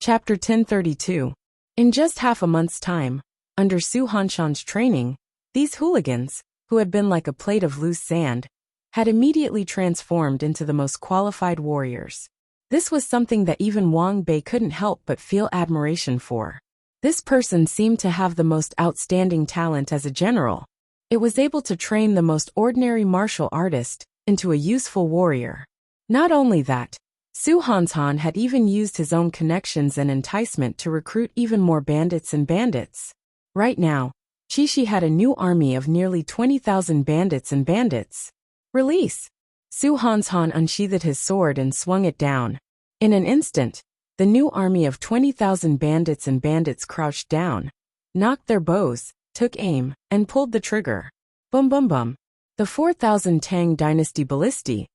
Chapter 1032. In just half a month's time, under Su Hanshan's training, these hooligans, who had been like a plate of loose sand, had immediately transformed into the most qualified warriors. This was something that even Wang Bei couldn't help but feel admiration for. This person seemed to have the most outstanding talent as a general. It was able to train the most ordinary martial artist into a useful warrior. Not only that, Su Hanshan had even used his own connections and enticement to recruit even more bandits and bandits. Right now, Qixi had a new army of nearly 20,000 bandits and bandits. Release! Su Hanshan unsheathed his sword and swung it down. In an instant, the new army of 20,000 bandits and bandits crouched down, knocked their bows, took aim, and pulled the trigger. Bum bum bum. The 4,000 Tang Dynasty ballistae,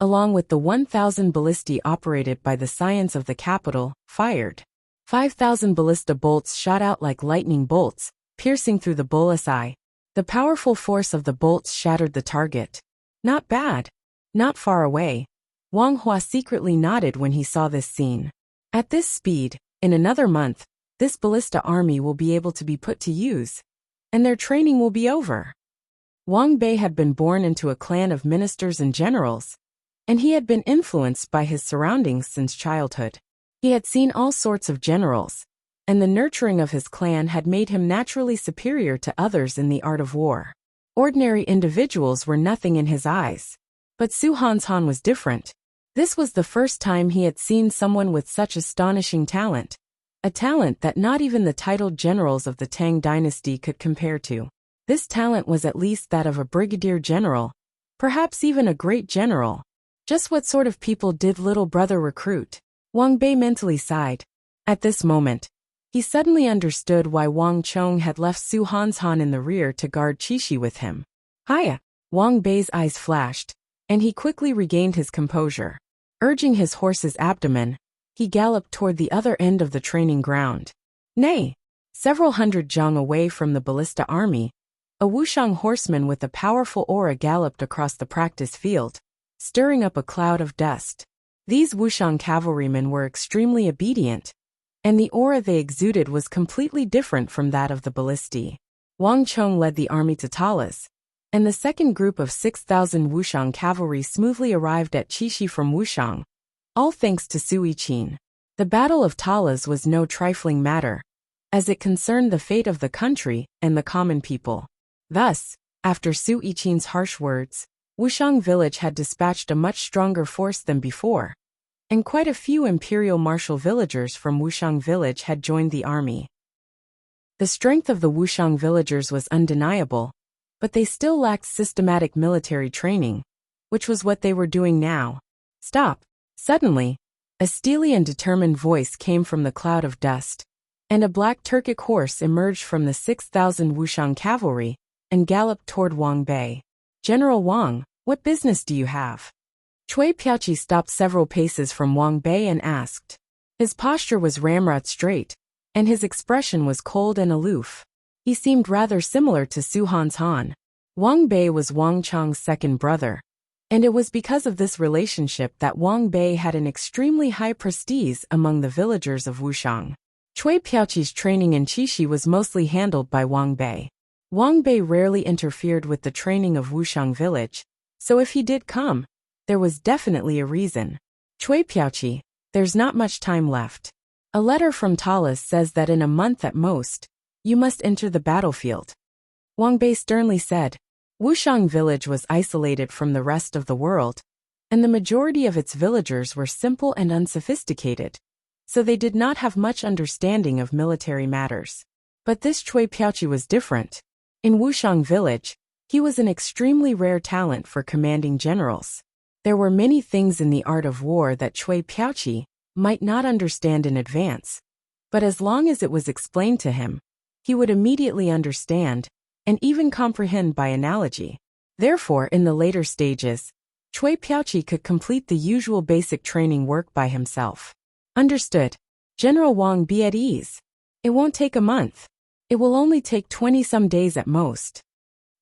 along with the 1,000 ballistae operated by the science of the capital, fired. 5,000 ballista bolts shot out like lightning bolts, piercing through the bull's eye. The powerful force of the bolts shattered the target. Not bad. Not far away. Wang Hua secretly nodded when he saw this scene. At this speed, in another month, this ballista army will be able to be put to use, and their training will be over. Wang Bei had been born into a clan of ministers and generals, and he had been influenced by his surroundings since childhood. He had seen all sorts of generals, and the nurturing of his clan had made him naturally superior to others in the art of war. Ordinary individuals were nothing in his eyes. But Su Hanshan was different. This was the first time he had seen someone with such astonishing talent, a talent that not even the titled generals of the Tang dynasty could compare to. This talent was at least that of a brigadier general, perhaps even a great general. Just what sort of people did little brother recruit? Wang Bei mentally sighed. At this moment, he suddenly understood why Wang Chong had left Su Hanshan in the rear to guard Qixi with him. Hiya! Wang Bei's eyes flashed, and he quickly regained his composure. Urging his horse's abdomen, he galloped toward the other end of the training ground. Nay! Several hundred zhang away from the ballista army, a Wuxiang horseman with a powerful aura galloped across the practice field, stirring up a cloud of dust. These Wuxiang cavalrymen were extremely obedient, and the aura they exuded was completely different from that of the ballistae. Wang Chong led the army to Talas, and the second group of 6,000 Wuxiang cavalry smoothly arrived at Qixi from Wuxiang, all thanks to Su Yiqin. The Battle of Talas was no trifling matter, as it concerned the fate of the country and the common people. Thus, after Su Yiqin's harsh words, Wuxiang village had dispatched a much stronger force than before, and quite a few imperial martial villagers from Wuxiang village had joined the army. The strength of the Wuxiang villagers was undeniable, but they still lacked systematic military training, which was what they were doing now. Stop! Suddenly, a steely and determined voice came from the cloud of dust, and a black Turkic horse emerged from the 6,000 Wuxiang cavalry and galloped toward Wang Bei. General Wang, what business do you have? Cui Piaoqi stopped several paces from Wang Bei and asked. His posture was ramrod straight, and his expression was cold and aloof. He seemed rather similar to Su Hanshan. Wang Bei was Wang Chong's second brother, and it was because of this relationship that Wang Bei had an extremely high prestige among the villagers of Wuxiang. Cui Piaoqi's training in Qixi was mostly handled by Wang Bei. Wang Bei rarely interfered with the training of Wuxiang village, so if he did come, there was definitely a reason. Cui Piaoqi, there's not much time left. A letter from Talas says that in a month at most, you must enter the battlefield. Wang Bei sternly said. Wuxiang village was isolated from the rest of the world, and the majority of its villagers were simple and unsophisticated, so they did not have much understanding of military matters. But this Cui Piaoqi was different. In Wuxiang village, he was an extremely rare talent for commanding generals. There were many things in the art of war that Cui Piaoqi might not understand in advance, but as long as it was explained to him, he would immediately understand and even comprehend by analogy. Therefore, in the later stages, Cui Piaoqi could complete the usual basic training work by himself. Understood. General Wang, be at ease. It won't take a month. It will only take 20-some days at most.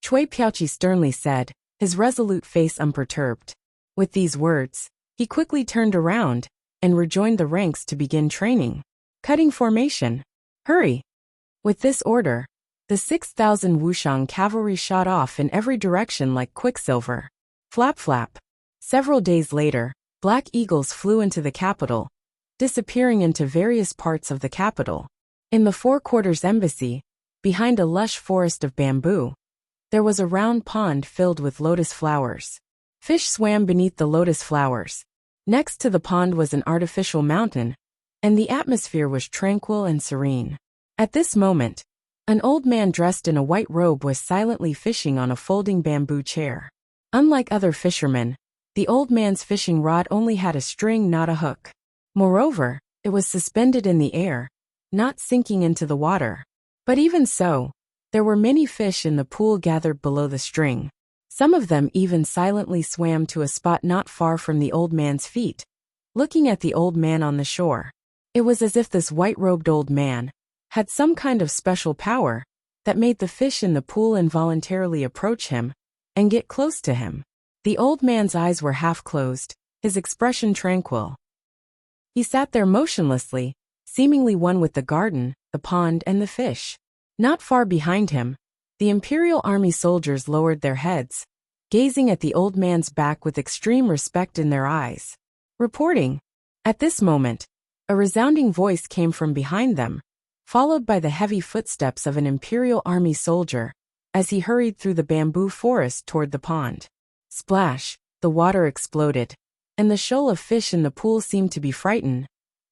Cui Piaoqi sternly said, his resolute face unperturbed. With these words, he quickly turned around and rejoined the ranks to begin training. Cutting formation. Hurry! With this order, the 6,000 Wuxiang cavalry shot off in every direction like quicksilver. Flap flap. Several days later, black eagles flew into the capital, disappearing into various parts of the capital. In the Four Quarters Embassy, behind a lush forest of bamboo, there was a round pond filled with lotus flowers. Fish swam beneath the lotus flowers. Next to the pond was an artificial mountain, and the atmosphere was tranquil and serene. At this moment, an old man dressed in a white robe was silently fishing on a folding bamboo chair. Unlike other fishermen, the old man's fishing rod only had a string, not a hook. Moreover, it was suspended in the air, not sinking into the water. But even so, there were many fish in the pool gathered below the string. Some of them even silently swam to a spot not far from the old man's feet, looking at the old man on the shore. It was as if this white-robed old man had some kind of special power that made the fish in the pool involuntarily approach him and get close to him. The old man's eyes were half closed, his expression tranquil. He sat there motionlessly, seemingly one with the garden, the pond, and the fish. Not far behind him, the Imperial Army soldiers lowered their heads, gazing at the old man's back with extreme respect in their eyes. Reporting. At this moment, a resounding voice came from behind them, followed by the heavy footsteps of an Imperial Army soldier, as he hurried through the bamboo forest toward the pond. Splash! The water exploded, and the shoal of fish in the pool seemed to be frightened,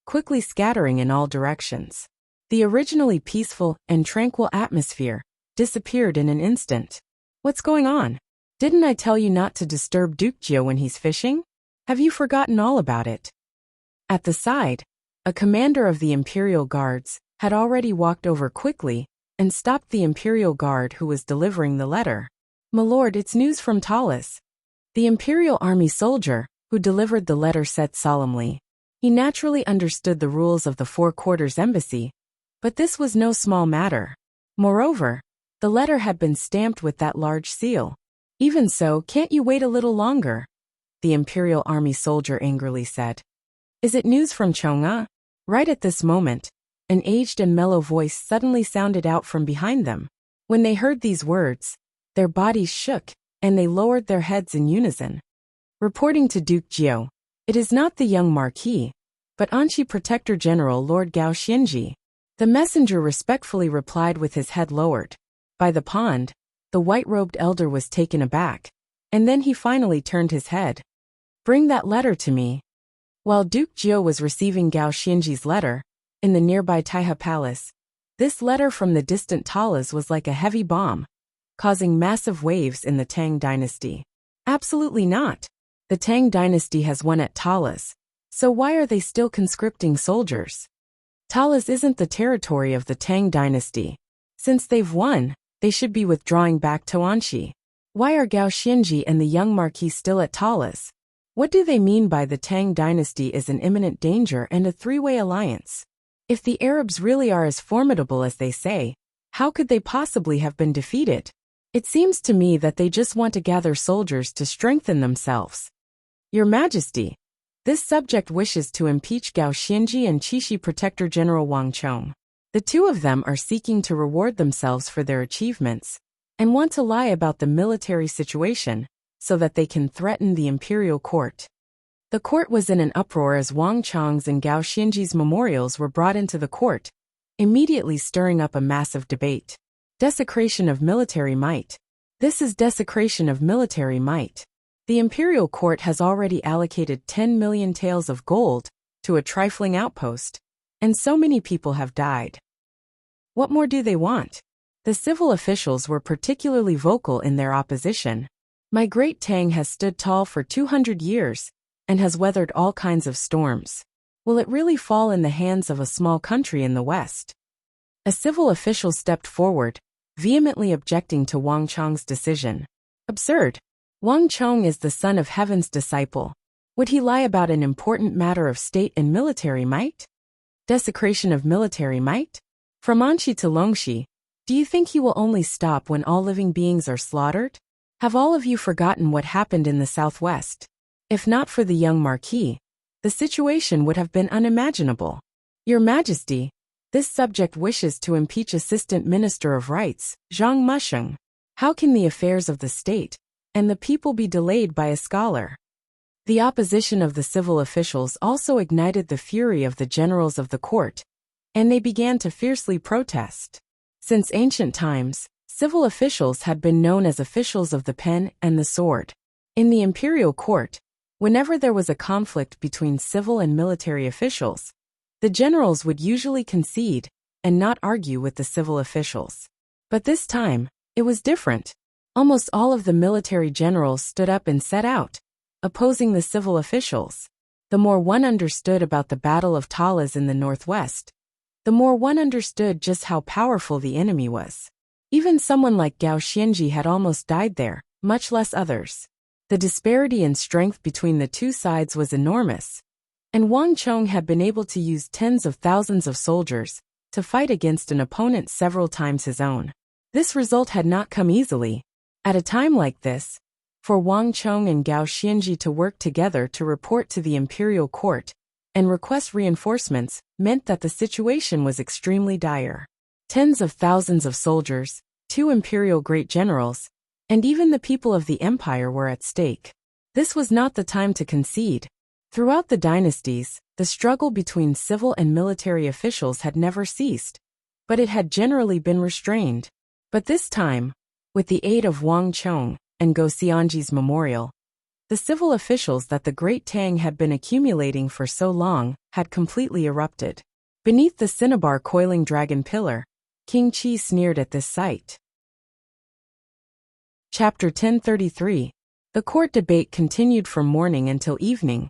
quickly scattering in all directions. The originally peaceful and tranquil atmosphere disappeared in an instant. What's going on? Didn't I tell you not to disturb Duke Jio when he's fishing? Have you forgotten all about it? At the side, a commander of the Imperial Guards had already walked over quickly and stopped the Imperial Guard who was delivering the letter. "My lord, it's news from Talis." The Imperial Army soldier who delivered the letter said solemnly. He naturally understood the rules of the Four Quarters Embassy, but this was no small matter. Moreover, the letter had been stamped with that large seal. "Even so, can't you wait a little longer?" the Imperial Army soldier angrily said. "Is it news from Chong'a?" Right at this moment, an aged and mellow voice suddenly sounded out from behind them. When they heard these words, their bodies shook, and they lowered their heads in unison. Reporting to Duke Jio, "It is not the young Marquis, but Anshi Protector General Lord Gao Xinji." The messenger respectfully replied with his head lowered. By the pond, the white-robed elder was taken aback, and then he finally turned his head. "Bring that letter to me." While Duke Jio was receiving Gao Xinji's letter, in the nearby Taiha Palace, this letter from the distant Talas was like a heavy bomb, causing massive waves in the Tang dynasty. Absolutely not. The Tang dynasty has won at Talas, so why are they still conscripting soldiers? Talas isn't the territory of the Tang dynasty. Since they've won, they should be withdrawing back to Anshi. Why are Gao Xinji and the young Marquis still at Talas? What do they mean by the Tang dynasty is in imminent danger and a three-way alliance? If the Arabs really are as formidable as they say, how could they possibly have been defeated? It seems to me that they just want to gather soldiers to strengthen themselves. Your Majesty, this subject wishes to impeach Gao Xinji and Qixi Protector General Wang Chong. The two of them are seeking to reward themselves for their achievements and want to lie about the military situation so that they can threaten the imperial court. The court was in an uproar as Wang Chong's and Gao Xinji's memorials were brought into the court, immediately stirring up a massive debate. Desecration of military might. This is desecration of military might. The imperial court has already allocated 10 million taels of gold to a trifling outpost, and so many people have died. What more do they want? The civil officials were particularly vocal in their opposition. My great Tang has stood tall for 200 years, and has weathered all kinds of storms. Will it really fall in the hands of a small country in the West? A civil official stepped forward, vehemently objecting to Wang Chong's decision. Absurd. Wang Chong is the son of heaven's disciple. Would he lie about an important matter of state and military might? Desecration of military might? From Anshi to Longxi, do you think he will only stop when all living beings are slaughtered? Have all of you forgotten what happened in the southwest? If not for the young Marquis, the situation would have been unimaginable. Your Majesty, this subject wishes to impeach Assistant Minister of Rights, Zhang Musheng. How can the affairs of the state and the people be delayed by a scholar? The opposition of the civil officials also ignited the fury of the generals of the court, and they began to fiercely protest. Since ancient times, civil officials had been known as officials of the pen and the sword. In the imperial court, whenever there was a conflict between civil and military officials, the generals would usually concede and not argue with the civil officials. But this time, it was different. Almost all of the military generals stood up and set out, opposing the civil officials. The more one understood about the Battle of Talas in the northwest, the more one understood just how powerful the enemy was. Even someone like Gao Xianji had almost died there, much less others. The disparity in strength between the two sides was enormous, and Wang Chong had been able to use tens of thousands of soldiers to fight against an opponent several times his own. This result had not come easily. At a time like this, for Wang Chong and Gao Xianji to work together to report to the imperial court and request reinforcements meant that the situation was extremely dire. Tens of thousands of soldiers, 2 imperial great generals, and even the people of the empire were at stake. This was not the time to concede. Throughout the dynasties, the struggle between civil and military officials had never ceased, but it had generally been restrained. But this time, with the aid of Wang Chong and Go Xianji's memorial, the civil officials that the Great Tang had been accumulating for so long had completely erupted. Beneath the cinnabar coiling dragon pillar, King Qi sneered at this sight. Chapter 1033. The court debate continued from morning until evening,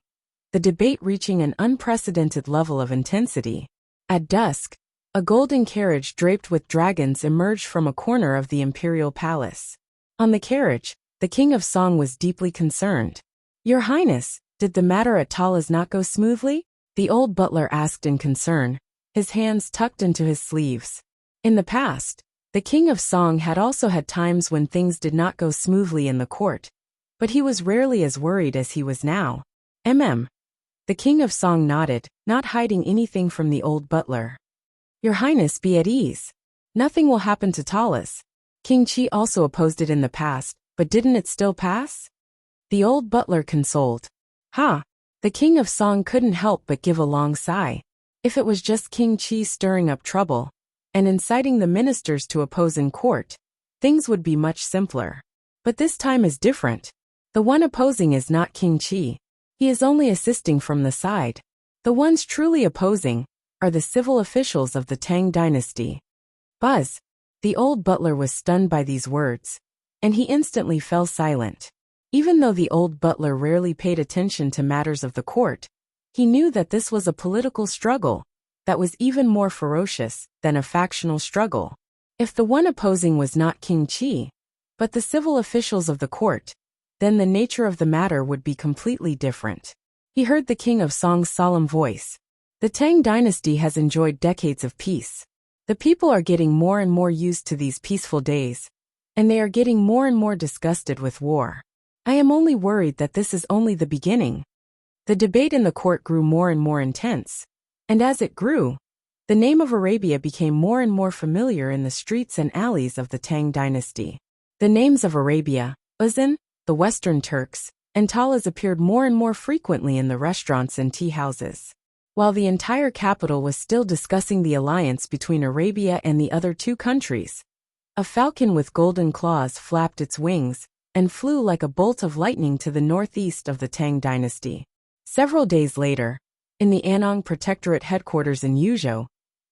the debate reaching an unprecedented level of intensity. At dusk, a golden carriage draped with dragons emerged from a corner of the imperial palace. On the carriage, the King of Song was deeply concerned. "Your Highness, did the matter at Talas not go smoothly?" the old butler asked in concern, his hands tucked into his sleeves. In the past, the King of Song had also had times when things did not go smoothly in the court, but he was rarely as worried as he was now. The King of Song nodded, not hiding anything from the old butler. "Your Highness, be at ease. Nothing will happen to Talas. King Qi also opposed it in the past, but didn't it still pass?" The old butler consoled. The King of Song couldn't help but give a long sigh. If it was just King Qi stirring up trouble and inciting the ministers to oppose in court, things would be much simpler. But this time is different. The one opposing is not King Qi. He is only assisting from the side. The ones truly opposing are the civil officials of the Tang dynasty. Buzz! The old butler was stunned by these words, and he instantly fell silent. Even though the old butler rarely paid attention to matters of the court, he knew that this was a political struggle that was even more ferocious than a factional struggle. If the one opposing was not King Qi, but the civil officials of the court, then the nature of the matter would be completely different. He heard the King of Song's solemn voice. "The Tang dynasty has enjoyed decades of peace. The people are getting more and more used to these peaceful days, and they are getting more and more disgusted with war. I am only worried that this is only the beginning." The debate in the court grew more and more intense, and as it grew, the name of Arabia became more and more familiar in the streets and alleys of the Tang dynasty. The names of Arabia, Uzan, the Western Turks, and Talas appeared more and more frequently in the restaurants and tea houses. While the entire capital was still discussing the alliance between Arabia and the other 2 countries, a falcon with golden claws flapped its wings and flew like a bolt of lightning to the northeast of the Tang dynasty. Several days later, in the Anong Protectorate headquarters in Yuzhou,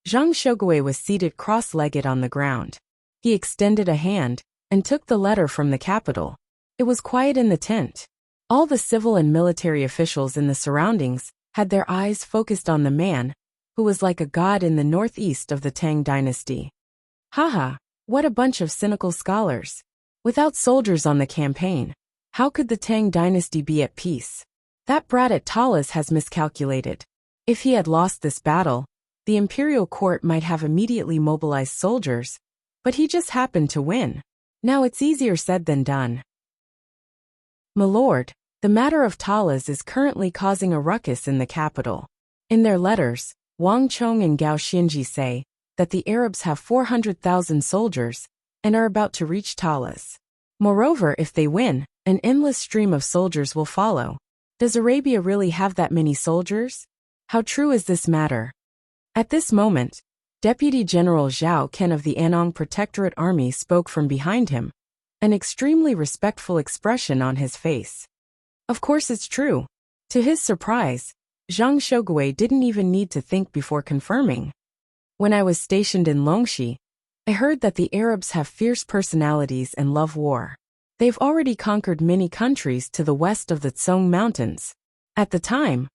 Zhang Shogui was seated cross-legged on the ground. He extended a hand and took the letter from the capital. It was quiet in the tent. All the civil and military officials in the surroundings had their eyes focused on the man who was like a god in the northeast of the Tang dynasty. What a bunch of cynical scholars. Without soldiers on the campaign, how could the Tang dynasty be at peace? That brat at Talas has miscalculated. If he had lost this battle, the imperial court might have immediately mobilized soldiers, but he just happened to win. Now it's easier said than done. "My lord, the matter of Talas is currently causing a ruckus in the capital." In their letters, Wang Chong and Gao Xinji say that the Arabs have 400,000 soldiers and are about to reach Talas. Moreover, if they win, an endless stream of soldiers will follow. Does Arabia really have that many soldiers? How true is this matter? At this moment, Deputy General Zhao Ken of the Anong Protectorate Army spoke from behind him, an extremely respectful expression on his face. Of course it's true. To his surprise, Zhang Shogui didn't even need to think before confirming. When I was stationed in Longxi, I heard that the Arabs have fierce personalities and love war. They've already conquered many countries to the west of the Tsong Mountains. At the time,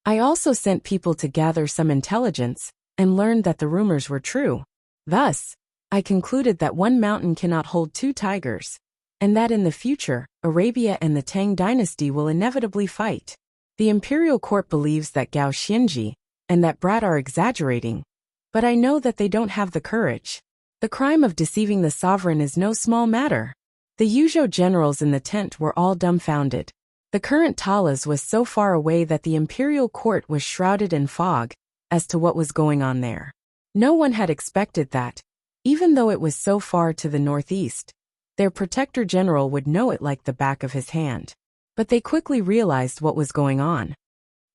I also sent people to gather some intelligence and learned that the rumors were true. Thus, I concluded that one mountain cannot hold two tigers, and that in the future, Arabia and the Tang dynasty will inevitably fight. The imperial court believes that Gao Xinji and that brat are exaggerating, but I know that they don't have the courage. The crime of deceiving the sovereign is no small matter. The Yuzhou generals in the tent were all dumbfounded. The current Talas was so far away that the imperial court was shrouded in fog as to what was going on there. No one had expected that, even though it was so far to the northeast, their protector general would know it like the back of his hand. But they quickly realized what was going on.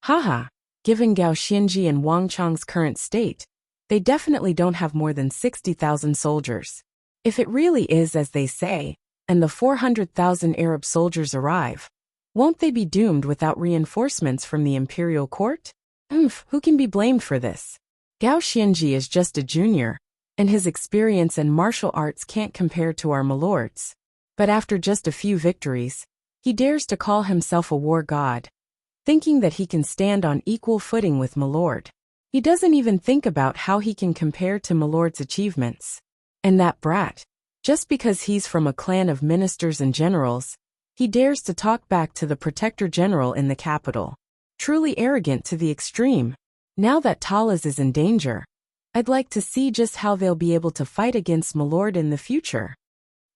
Haha, given Gao Xinji and Wang Chong's current state, they definitely don't have more than 60,000 soldiers. If it really is as they say, and the 400,000 Arab soldiers arrive, won't they be doomed without reinforcements from the imperial court? Who can be blamed for this? Gao Xinji is just a junior, and his experience and martial arts can't compare to our milords. But after just a few victories, he dares to call himself a war god, thinking that he can stand on equal footing with milord. He doesn't even think about how he can compare to milord's achievements. And that brat, just because he's from a clan of ministers and generals, he dares to talk back to the protector general in the capital. Truly arrogant to the extreme. Now that Talas is in danger, I'd like to see just how they'll be able to fight against milord in the future.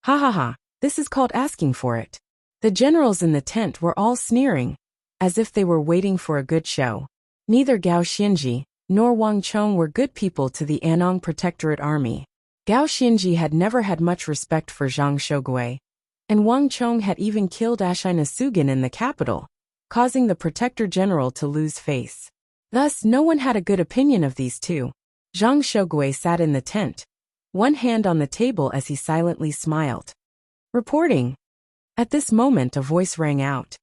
Ha ha ha, this is called asking for it. The generals in the tent were all sneering, as if they were waiting for a good show. Neither Gao Xinji nor Wang Chong were good people to the Anong Protectorate Army. Gao Xinji had never had much respect for Zhang Shogui, and Wang Chong had even killed Ashina Sugin in the capital, causing the Protector General to lose face. Thus, no one had a good opinion of these two. Zhang Shogui sat in the tent, one hand on the table as he silently smiled. Reporting. At this moment a voice rang out.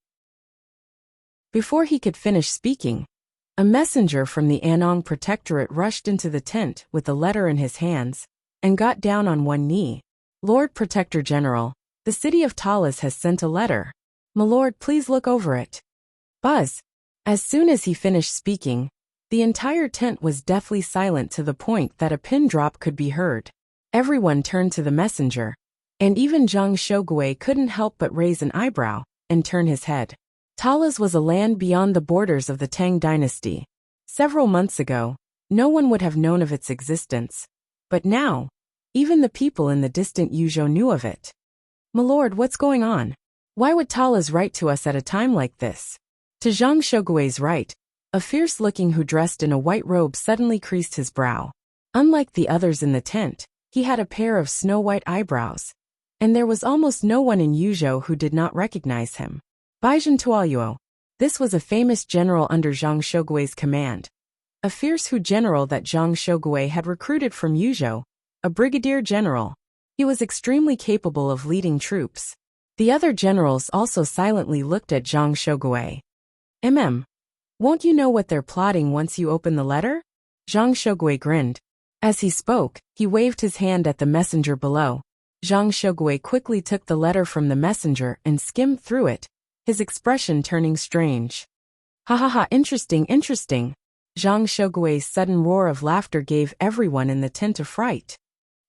Before he could finish speaking, a messenger from the Anong Protectorate rushed into the tent with a letter in his hands and got down on one knee. Lord Protector General, the city of Talas has sent a letter. Milord, please look over it. Buzz. As soon as he finished speaking, the entire tent was deathly silent to the point that a pin drop could be heard. Everyone turned to the messenger, and even Zhang Shogui couldn't help but raise an eyebrow and turn his head. Talas was a land beyond the borders of the Tang dynasty. Several months ago, no one would have known of its existence. But now, even the people in the distant Yuzhou knew of it. Milord, what's going on? Why would Talas write to us at a time like this? To Zhang Shogui's right, a fierce-looking who dressed in a white robe suddenly creased his brow. Unlike the others in the tent, he had a pair of snow-white eyebrows, and there was almost no one in Yuzhou who did not recognize him. Baizhen Tuoyuo. This was a famous general under Zhang Shogui's command. A fierce Hu general that Zhang Shogui had recruited from Yuzhou, a brigadier general. He was extremely capable of leading troops. The other generals also silently looked at Zhang Shogui. Won't you know what they're plotting once you open the letter? Zhang Shogui grinned. As he spoke, he waved his hand at the messenger below. Zhang Shogui quickly took the letter from the messenger and skimmed through it, his expression turning strange. Ha ha ha, interesting. Zhang Shogui's sudden roar of laughter gave everyone in the tent a fright.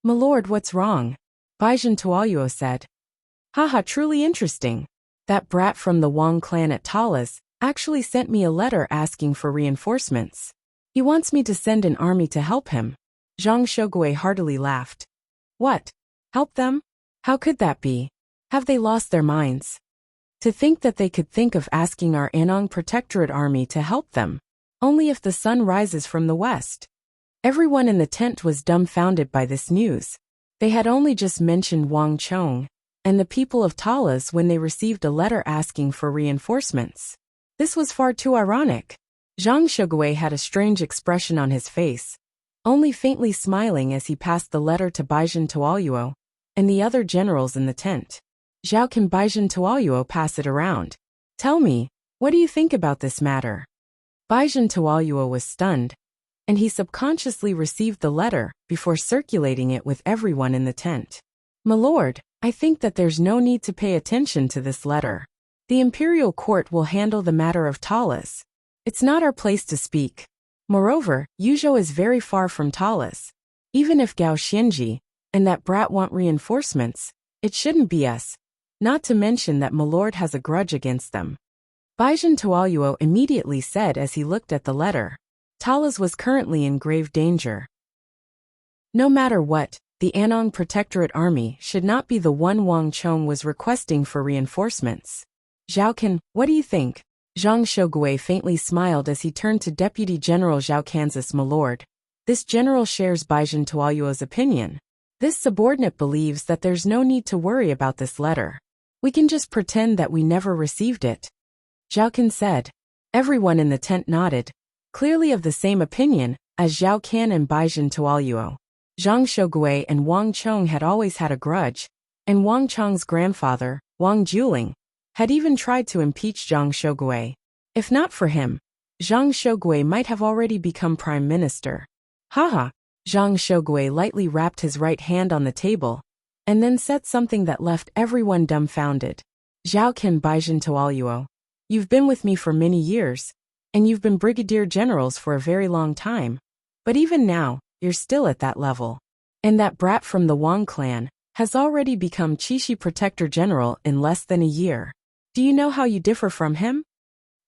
Milord, what's wrong? Baizhen Tuoyuo said. Haha, truly interesting. That brat from the Wang clan at Talas actually sent me a letter asking for reinforcements. He wants me to send an army to help him. Zhang Shogui heartily laughed. What? Help them? How could that be? Have they lost their minds? To think that they could think of asking our Anong Protectorate army to help them. Only if the sun rises from the west. Everyone in the tent was dumbfounded by this news. They had only just mentioned Wang Chong and the people of Talas when they received a letter asking for reinforcements. This was far too ironic. Zhang Shugui had a strange expression on his face, only faintly smiling as he passed the letter to Baizhen Tuoyuo and the other generals in the tent. "Zhao, can Baizhen Tuoyuo pass it around? Tell me, what do you think about this matter?" Baizhen Tuoyuo was stunned, and he subconsciously received the letter before circulating it with everyone in the tent. "My lord, I think that there's no need to pay attention to this letter. The imperial court will handle the matter of Talas. It's not our place to speak. Moreover, Yuzhou is very far from Talas. Even if Gao Xianji and that brat want reinforcements, it shouldn't be us, not to mention that my lord has a grudge against them." Baizhen Tuoyuo immediately said as he looked at the letter. Talas was currently in grave danger. No matter what, the Anong Protectorate Army should not be the one Wang Chong was requesting for reinforcements. "Zhao, what do you think?" Zhang Shugui faintly smiled as he turned to Deputy General Zhao Kansas. "My lord, this general shares Baizhen Tuoyuo's opinion. This subordinate believes that there's no need to worry about this letter. We can just pretend that we never received it." Zhao Kan said. Everyone in the tent nodded, clearly of the same opinion as Zhao Kan and Baizhen Tuoyuo. Zhang Shugui and Wang Chong had always had a grudge, and Wang Chong's grandfather, Wang Juling, had even tried to impeach Zhang Shugui. If not for him, Zhang Shugui might have already become prime minister. Haha. Zhang Shugui lightly rapped his right hand on the table, and then said something that left everyone dumbfounded. "Zhao Kan, Baizhen Tuoyuo, you've been with me for many years, and you've been brigadier generals for a very long time. But even now, you're still at that level. And that brat from the Wang clan has already become Chishi Protector General in less than a year. Do you know how you differ from him?"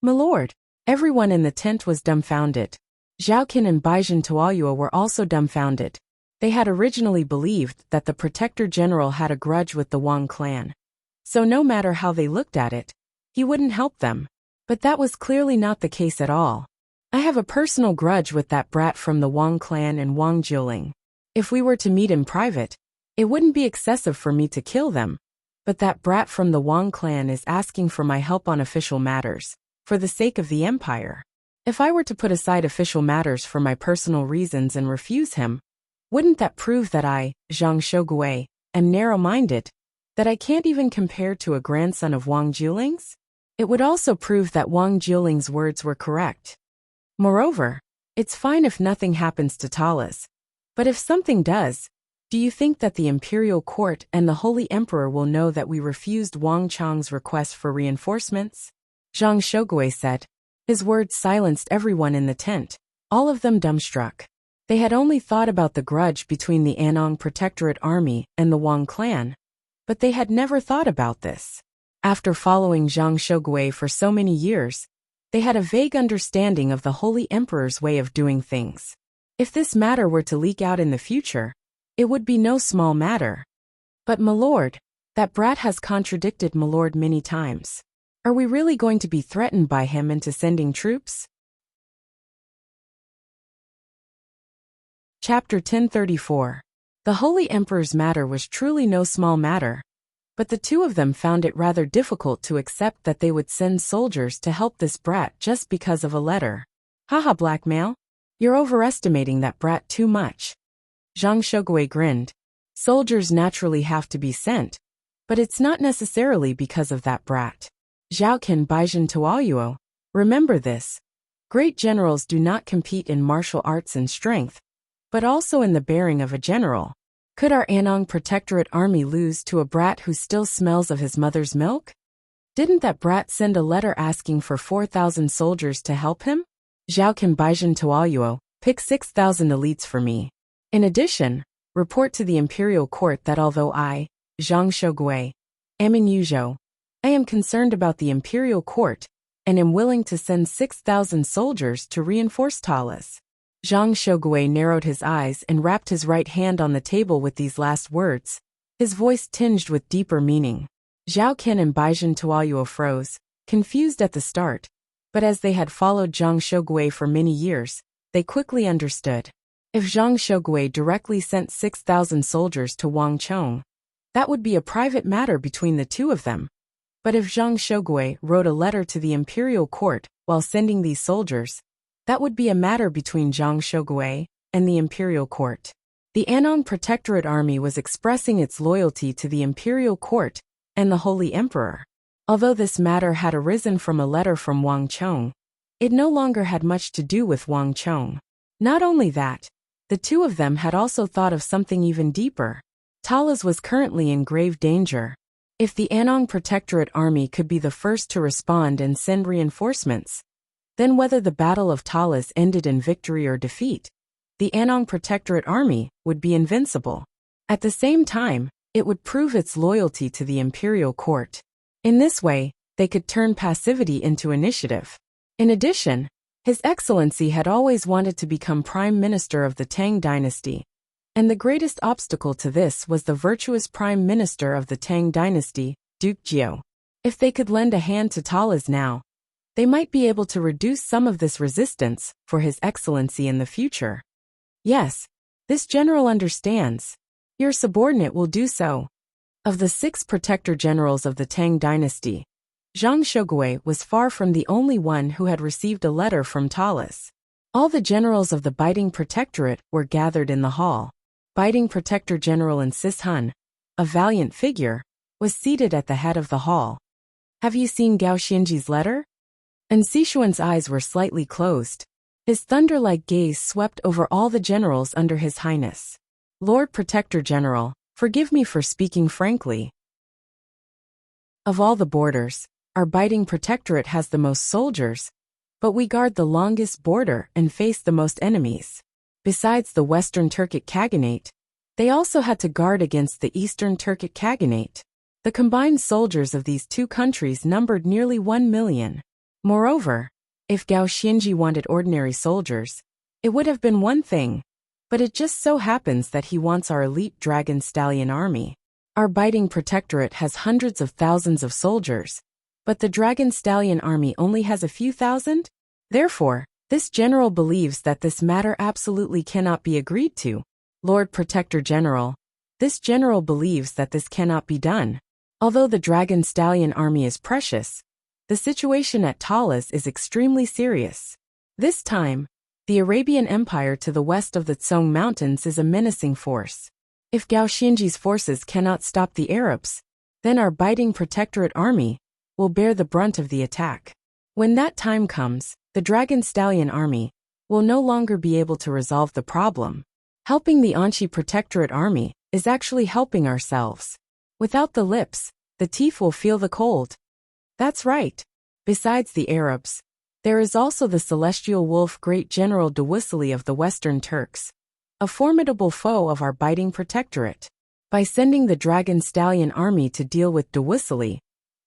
"My lord." Everyone in the tent was dumbfounded. Zhao Kan and Baizhen Tuoyuo were also dumbfounded. They had originally believed that the Protector General had a grudge with the Wang clan. So no matter how they looked at it, he wouldn't help them. But that was clearly not the case at all. "I have a personal grudge with that brat from the Wang clan and Wang Juling. If we were to meet in private, it wouldn't be excessive for me to kill them. But that brat from the Wang clan is asking for my help on official matters, for the sake of the empire. If I were to put aside official matters for my personal reasons and refuse him, wouldn't that prove that I, Zhang Shugui, am narrow-minded, that I can't even compare to a grandson of Wang Juling's? It would also prove that Wang Juling's words were correct. Moreover, it's fine if nothing happens to Talas. But if something does, do you think that the imperial court and the Holy Emperor will know that we refused Wang Chong's request for reinforcements?" Zhang Shugui said. His words silenced everyone in the tent, all of them dumbstruck. They had only thought about the grudge between the Anong Protectorate Army and the Wang clan, but they had never thought about this. After following Zhang Shugui for so many years, they had a vague understanding of the Holy Emperor's way of doing things. If this matter were to leak out in the future, it would be no small matter. "But my lord, that brat has contradicted my lord many times. Are we really going to be threatened by him into sending troops?" Chapter 1034. The Holy Emperor's matter was truly no small matter, but the two of them found it rather difficult to accept that they would send soldiers to help this brat just because of a letter. "Haha, blackmail? You're overestimating that brat too much." Zhang Shugui grinned. "Soldiers naturally have to be sent, but it's not necessarily because of that brat. Zhao Kan, Baizhen Tuoyuo, remember this. Great generals do not compete in martial arts and strength, but also in the bearing of a general. Could our Anong Protectorate Army lose to a brat who still smells of his mother's milk? Didn't that brat send a letter asking for 4,000 soldiers to help him? Zhao Kan, Baizhen Tuoyuo, pick 6,000 elites for me. In addition, report to the imperial court that although I, Zhang Shugui, am in Yuzhou, I am concerned about the imperial court and am willing to send 6,000 soldiers to reinforce Talas." Zhang Shugui narrowed his eyes and rapped his right hand on the table with these last words, his voice tinged with deeper meaning. Zhao Kan and Baizhen Tuoyuo froze, confused at the start, But as they had followed Zhang Shogui for many years, they quickly understood. If Zhang Shogui directly sent 6,000 soldiers to Wangchong, that would be a private matter between the two of them. But if Zhang Shogui wrote a letter to the imperial court while sending these soldiers, that would be a matter between Zhang Shogui and the imperial court. The Anong Protectorate Army was expressing its loyalty to the imperial court and the Holy Emperor. Although this matter had arisen from a letter from Wangchong, it no longer had much to do with Wangchong. Not only that, the two of them had also thought of something even deeper. Talas was currently in grave danger. If the Anong Protectorate Army could be the first to respond and send reinforcements, then whether the Battle of Talas ended in victory or defeat, the Anong Protectorate Army would be invincible. At the same time, it would prove its loyalty to the imperial court. In this way, they could turn passivity into initiative. In addition, His Excellency had always wanted to become Prime Minister of the Tang dynasty, and the greatest obstacle to this was the virtuous Prime Minister of the Tang dynasty, Duke Jiao. If they could lend a hand to Talas now, they might be able to reduce some of this resistance for His Excellency in the future. Yes, this general understands. Your subordinate will do so. Of the 6 protector generals of the Tang dynasty, Zhang Shogui was far from the only one who had received a letter from Talas. All the generals of the Biting Protectorate were gathered in the hall. Biting Protector General Sishun, a valiant figure, was seated at the head of the hall. Have you seen Gao Xinji's letter? Sishuan's eyes were slightly closed. His thunder-like gaze swept over all the generals under His Highness. Lord Protector General, forgive me for speaking frankly. Of all the borders, our Biting Protectorate has the most soldiers, but we guard the longest border and face the most enemies. Besides the Western Turkic Khaganate, they also had to guard against the Eastern Turkic Khaganate. The combined soldiers of these two countries numbered nearly 1 million. Moreover, if Gao Xinji wanted ordinary soldiers, it would have been one thing, but it just so happens that he wants our elite Dragon Stallion army. Our Biting Protectorate has hundreds of thousands of soldiers, but the Dragon Stallion army only has a few thousand? Therefore, this general believes that this matter absolutely cannot be agreed to. Lord Protector General, this general believes that this cannot be done. Although the Dragon Stallion army is precious, the situation at Talas is extremely serious. This time, the Arabian Empire to the west of the Tsong Mountains is a menacing force. If Gao Xinji's forces cannot stop the Arabs, then our Biting Protectorate army will bear the brunt of the attack. When that time comes, the Dragon Stallion army will no longer be able to resolve the problem. Helping the Anchi Protectorate army is actually helping ourselves. Without the lips, the teeth will feel the cold. That's right. Besides the Arabs, there is also the celestial wolf Great General Dewissely of the Western Turks, a formidable foe of our Biting Protectorate. By sending the Dragon Stallion army to deal with Dewissely,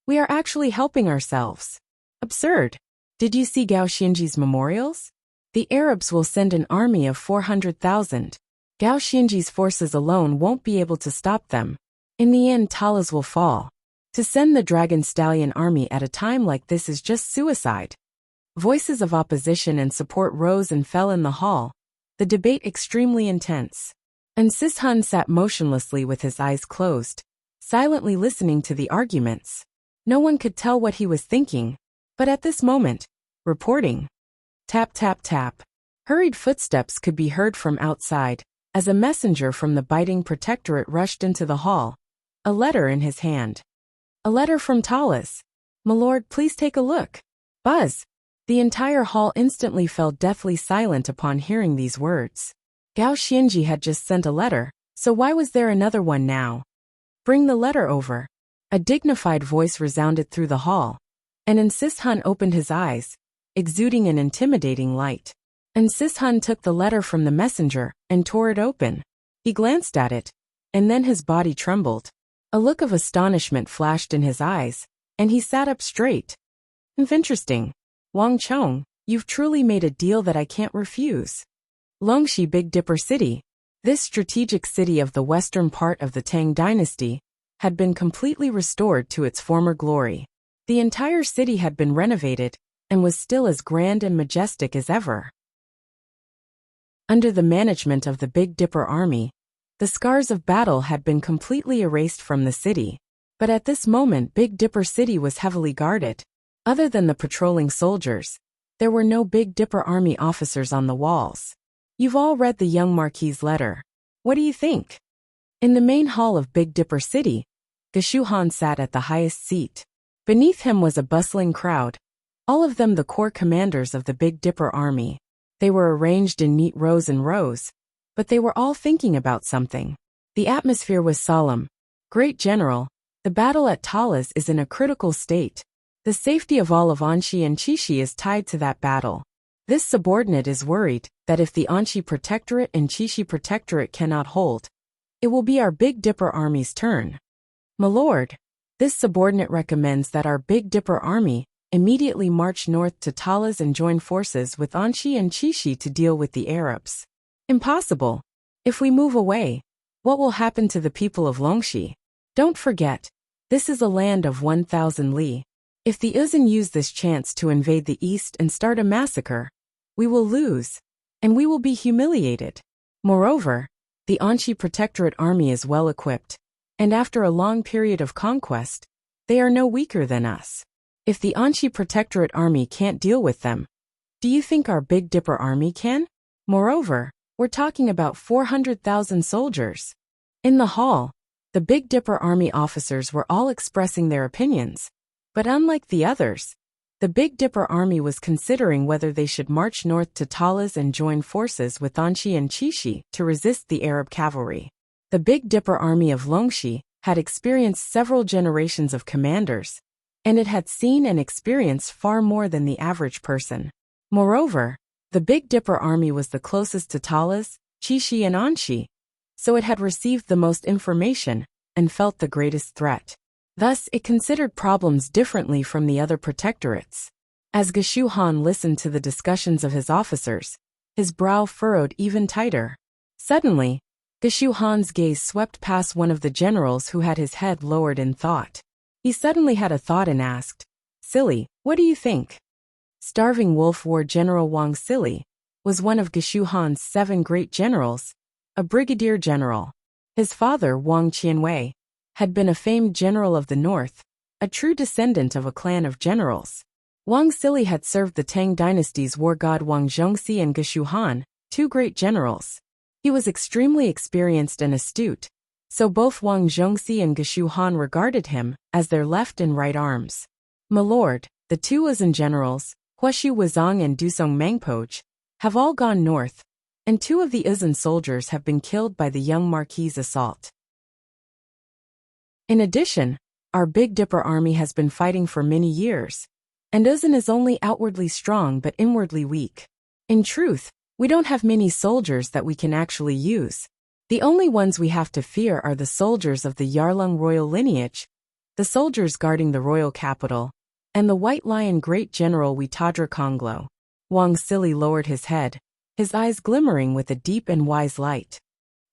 we are actually helping ourselves. Absurd. Did you see Gao Xinji's memorials? The Arabs will send an army of 400,000. Gao Xinji's forces alone won't be able to stop them. In the end, Talas will fall. To send the Dragon Stallion army at a time like this is just suicide. Voices of opposition and support rose and fell in the hall, the debate extremely intense. Sishun sat motionlessly with his eyes closed, silently listening to the arguments. No one could tell what he was thinking, but at this moment, reporting. Tap tap tap. Hurried footsteps could be heard from outside, as a messenger from the Biting Protectorate rushed into the hall, a letter in his hand. A letter from Talas. My lord, please take a look. Buzz. The entire hall instantly fell deathly silent upon hearing these words. Gao Xinji had just sent a letter, so why was there another one now? Bring the letter over. A dignified voice resounded through the hall, and Sishun opened his eyes, exuding an intimidating light. Sishun took the letter from the messenger and tore it open. He glanced at it, and then his body trembled. A look of astonishment flashed in his eyes, and he sat up straight. Interesting. Wangchong, you've truly made a deal that I can't refuse. Longxi Big Dipper City, this strategic city of the western part of the Tang dynasty, had been completely restored to its former glory. The entire city had been renovated, and was still as grand and majestic as ever. Under the management of the Big Dipper army, the scars of battle had been completely erased from the city. But at this moment Big Dipper City was heavily guarded. Other than the patrolling soldiers, there were no Big Dipper army officers on the walls. You've all read the young Marquis's letter. What do you think? In the main hall of Big Dipper City, Geshu Han sat at the highest seat. Beneath him was a bustling crowd, all of them the corps commanders of the Big Dipper army. They were arranged in neat rows and rows, but they were all thinking about something. The atmosphere was solemn. Great General, the battle at Talas is in a critical state. The safety of all of Anxi and Qixi is tied to that battle. This subordinate is worried that if the Anxi Protectorate and Qixi Protectorate cannot hold, it will be our Big Dipper army's turn. My lord, this subordinate recommends that our Big Dipper army immediately march north to Talas and join forces with Anxi and Qixi to deal with the Arabs. Impossible. If we move away, what will happen to the people of Longxi? Don't forget, this is a land of 1,000 li. If the Uzun use this chance to invade the east and start a massacre, we will lose, and we will be humiliated. Moreover, the Anxi Protectorate army is well equipped, and after a long period of conquest, they are no weaker than us. If the Anxi Protectorate army can't deal with them, do you think our Big Dipper army can? Moreover, we're talking about 400,000 soldiers. In the hall, the Big Dipper army officers were all expressing their opinions, but unlike the others, the Big Dipper army was considering whether they should march north to Talas and join forces with Anxi and Qixi to resist the Arab cavalry. The Big Dipper army of Longxi had experienced several generations of commanders, and it had seen and experienced far more than the average person. Moreover, the Big Dipper army was the closest to Talas, Qixi and Anxi, so it had received the most information and felt the greatest threat. Thus, it considered problems differently from the other protectorates. As Geshu Han listened to the discussions of his officers, his brow furrowed even tighter. Suddenly, Geshu Han's gaze swept past one of the generals who had his head lowered in thought. He suddenly had a thought and asked, "Silly, what do you think?" Starving Wolf War General Wang Sili was one of Geshu Han's 7 great generals, a brigadier general. His father, Wang Qianwei, had been a famed general of the north, a true descendant of a clan of generals. Wang Sili had served the Tang dynasty's war god Wang Zhongxi and Geshu Han, 2 great generals. He was extremely experienced and astute, so both Wang Zhongxi and Geshu Han regarded him as their left and right arms. My lord, the 2 Uzun generals, Huashu Wuzong and Dusong Mangpoj, have all gone north, and 2 of the Uzun soldiers have been killed by the young Marquis's assault. In addition, our Big Dipper army has been fighting for many years, and Uzun is only outwardly strong but inwardly weak. In truth, we don't have many soldiers that we can actually use. The only ones we have to fear are the soldiers of the Yarlung royal lineage, the soldiers guarding the royal capital, and the White Lion Great General Witadra Konglo. Wang Sili lowered his head, his eyes glimmering with a deep and wise light.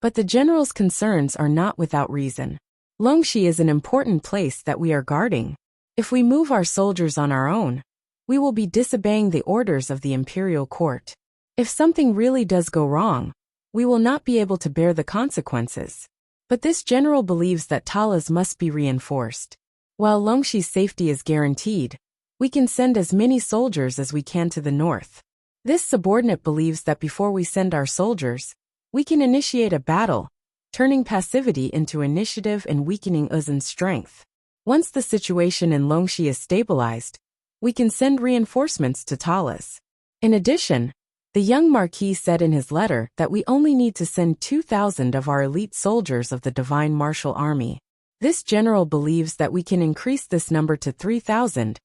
But the general's concerns are not without reason. Longxi is an important place that we are guarding. If we move our soldiers on our own, we will be disobeying the orders of the imperial court. If something really does go wrong, we will not be able to bear the consequences. But this general believes that Talas must be reinforced. While Longxi's safety is guaranteed, we can send as many soldiers as we can to the north. This subordinate believes that before we send our soldiers, we can initiate a battle, turning passivity into initiative and weakening Uzun's strength. Once the situation in Longxi is stabilized, we can send reinforcements to Talas. In addition, the young Marquis said in his letter that we only need to send 2,000 of our elite soldiers of the Divine Martial Army. This general believes that we can increase this number to 3,000,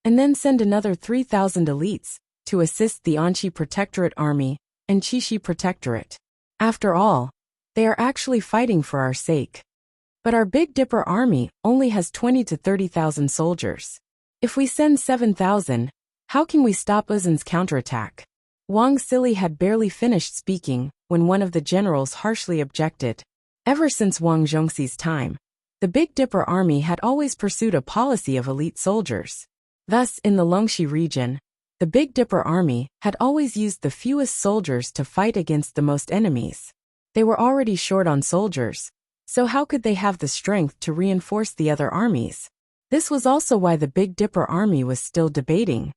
and then send another 3,000 elites to assist the Anxi Protectorate Army and Qixi Protectorate. After all, they are actually fighting for our sake. But our Big Dipper army only has 20 to 30,000 soldiers. If we send 7,000, how can we stop Uzun's counterattack? Wang Sili had barely finished speaking when one of the generals harshly objected. Ever since Wang Zhongxi's time, the Big Dipper army had always pursued a policy of elite soldiers. Thus, in the Longxi region, The Big Dipper army had always used the fewest soldiers to fight against the most enemies. They were already short on soldiers, so how could they have the strength to reinforce the other armies? This was also why the Big Dipper army was still debating.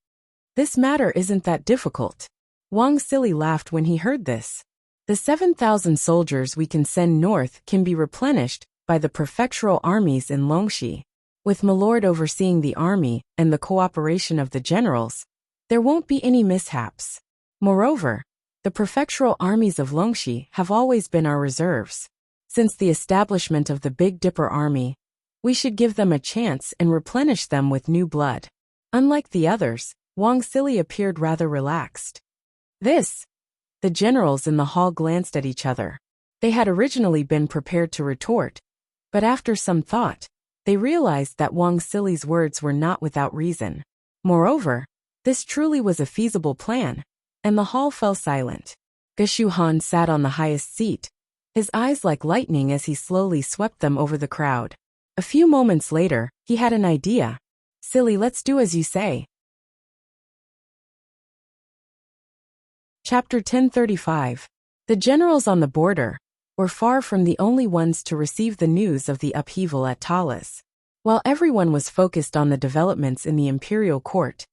This matter isn't that difficult. Wang Sili laughed when he heard this. The 7,000 soldiers we can send north can be replenished by the prefectural armies in Longxi. With my lord overseeing the army and the cooperation of the generals, there won't be any mishaps. Moreover, the prefectural armies of Longxi have always been our reserves. Since the establishment of the Big Dipper army, we should give them a chance and replenish them with new blood. Unlike the others, Wang Sili appeared rather relaxed. The generals in the hall glanced at each other. They had originally been prepared to retort, but after some thought, they realized that Wang Sili's words were not without reason. Moreover, this truly was a feasible plan, and the hall fell silent. Geshu Han sat on the highest seat, his eyes like lightning as he slowly swept them over the crowd. A few moments later, he had an idea. Sili, let's do as you say. Chapter 1035. The generals on the border were far from the only ones to receive the news of the upheaval at Talas. While everyone was focused on the developments in the imperial court,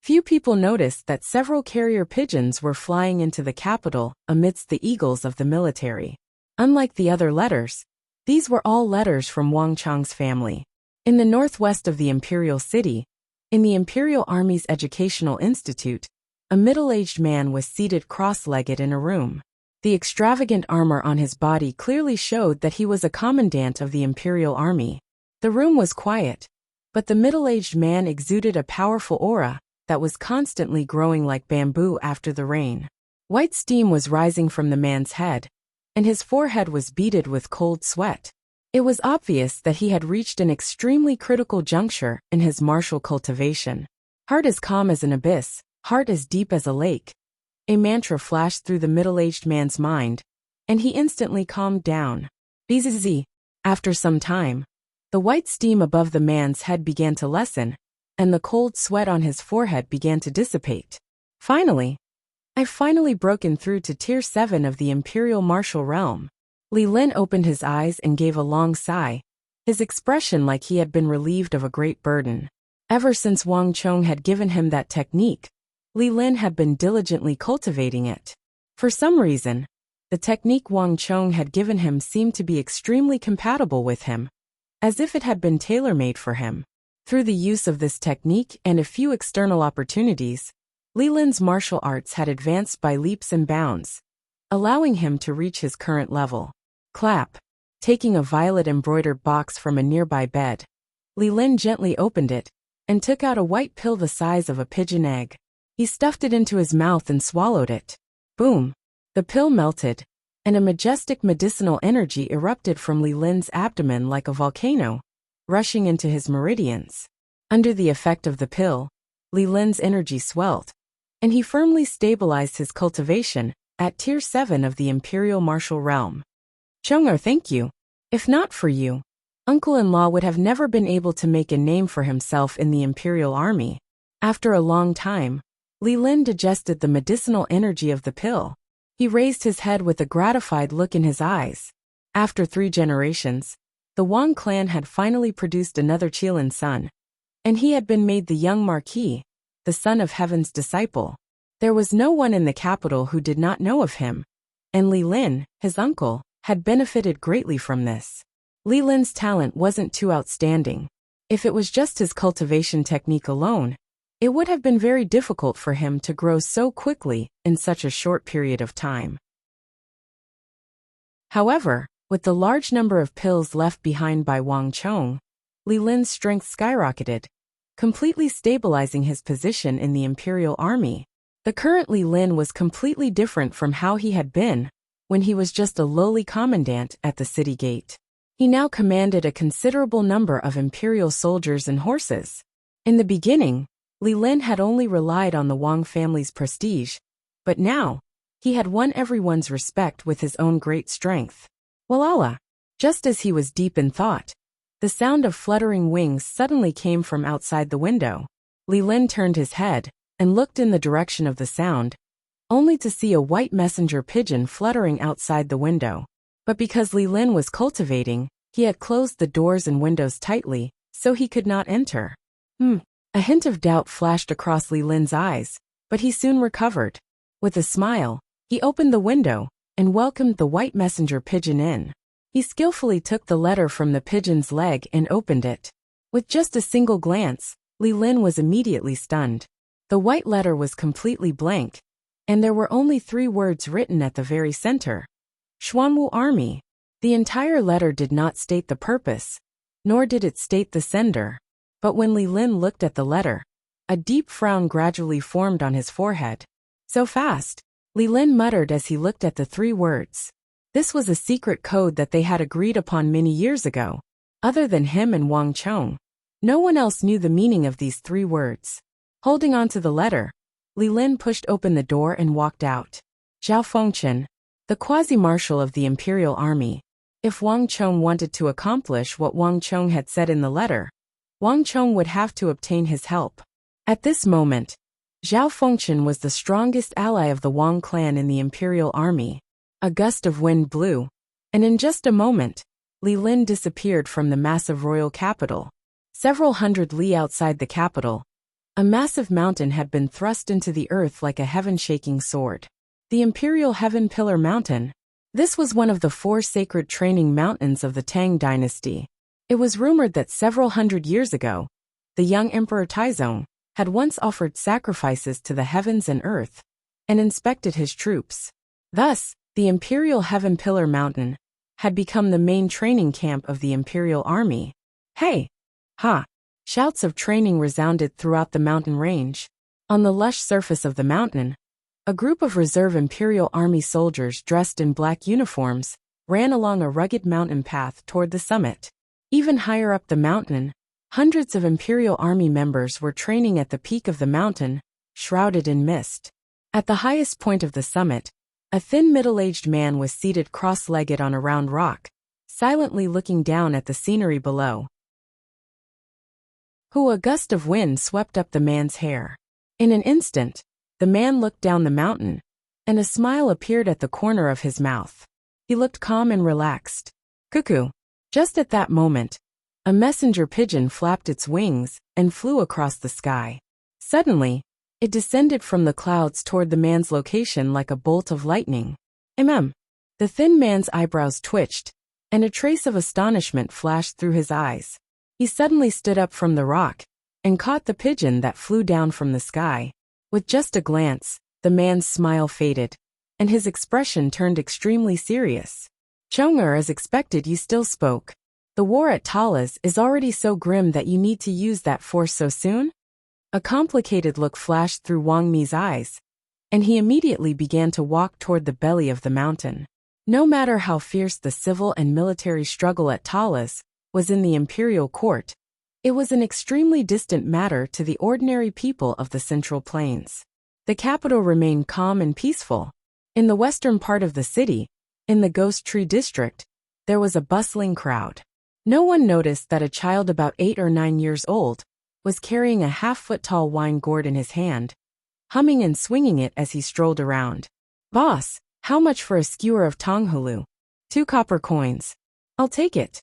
few people noticed that several carrier pigeons were flying into the capital amidst the eagles of the military. Unlike the other letters, these were all letters from Wang Chang's family. In the northwest of the imperial city, in the Imperial Army's Educational Institute, a middle-aged man was seated cross-legged in a room. The extravagant armor on his body clearly showed that he was a commandant of the Imperial Army. The room was quiet, but the middle-aged man exuded a powerful aura that was constantly growing like bamboo after the rain. White steam was rising from the man's head, and his forehead was beaded with cold sweat. It was obvious that he had reached an extremely critical juncture in his martial cultivation. Heart as calm as an abyss, heart as deep as a lake. A mantra flashed through the middle-aged man's mind, and he instantly calmed down. Bzz. After some time, the white steam above the man's head began to lessen, and the cold sweat on his forehead began to dissipate. I've finally broken through to Tier 7 of the Imperial Martial Realm. Li Lin opened his eyes and gave a long sigh, his expression like he had been relieved of a great burden. Ever since Wang Chong had given him that technique, Li Lin had been diligently cultivating it. For some reason, the technique Wang Chong had given him seemed to be extremely compatible with him, as if it had been tailor-made for him. Through the use of this technique and a few external opportunities, Li Lin's martial arts had advanced by leaps and bounds, allowing him to reach his current level. Clap. Taking a violet-embroidered box from a nearby bed, Li Lin gently opened it and took out a white pill the size of a pigeon egg. He stuffed it into his mouth and swallowed it. Boom! The pill melted, and a majestic medicinal energy erupted from Li Lin's abdomen like a volcano, rushing into his meridians. Under the effect of the pill, Li Lin's energy swelled, and he firmly stabilized his cultivation at Tier 7 of the Imperial Martial Realm. Chong'er, thank you. If not for you, uncle-in-law would have never been able to make a name for himself in the Imperial Army. After a long time, Li Lin digested the medicinal energy of the pill. He raised his head with a gratified look in his eyes. After 3 generations, the Wang clan had finally produced another Qilin son, and he had been made the young Marquis, the son of Heaven's disciple. There was no one in the capital who did not know of him, and Li Lin, his uncle, had benefited greatly from this. Li Lin's talent wasn't too outstanding. If it was just his cultivation technique alone, it would have been very difficult for him to grow so quickly in such a short period of time. However, with the large number of pills left behind by Wang Chong, Li Lin's strength skyrocketed, completely stabilizing his position in the Imperial Army. The current Li Lin was completely different from how he had been when he was just a lowly commandant at the city gate. He now commanded a considerable number of Imperial soldiers and horses. In the beginning, Li Lin had only relied on the Wang family's prestige, but now, he had won everyone's respect with his own great strength. Walala! Just as he was deep in thought, the sound of fluttering wings suddenly came from outside the window. Li Lin turned his head, and looked in the direction of the sound, only to see a white messenger pigeon fluttering outside the window. But because Li Lin was cultivating, he had closed the doors and windows tightly, so he could not enter. A hint of doubt flashed across Li Lin's eyes, but he soon recovered. With a smile, he opened the window and welcomed the white messenger pigeon in. He skillfully took the letter from the pigeon's leg and opened it. With just a single glance, Li Lin was immediately stunned. The white letter was completely blank, and there were only 3 words written at the very center. Xuanwu Army. The entire letter did not state the purpose, nor did it state the sender. But when Li Lin looked at the letter, a deep frown gradually formed on his forehead. So fast, Li Lin muttered as he looked at the 3 words. This was a secret code that they had agreed upon many years ago. Other than him and Wang Chong, no one else knew the meaning of these 3 words. Holding on to the letter, Li Lin pushed open the door and walked out. Zhao Fengchen, the quasi-marshal of the Imperial Army. If Wang Chong wanted to accomplish what Wang Chong had said in the letter, Wang Chong would have to obtain his help. At this moment, Zhao Fengchen was the strongest ally of the Wang clan in the Imperial Army. A gust of wind blew, and in just a moment, Li Lin disappeared from the massive royal capital. Several hundred li outside the capital, a massive mountain had been thrust into the earth like a heaven-shaking sword. The Imperial Heaven Pillar Mountain. This was one of the 4 sacred training mountains of the Tang dynasty. It was rumored that several hundred years ago, the young Emperor Taizong had once offered sacrifices to the heavens and earth, and inspected his troops. Thus, the Imperial Heaven Pillar Mountain had become the main training camp of the Imperial Army. Hey! Ha! Shouts of training resounded throughout the mountain range. On the lush surface of the mountain, a group of reserve Imperial Army soldiers dressed in black uniforms ran along a rugged mountain path toward the summit. Even higher up the mountain, hundreds of Imperial Army members were training at the peak of the mountain, shrouded in mist. At the highest point of the summit, a thin middle-aged man was seated cross-legged on a round rock, silently looking down at the scenery below. A gust of wind swept up the man's hair. In an instant, the man looked down the mountain, and a smile appeared at the corner of his mouth. He looked calm and relaxed. Cuckoo! Just at that moment, a messenger pigeon flapped its wings and flew across the sky. Suddenly, it descended from the clouds toward the man's location like a bolt of lightning. The thin man's eyebrows twitched, and a trace of astonishment flashed through his eyes. He suddenly stood up from the rock and caught the pigeon that flew down from the sky. With just a glance, the man's smile faded, and his expression turned extremely serious. Chonger, as expected, you still spoke. The war at Talas is already so grim that you need to use that force so soon? A complicated look flashed through Wang Mi's eyes, and he immediately began to walk toward the belly of the mountain. No matter how fierce the civil and military struggle at Talas was in the imperial court, it was an extremely distant matter to the ordinary people of the Central Plains. The capital remained calm and peaceful. In the western part of the city, in the Ghost Tree district, there was a bustling crowd. No one noticed that a child about 8 or 9 years old was carrying a half-foot-tall wine gourd in his hand, humming and swinging it as he strolled around. Boss, how much for a skewer of Tonghulu? 2 copper coins. I'll take it.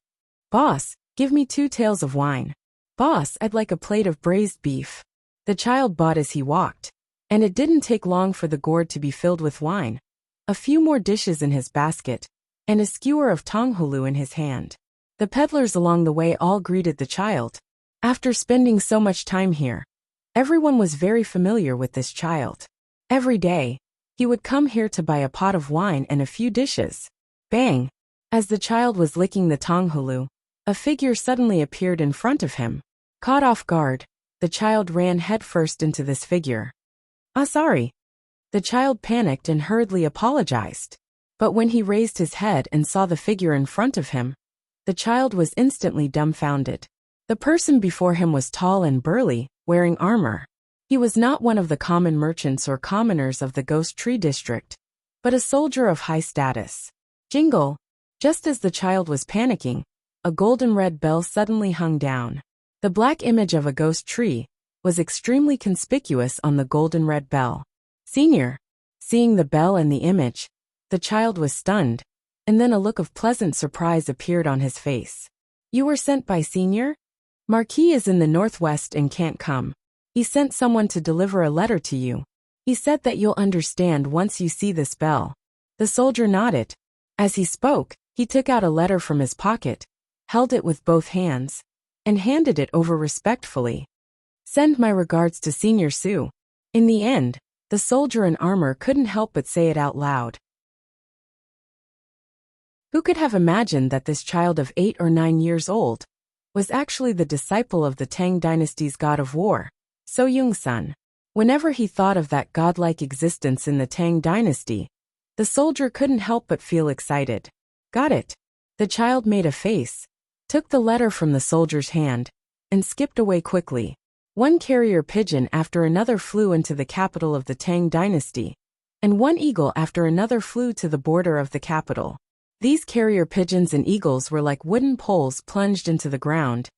Boss, give me 2 tails of wine. Boss, I'd like a plate of braised beef. The child bought as he walked, and it didn't take long for the gourd to be filled with wine, a few more dishes in his basket, and a skewer of Tonghulu in his hand. The peddlers along the way all greeted the child. After spending so much time here, everyone was very familiar with this child. Every day, he would come here to buy a pot of wine and a few dishes. Bang! As the child was licking the Tonghulu, a figure suddenly appeared in front of him. Caught off guard, the child ran headfirst into this figure. Sorry. The child panicked and hurriedly apologized. But when he raised his head and saw the figure in front of him, the child was instantly dumbfounded. The person before him was tall and burly, wearing armor. He was not one of the common merchants or commoners of the Ghost Tree district, but a soldier of high status. Jingle! Just as the child was panicking, a golden red bell suddenly hung down. The black image of a ghost tree was extremely conspicuous on the golden red bell. Senior. Seeing the bell and the image, the child was stunned, and then a look of pleasant surprise appeared on his face. You were sent by Senior? Marquis is in the northwest and can't come. He sent someone to deliver a letter to you. He said that you'll understand once you see this bell. The soldier nodded. As he spoke, he took out a letter from his pocket, held it with both hands, and handed it over respectfully. Send my regards to Senior Su. In the end, the soldier in armor couldn't help but say it out loud. Who could have imagined that this child of 8 or 9 years old was actually the disciple of the Tang dynasty's god of war, So Yung-sun? Whenever he thought of that godlike existence in the Tang dynasty, the soldier couldn't help but feel excited. Got it. The child made a face, took the letter from the soldier's hand, and skipped away quickly. One carrier pigeon after another flew into the capital of the Tang dynasty, and one eagle after another flew to the border of the capital. These carrier pigeons and eagles were like wooden poles plunged into the ground,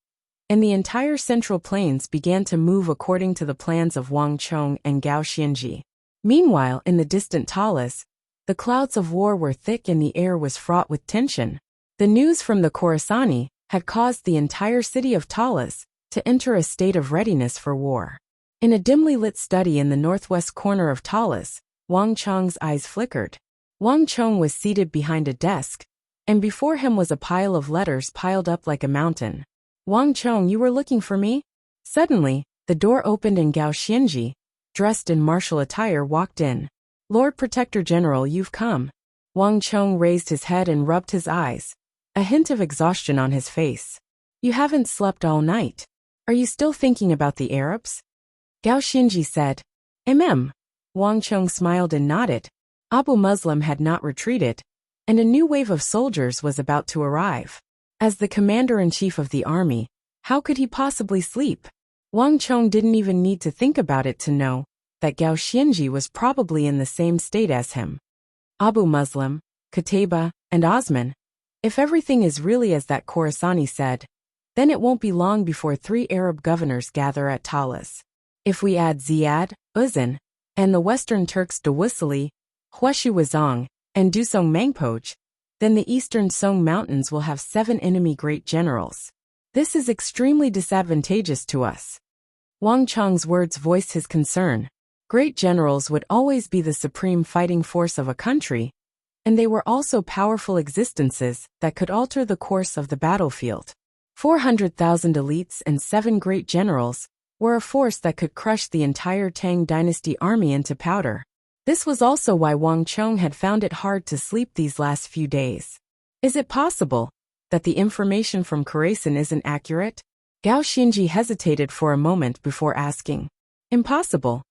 and the entire central plains began to move according to the plans of Wang Chong and Gao Xianji. Meanwhile, in the distant Talas, the clouds of war were thick and the air was fraught with tension. The news from the Khorasani had caused the entire city of Talas to enter a state of readiness for war. In a dimly lit study in the northwest corner of Talas, Wang Chong's eyes flickered. Wang Chong was seated behind a desk, and before him was a pile of letters piled up like a mountain. Wang Chong, you were looking for me? Suddenly, the door opened and Gao Xianji, dressed in martial attire, walked in. Lord Protector General, you've come. Wang Chong raised his head and rubbed his eyes, a hint of exhaustion on his face. You haven't slept all night. Are you still thinking about the Arabs? Gao Xianji said. Wang Chong smiled and nodded. Abu Muslim had not retreated, and a new wave of soldiers was about to arrive. As the commander-in-chief of the army, how could he possibly sleep? Wang Chong didn't even need to think about it to know that Gao Xianji was probably in the same state as him. Abu Muslim, Qutayba, and Osman. If everything is really as that Khorasani said, then it won't be long before 3 Arab governors gather at Talas. If we add Ziyad, Uzan, and the Western Turks Dawusili, Huashu Wazong, and Dusong Mangpoj, then the eastern Song Mountains will have 7 enemy great generals. This is extremely disadvantageous to us. Wang Chong's words voiced his concern. Great generals would always be the supreme fighting force of a country, and they were also powerful existences that could alter the course of the battlefield. 400,000 elites and 7 great generals were a force that could crush the entire Tang dynasty army into powder. This was also why Wang Chong had found it hard to sleep these last few days. Is it possible that the information from Khorasan isn't accurate? Gao Xianji hesitated for a moment before asking. Impossible.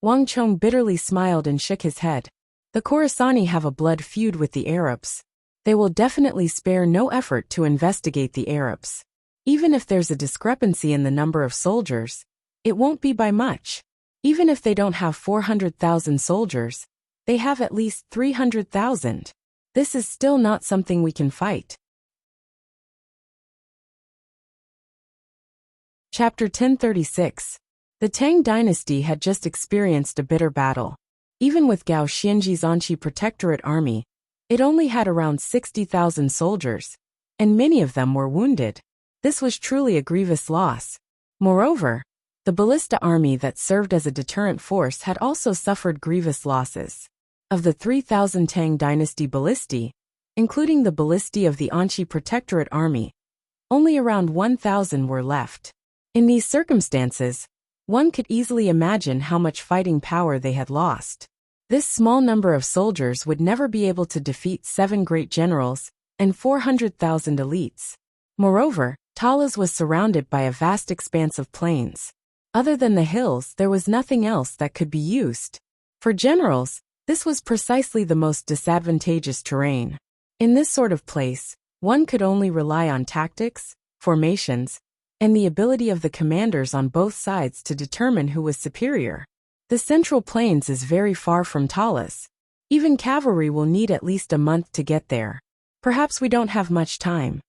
Wang Chong bitterly smiled and shook his head. The Khorasani have a blood feud with the Arabs. They will definitely spare no effort to investigate the Arabs. Even if there's a discrepancy in the number of soldiers, it won't be by much. Even if they don't have 400,000 soldiers, they have at least 300,000. This is still not something we can fight. Chapter 1036. The Tang dynasty had just experienced a bitter battle. Even with Gao Xianji's Anqi Protectorate army, it only had around 60,000 soldiers, and many of them were wounded. This was truly a grievous loss. Moreover, the ballista army that served as a deterrent force had also suffered grievous losses. Of the 3,000 Tang dynasty ballistae, including the ballistae of the Anqi Protectorate army, only around 1,000 were left. In these circumstances, one could easily imagine how much fighting power they had lost. This small number of soldiers would never be able to defeat 7 great generals and 400,000 elites. Moreover, Talas was surrounded by a vast expanse of plains. Other than the hills, there was nothing else that could be used. For generals, this was precisely the most disadvantageous terrain. In this sort of place, one could only rely on tactics, formations, and the ability of the commanders on both sides to determine who was superior. The Central Plains is very far from Talas. Even cavalry will need at least a month to get there. Perhaps we don't have much time.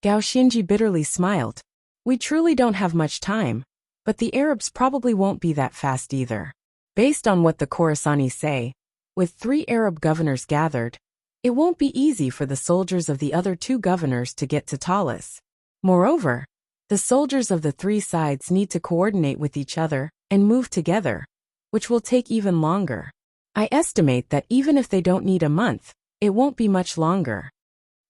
Gao Xianji bitterly smiled. We truly don't have much time. But the Arabs probably won't be that fast either. Based on what the Khorasani say, with 3 Arab governors gathered, it won't be easy for the soldiers of the other 2 governors to get to Talis. Moreover, the soldiers of the 3 sides need to coordinate with each other and move together, which will take even longer. I estimate that even if they don't need a month, it won't be much longer.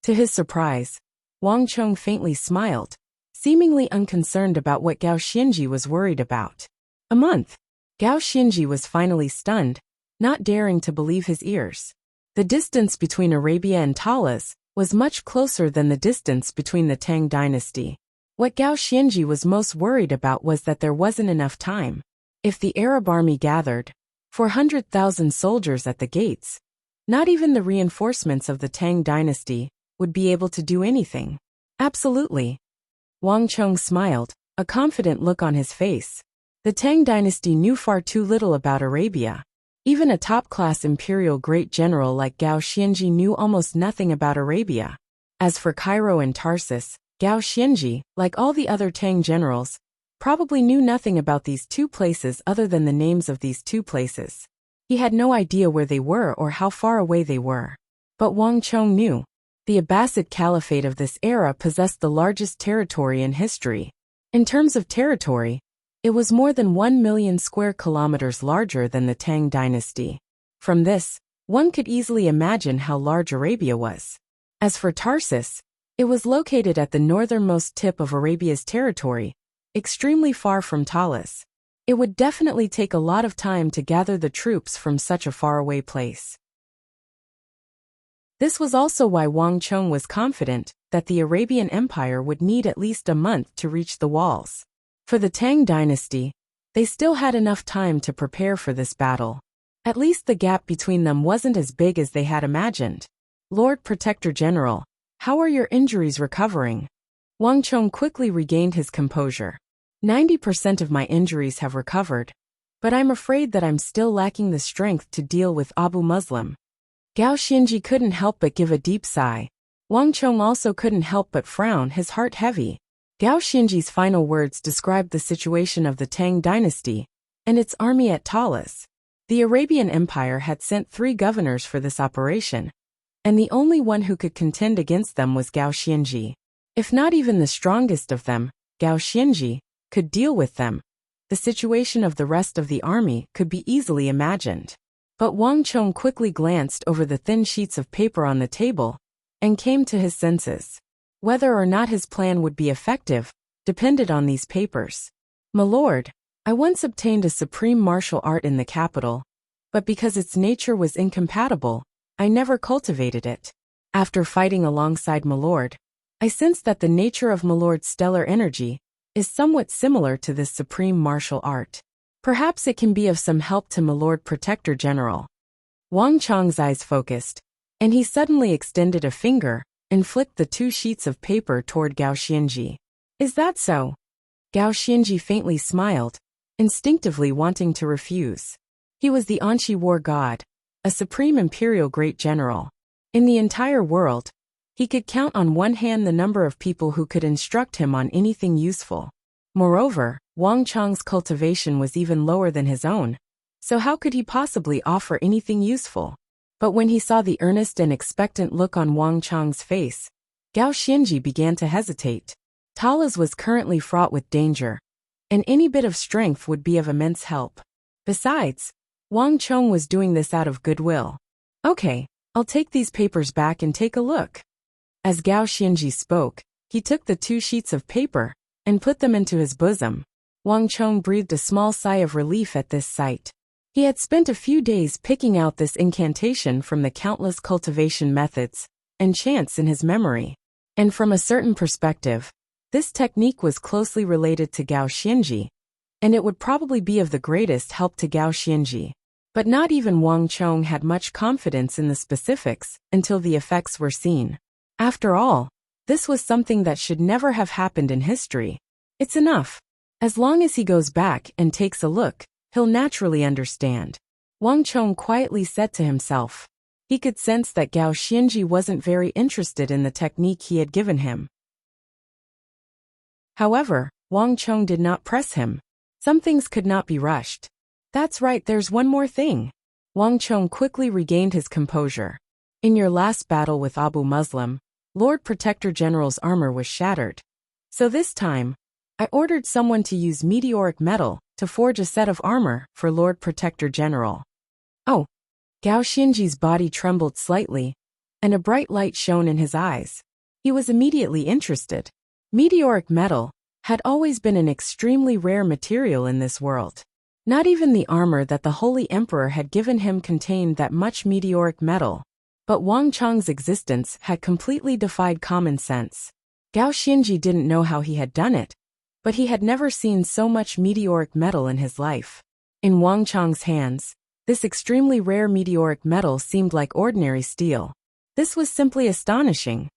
To his surprise, Wang Chong faintly smiled, seemingly unconcerned about what Gao Xianji was worried about. A month. Gao Xianji was finally stunned, not daring to believe his ears. The distance between Arabia and Talis was much closer than the distance between the Tang dynasty. What Gao Xianji was most worried about was that there wasn't enough time. If the Arab army gathered 400,000 soldiers at the gates, not even the reinforcements of the Tang dynasty would be able to do anything. Absolutely. Wang Chong smiled, a confident look on his face. The Tang dynasty knew far too little about Arabia. Even a top-class imperial great general like Gao Xianji knew almost nothing about Arabia. As for Cairo and Tarsus, Gao Xianji, like all the other Tang generals, probably knew nothing about these 2 places other than the names of these 2 places. He had no idea where they were or how far away they were. But Wang Chong knew. The Abbasid Caliphate of this era possessed the largest territory in history. In terms of territory, it was more than 1 million square kilometers larger than the Tang dynasty. From this, one could easily imagine how large Arabia was. As for Tarsus, it was located at the northernmost tip of Arabia's territory, extremely far from Talis. It would definitely take a lot of time to gather the troops from such a faraway place. This was also why Wang Chong was confident that the Arabian Empire would need at least a month to reach the walls. For the Tang dynasty, they still had enough time to prepare for this battle. At least the gap between them wasn't as big as they had imagined. Lord Protector General, how are your injuries recovering? Wang Chong quickly regained his composure. 90% of my injuries have recovered, but I'm afraid that I'm still lacking the strength to deal with Abu Muslim. Gao Xianji couldn't help but give a deep sigh. Wang Chong also couldn't help but frown, his heart heavy. Gao Xianji's final words described the situation of the Tang dynasty and its army at Talis. The Arabian Empire had sent 3 governors for this operation, and the only one who could contend against them was Gao Xianji. If not even the strongest of them, Gao Xianji, could deal with them, the situation of the rest of the army could be easily imagined. But Wang Chong quickly glanced over the thin sheets of paper on the table and came to his senses. Whether or not his plan would be effective depended on these papers. My lord, I once obtained a supreme martial art in the capital, but because its nature was incompatible, I never cultivated it. After fighting alongside my lord, I sensed that the nature of my lord's stellar energy is somewhat similar to this supreme martial art. Perhaps it can be of some help to my Lord Protector General. Wang Chong's eyes focused, and he suddenly extended a finger and flicked the 2 sheets of paper toward Gao Xianji. Is that so? Gao Xianji faintly smiled, instinctively wanting to refuse. He was the Anqi war god, a supreme imperial great general. In the entire world, he could count on one hand the number of people who could instruct him on anything useful. Moreover, Wang Chong's cultivation was even lower than his own, so how could he possibly offer anything useful? But when he saw the earnest and expectant look on Wang Chong's face, Gao Xianji began to hesitate. Talis was currently fraught with danger, and any bit of strength would be of immense help. Besides, Wang Chong was doing this out of goodwill. Okay, I'll take these papers back and take a look. As Gao Xianji spoke, he took the 2 sheets of paper and put them into his bosom. Wang Chong breathed a small sigh of relief at this sight. He had spent a few days picking out this incantation from the countless cultivation methods and chants in his memory. And from a certain perspective, this technique was closely related to Gao Xianji, and it would probably be of the greatest help to Gao Xianji. But not even Wang Chong had much confidence in the specifics until the effects were seen. After all, this was something that should never have happened in history. It's enough. As long as he goes back and takes a look, he'll naturally understand. Wang Chong quietly said to himself. He could sense that Gao Xianji wasn't very interested in the technique he had given him. However, Wang Chong did not press him. Some things could not be rushed. That's right, there's one more thing. Wang Chong quickly regained his composure. In your last battle with Abu Muslim, Lord Protector General's armor was shattered. So this time, I ordered someone to use meteoric metal to forge a set of armor for Lord Protector General. Oh. Gao Xianji's body trembled slightly, and a bright light shone in his eyes. He was immediately interested. Meteoric metal had always been an extremely rare material in this world. Not even the armor that the Holy Emperor had given him contained that much meteoric metal. But Wang Chong's existence had completely defied common sense. Gao Xianji didn't know how he had done it, but he had never seen so much meteoric metal in his life. In Wang Chong's hands, this extremely rare meteoric metal seemed like ordinary steel. This was simply astonishing.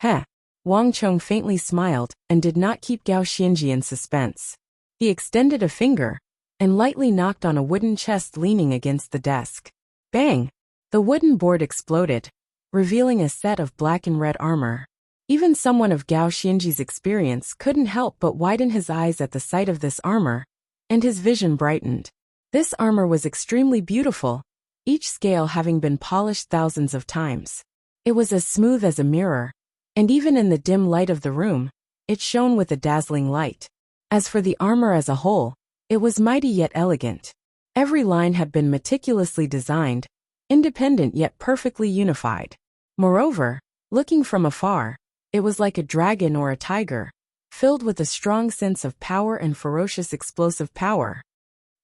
Heh. Wang Chong faintly smiled and did not keep Gao Xianji in suspense. He extended a finger and lightly knocked on a wooden chest leaning against the desk. Bang! The wooden board exploded, revealing a set of black and red armor. Even someone of Gao Xianji's experience couldn't help but widen his eyes at the sight of this armor, and his vision brightened. This armor was extremely beautiful, each scale having been polished thousands of times. It was as smooth as a mirror, and even in the dim light of the room, it shone with a dazzling light. As for the armor as a whole, it was mighty yet elegant. Every line had been meticulously designed, independent yet perfectly unified. Moreover, looking from afar, it was like a dragon or a tiger, filled with a strong sense of power and ferocious explosive power.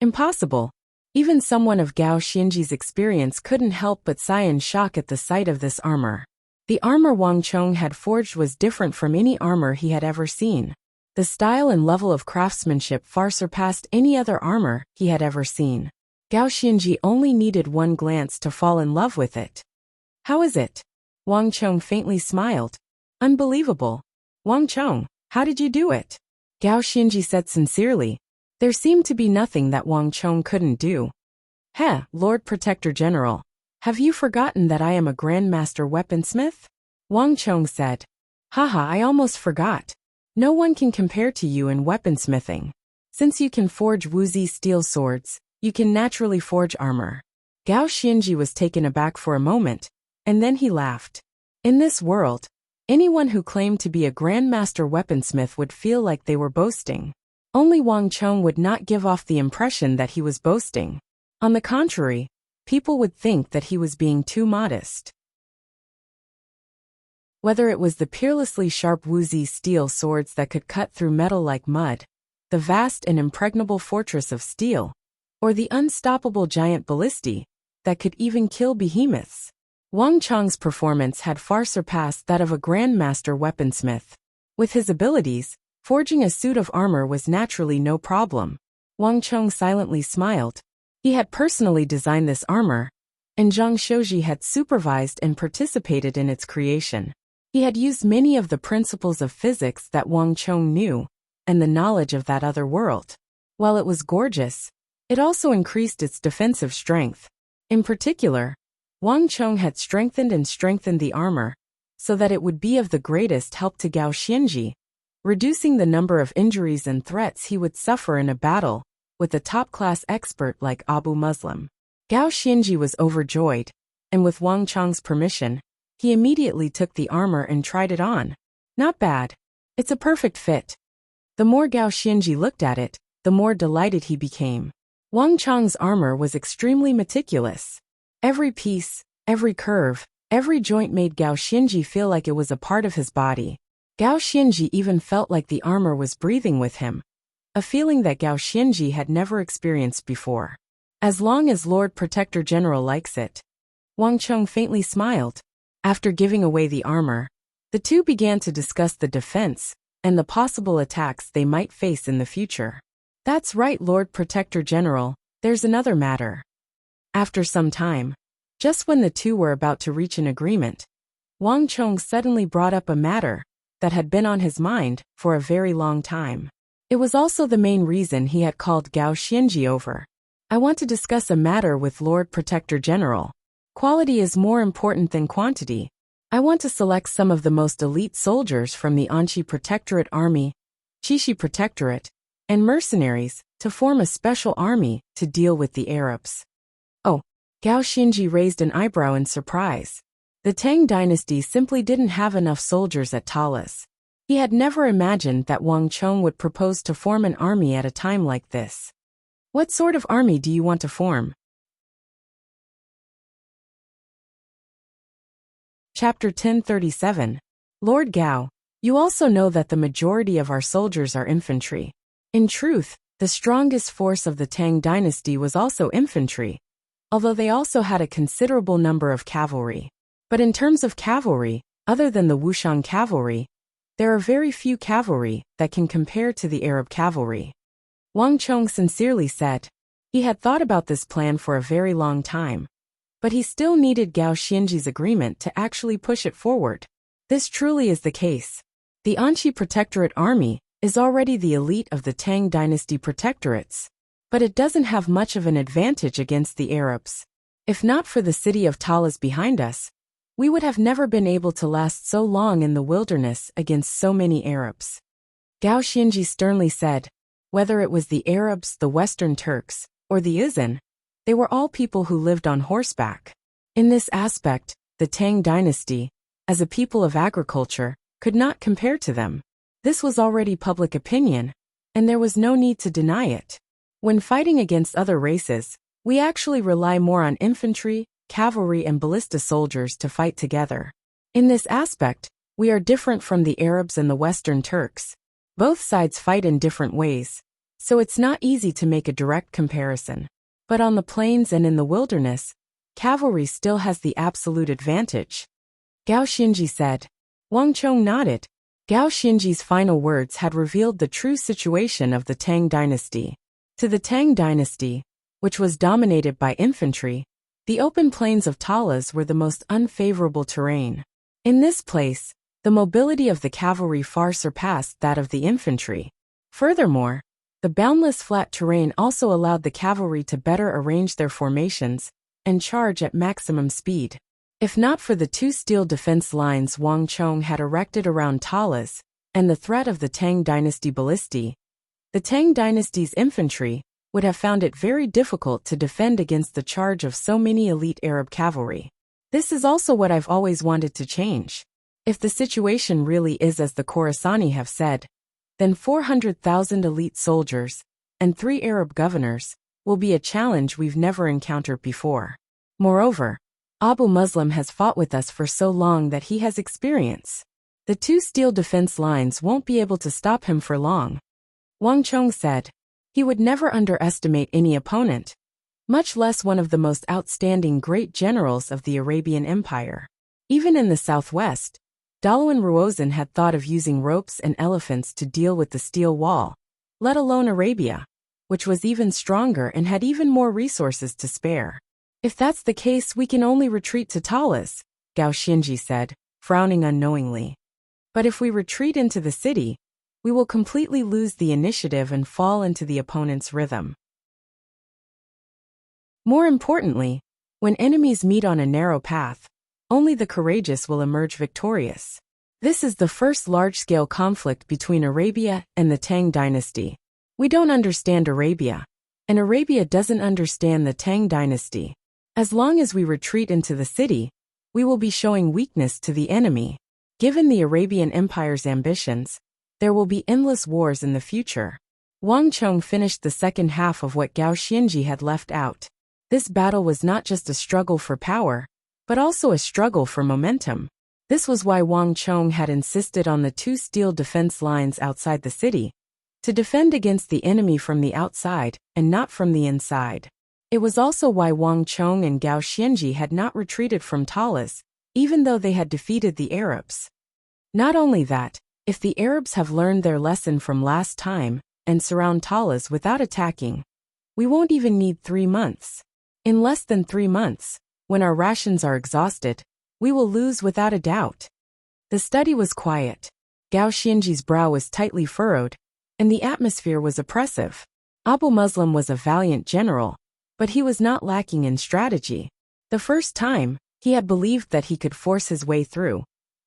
Impossible. Even someone of Gao Xianji's experience couldn't help but sigh in shock at the sight of this armor. The armor Wang Chong had forged was different from any armor he had ever seen. The style and level of craftsmanship far surpassed any other armor he had ever seen. Gao Xianji only needed one glance to fall in love with it. How is it? Wang Chong faintly smiled. Unbelievable. Wang Chong, how did you do it? Gao Xianji said sincerely. There seemed to be nothing that Wang Chong couldn't do. Heh, Lord Protector General. Have you forgotten that I am a Grandmaster weaponsmith? Wang Chong said. Haha, I almost forgot. No one can compare to you in weaponsmithing. Since you can forge Wuxia steel swords, you can naturally forge armor. Gao Xianji was taken aback for a moment, and then he laughed. In this world, anyone who claimed to be a Grandmaster weaponsmith would feel like they were boasting. Only Wang Chong would not give off the impression that he was boasting. On the contrary, people would think that he was being too modest. Whether it was the peerlessly sharp Wuxia steel swords that could cut through metal like mud, the vast and impregnable fortress of steel, or the unstoppable giant ballistae that could even kill behemoths, Wang Chong's performance had far surpassed that of a Grandmaster weaponsmith. With his abilities, forging a suit of armor was naturally no problem. Wang Chong silently smiled. He had personally designed this armor, and Zhang Shouji had supervised and participated in its creation. He had used many of the principles of physics that Wang Chong knew, and the knowledge of that other world. While it was gorgeous, it also increased its defensive strength. In particular, Wang Chong had strengthened the armor, so that it would be of the greatest help to Gao Xianji, reducing the number of injuries and threats he would suffer in a battle with a top-class expert like Abu Muslim. Gao Xianji was overjoyed, and with Wang Chong's permission, he immediately took the armor and tried it on. Not bad. It's a perfect fit. The more Gao Xianji looked at it, the more delighted he became. Wang Chong's armor was extremely meticulous. Every piece, every curve, every joint made Gao Xianji feel like it was a part of his body. Gao Xianji even felt like the armor was breathing with him, a feeling that Gao Xianji had never experienced before. As long as Lord Protector General likes it. Wang Chong faintly smiled. After giving away the armor, the two began to discuss the defense and the possible attacks they might face in the future. That's right, Lord Protector General, there's another matter. After some time, just when the two were about to reach an agreement, Wang Chong suddenly brought up a matter that had been on his mind for a very long time. It was also the main reason he had called Gao Xianji over. I want to discuss a matter with Lord Protector General. Quality is more important than quantity. I want to select some of the most elite soldiers from the Anqi Protectorate Army, Qixi Protectorate, and mercenaries to form a special army to deal with the Arabs. Oh, Gao Xinji raised an eyebrow in surprise. The Tang dynasty simply didn't have enough soldiers at Talas. He had never imagined that Wang Chong would propose to form an army at a time like this. What sort of army do you want to form? Chapter 1037. Lord Gao, you also know that the majority of our soldiers are infantry. In truth, the strongest force of the Tang dynasty was also infantry, although they also had a considerable number of cavalry. But in terms of cavalry, other than the Wuxian cavalry, there are very few cavalry that can compare to the Arab cavalry. Wang Chong sincerely said. He had thought about this plan for a very long time, but he still needed Gao Xinji's agreement to actually push it forward. This truly is the case. The Anqi Protectorate army is already the elite of the Tang dynasty protectorates, but it doesn't have much of an advantage against the Arabs. If not for the city of Talas behind us, we would have never been able to last so long in the wilderness against so many Arabs. Gao Xinji sternly said. Whether it was the Arabs, the Western Turks, or the Izan, they were all people who lived on horseback. In this aspect, the Tang dynasty, as a people of agriculture, could not compare to them. This was already public opinion, and there was no need to deny it. When fighting against other races, we actually rely more on infantry, cavalry and ballista soldiers to fight together. In this aspect, we are different from the Arabs and the Western Turks. Both sides fight in different ways, so it's not easy to make a direct comparison. But on the plains and in the wilderness, cavalry still has the absolute advantage. Gao Xinji said. Wang Chong nodded. Gao Xinji's final words had revealed the true situation of the Tang dynasty. To the Tang dynasty, which was dominated by infantry, the open plains of Talas were the most unfavorable terrain. In this place, the mobility of the cavalry far surpassed that of the infantry. Furthermore, the boundless flat terrain also allowed the cavalry to better arrange their formations and charge at maximum speed. If not for the two steel defense lines Wang Chong had erected around Talas and the threat of the Tang dynasty ballistae, the Tang dynasty's infantry would have found it very difficult to defend against the charge of so many elite Arab cavalry. This is also what I've always wanted to change. If the situation really is as the Khorasani have said, then 400,000 elite soldiers and 3 Arab governors will be a challenge we've never encountered before. Moreover, Abu Muslim has fought with us for so long that he has experience. The 2 steel defense lines won't be able to stop him for long. Wang Chong said. He would never underestimate any opponent, much less one of the most outstanding great generals of the Arabian Empire. Even in the southwest, Dalawan Ruozan had thought of using ropes and elephants to deal with the steel wall, let alone Arabia, which was even stronger and had even more resources to spare. If that's the case, we can only retreat to Talas, Gao Xinji said, frowning unknowingly. But if we retreat into the city, we will completely lose the initiative and fall into the opponent's rhythm. More importantly, when enemies meet on a narrow path, only the courageous will emerge victorious. This is the first large-scale conflict between Arabia and the Tang dynasty. We don't understand Arabia, and Arabia doesn't understand the Tang dynasty. As long as we retreat into the city, we will be showing weakness to the enemy. Given the Arabian Empire's ambitions, there will be endless wars in the future. Wang Chong finished the second half of what Gao Xinji had left out. This battle was not just a struggle for power, but also a struggle for momentum. This was why Wang Chong had insisted on the 2 steel defense lines outside the city, to defend against the enemy from the outside and not from the inside. It was also why Wang Chong and Gao Xinji had not retreated from Talas, even though they had defeated the Arabs. Not only that, if the Arabs have learned their lesson from last time and surround Talas without attacking, we won't even need 3 months. In less than 3 months, when our rations are exhausted, we will lose without a doubt. The study was quiet. Gao Xinji's brow was tightly furrowed, and the atmosphere was oppressive. Abu Muslim was a valiant general, but he was not lacking in strategy. The first time, he had believed that he could force his way through,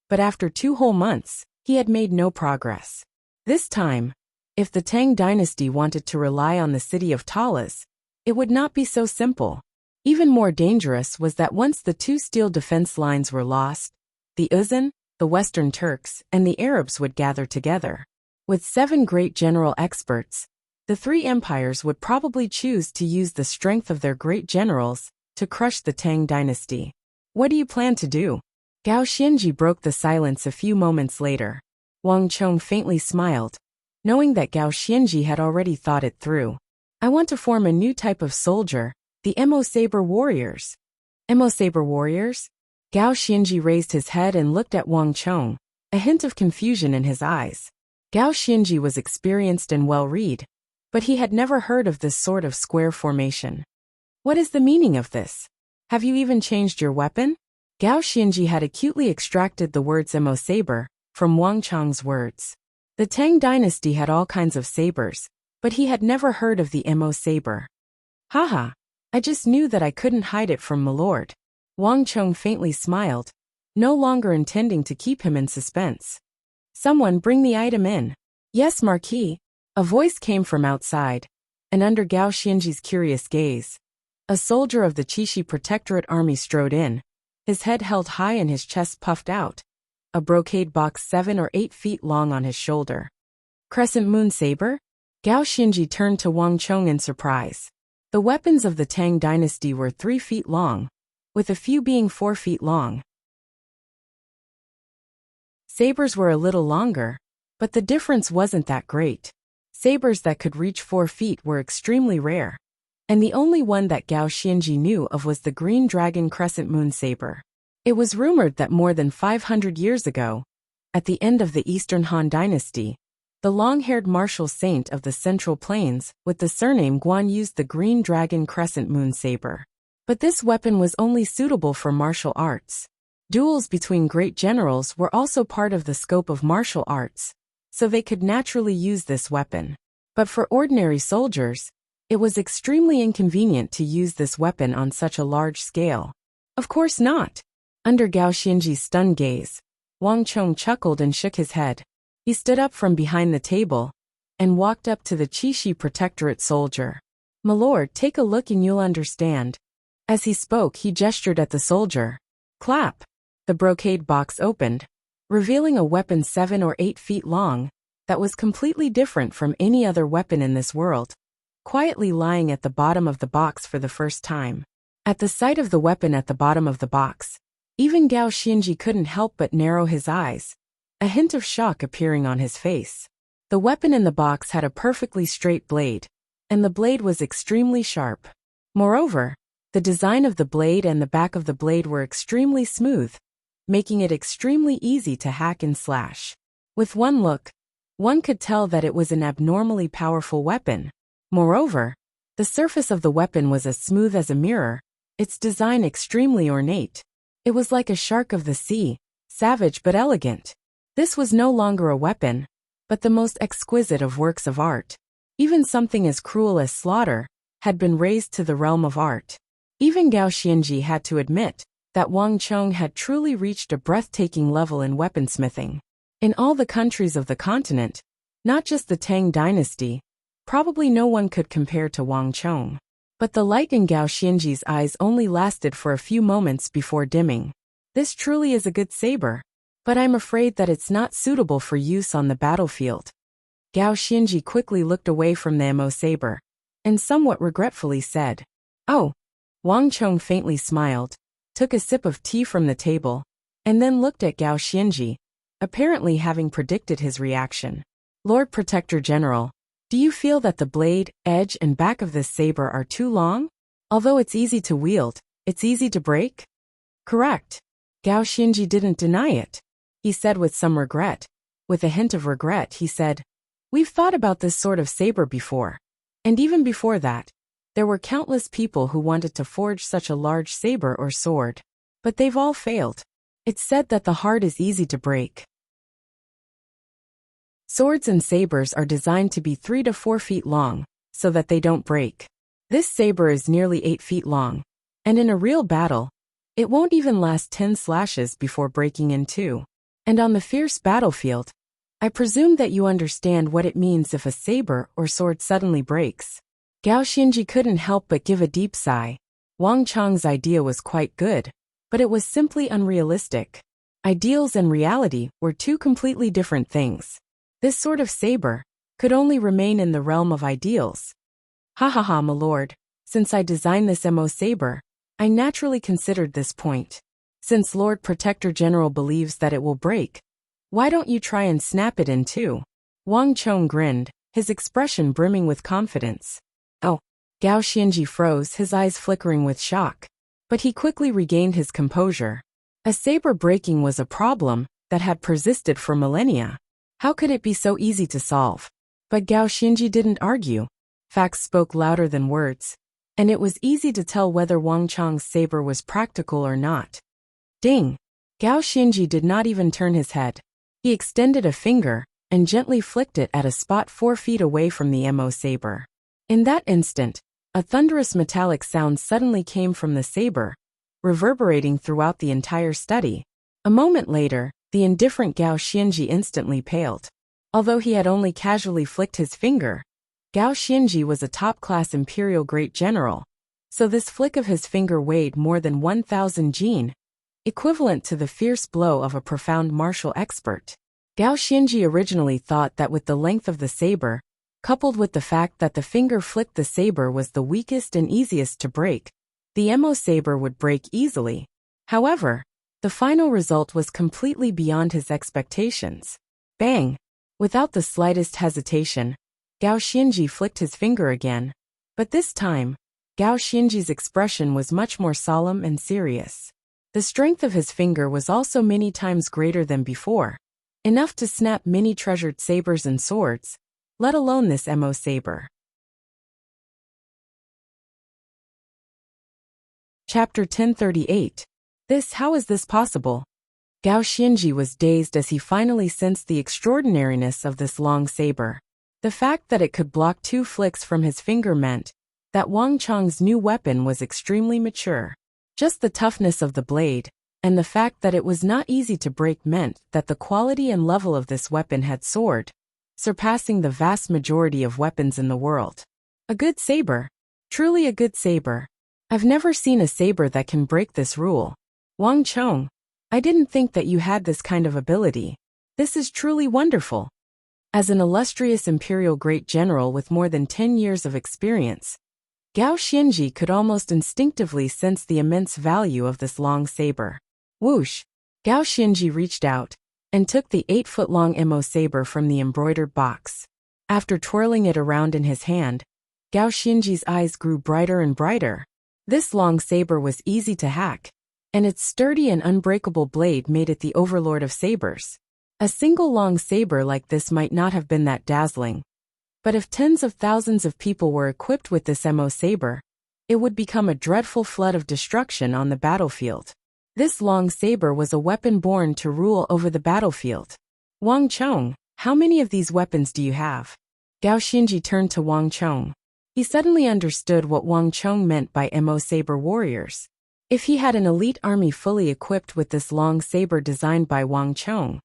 but after 2 whole months, he had made no progress. This time, If the Tang dynasty wanted to rely on the city of Talas, it would not be so simple. Even more dangerous was that once the two steel defense lines were lost, the Uzun, the Western Turks, and the Arabs would gather together. With 7 great general experts, the 3 empires would probably choose to use the strength of their great generals to crush the Tang dynasty. What do you plan to do? Gao Xianji broke the silence a few moments later. Wang Chong faintly smiled, knowing that Gao Xianji had already thought it through. I want to form a new type of soldier, the Emo Saber Warriors. Emo Saber Warriors? Gao Xianji raised his head and looked at Wang Chong, a hint of confusion in his eyes. Gao Xianji was experienced and well-read, but he had never heard of this sort of square formation. What is the meaning of this? Have you even changed your weapon? Gao Xianji had acutely extracted the words Emo Saber from Wang Chong's words. The Tang dynasty had all kinds of sabers, but he had never heard of the Emo Saber. Haha, I just knew that I couldn't hide it from milord. Wang Chong faintly smiled, no longer intending to keep him in suspense. Someone bring the item in. Yes, Marquis. A voice came from outside, and under Gao Xianji's curious gaze, a soldier of the Qixi Protectorate army strode in, his head held high and his chest puffed out, a brocade box 7 or 8 feet long on his shoulder. Crescent Moon Saber? Gao Xianji turned to Wang Chong in surprise. The weapons of the Tang dynasty were 3 feet long, with a few being 4 feet long. Sabers were a little longer, but the difference wasn't that great. Sabers that could reach 4 feet were extremely rare, and the only one that Gao Xianji knew of was the Green Dragon Crescent Moon Saber. It was rumored that more than 500 years ago, at the end of the Eastern Han Dynasty, the long-haired martial saint of the Central Plains with the surname Guan used the Green Dragon Crescent Moon Saber. But this weapon was only suitable for martial arts. Duels between great generals were also part of the scope of martial arts, so they could naturally use this weapon. But for ordinary soldiers, it was extremely inconvenient to use this weapon on such a large scale. Of course not. Under Gao Xianji's stunned gaze, Wang Chong chuckled and shook his head. He stood up from behind the table and walked up to the Qixi Protectorate soldier. My lord, take a look and you'll understand. As he spoke, he gestured at the soldier. Clap. The brocade box opened, revealing a weapon 7 or 8 feet long that was completely different from any other weapon in this world, quietly lying at the bottom of the box for the first time. At the sight of the weapon at the bottom of the box, even Gao Xianji couldn't help but narrow his eyes, a hint of shock appearing on his face. The weapon in the box had a perfectly straight blade, and the blade was extremely sharp. Moreover, the design of the blade and the back of the blade were extremely smooth, making it extremely easy to hack and slash. With one look, one could tell that it was an abnormally powerful weapon. Moreover, the surface of the weapon was as smooth as a mirror, its design extremely ornate. It was like a shark of the sea, savage but elegant. This was no longer a weapon, but the most exquisite of works of art. Even something as cruel as slaughter had been raised to the realm of art. Even Gao Xianji had to admit that Wang Chong had truly reached a breathtaking level in weaponsmithing. In all the countries of the continent, not just the Tang dynasty, probably no one could compare to Wang Chong. But the light in Gao Xianji's eyes only lasted for a few moments before dimming. This truly is a good saber, but I'm afraid that it's not suitable for use on the battlefield. Gao Xianji quickly looked away from the Emo saber, and somewhat regretfully said, Oh. Wang Chong faintly smiled, took a sip of tea from the table, and then looked at Gao Xianji, apparently having predicted his reaction. Lord Protector General, do you feel that the blade, edge, and back of this saber are too long? Although it's easy to wield, it's easy to break? Correct. Gao Xianji didn't deny it. He said with some regret. With a hint of regret, he said, We've thought about this sort of saber before. And even before that, there were countless people who wanted to forge such a large saber or sword. But they've all failed. It's said that the heart is easy to break. Swords and sabers are designed to be 3 to 4 feet long, so that they don't break. This saber is nearly 8 feet long, and in a real battle, it won't even last 10 slashes before breaking in two. And on the fierce battlefield, I presume that you understand what it means if a saber or sword suddenly breaks. Gao Xinji couldn't help but give a deep sigh. Wang Chang's idea was quite good, but it was simply unrealistic. Ideals and reality were two completely different things. This sort of saber could only remain in the realm of ideals. Ha ha ha, my lord. Since I designed this MO saber, I naturally considered this point. Since Lord Protector General believes that it will break, why don't you try and snap it in two? Wang Chong grinned, his expression brimming with confidence. Oh. Gao Xinji froze, his eyes flickering with shock. But he quickly regained his composure. A saber breaking was a problem that had persisted for millennia. How could it be so easy to solve? But Gao Xinji didn't argue. Facts spoke louder than words, and it was easy to tell whether Wang Chang's saber was practical or not. Ding! Gao Xinji did not even turn his head. He extended a finger and gently flicked it at a spot 4 feet away from the MO saber. In that instant, a thunderous metallic sound suddenly came from the saber, reverberating throughout the entire study. A moment later, the indifferent Gao Xinji instantly paled. Although he had only casually flicked his finger, Gao Xinji was a top-class imperial great general, so this flick of his finger weighed more than 1,000 jin, equivalent to the fierce blow of a profound martial expert. Gao Xinji originally thought that with the length of the saber, coupled with the fact that the finger flicked the saber was the weakest and easiest to break, the MO saber would break easily. However, the final result was completely beyond his expectations. Bang! Without the slightest hesitation, Gao Xinji flicked his finger again. But this time, Gao Xinji's expression was much more solemn and serious. The strength of his finger was also many times greater than before, enough to snap many treasured sabers and swords, let alone this MO saber. Chapter 1038. How is this possible? Gao Xinji was dazed as he finally sensed the extraordinariness of this long saber. The fact that it could block 2 flicks from his finger meant that Wang Chang's new weapon was extremely mature. Just the toughness of the blade, and the fact that it was not easy to break meant that the quality and level of this weapon had soared, surpassing the vast majority of weapons in the world. A good saber. Truly a good saber. I've never seen a saber that can break this rule. Wang Chong, I didn't think that you had this kind of ability. This is truly wonderful. As an illustrious imperial great general with more than 10 years of experience, Gao Xinji could almost instinctively sense the immense value of this long saber. Whoosh! Gao Xinji reached out and took the 8-foot-long MO saber from the embroidered box. After twirling it around in his hand, Gao Xinji's eyes grew brighter and brighter. This long saber was easy to hack, and its sturdy and unbreakable blade made it the overlord of sabers. A single long saber like this might not have been that dazzling, but if tens of thousands of people were equipped with this MO saber, it would become a dreadful flood of destruction on the battlefield. This long saber was a weapon born to rule over the battlefield. Wang Chong, how many of these weapons do you have? Gao Xinji turned to Wang Chong. He suddenly understood what Wang Chong meant by MO saber warriors. If he had an elite army fully equipped with this long saber designed by Wang Chong,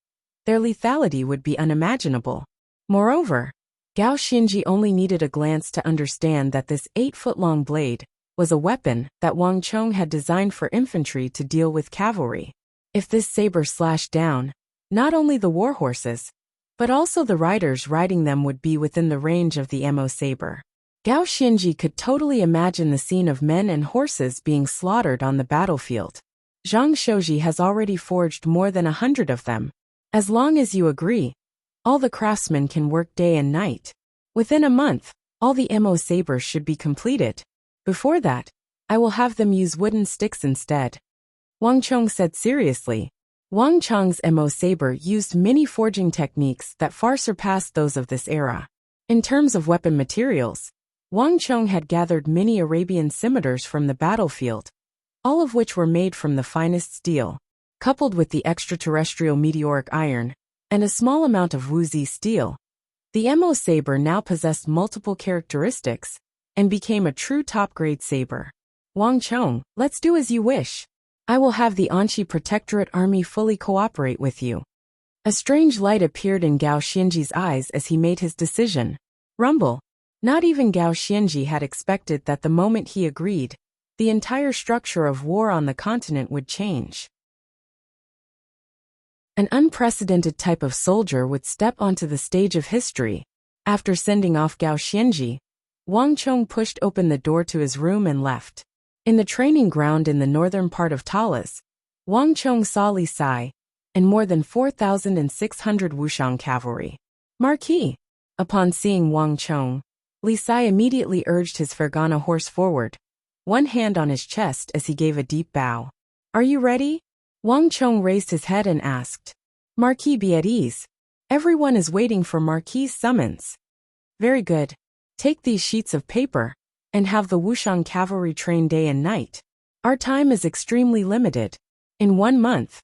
their lethality would be unimaginable. Moreover, Gao Xinji only needed a glance to understand that this 8-foot-long blade was a weapon that Wang Chong had designed for infantry to deal with cavalry. If this saber slashed down, not only the war horses, but also the riders riding them would be within the range of the MO saber. Gao Xinji could totally imagine the scene of men and horses being slaughtered on the battlefield. Zhang Shouji has already forged more than 100 of them. As long as you agree, all the craftsmen can work day and night. Within a month, all the MO sabers should be completed. Before that, I will have them use wooden sticks instead. Wang Chong said seriously. Wang Chong's MO saber used many forging techniques that far surpassed those of this era. In terms of weapon materials, Wang Chong had gathered many Arabian scimitars from the battlefield, all of which were made from the finest steel, coupled with the extraterrestrial meteoric iron, and a small amount of Wuxia steel. The MO saber now possessed multiple characteristics, and became a true top-grade saber. Wang Chong, let's do as you wish. I will have the Anxi Protectorate Army fully cooperate with you. A strange light appeared in Gao Xianji's eyes as he made his decision. Rumble. Not even Gao Xianji had expected that the moment he agreed, the entire structure of war on the continent would change. An unprecedented type of soldier would step onto the stage of history. After sending off Gao Xianji, Wang Chong pushed open the door to his room and left. In the training ground in the northern part of Talas, Wang Chong saw Li Sai and more than 4,600 Wuxian cavalry. Marquis. Upon seeing Wang Chong, Li Sai immediately urged his Fergana horse forward, one hand on his chest as he gave a deep bow. Are you ready? Wang Chong raised his head and asked. Marquis, be at ease. Everyone is waiting for Marquis' summons. Very good. Take these sheets of paper and have the Wuxian cavalry train day and night. Our time is extremely limited. In 1 month,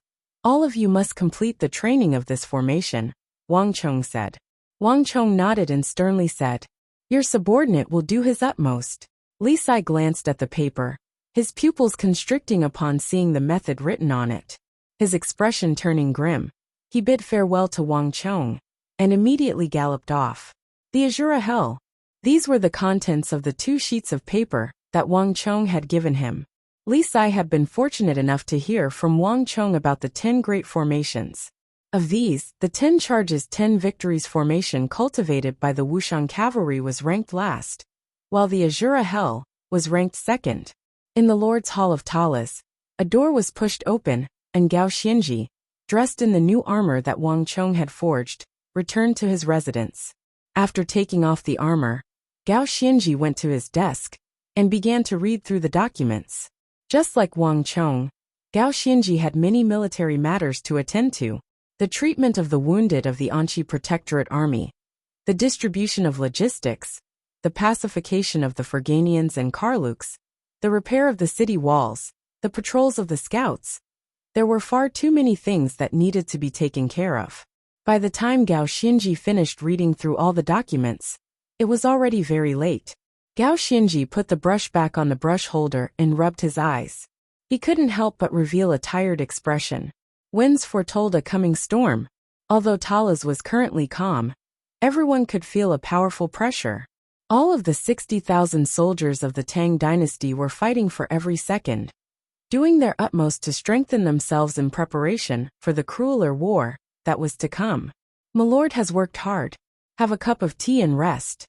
all of you must complete the training of this formation, Wang Chong said. Wang Chong nodded and sternly said, Your subordinate will do his utmost. Li Sai glanced at the paper, his pupils constricting upon seeing the method written on it. His expression turning grim, he bid farewell to Wang Chong and immediately galloped off. The Azura Hell. These were the contents of the 2 sheets of paper that Wang Chong had given him. Li Sai had been fortunate enough to hear from Wang Chong about the 10 great formations. Of these, the 10 charges 10 victories formation cultivated by the Wuxian cavalry was ranked last, while the Azura Hell was ranked second. In the Lord's Hall of Talas, a door was pushed open, and Gao Xianji, dressed in the new armor that Wang Chong had forged, returned to his residence. After taking off the armor, Gao Xianji went to his desk and began to read through the documents. Just like Wang Chong, Gao Xianji had many military matters to attend to. The treatment of the wounded of the Anqi Protectorate Army, the distribution of logistics, the pacification of the Ferganians and Karluks, the repair of the city walls, the patrols of the scouts. There were far too many things that needed to be taken care of. By the time Gao Xianji finished reading through all the documents, it was already very late. Gao Xianji put the brush back on the brush holder and rubbed his eyes. He couldn't help but reveal a tired expression. Winds foretold a coming storm. Although Talas was currently calm, everyone could feel a powerful pressure. All of the 60,000 soldiers of the Tang dynasty were fighting for every second, doing their utmost to strengthen themselves in preparation for the crueler war that was to come. My lord has worked hard. Have a cup of tea and rest.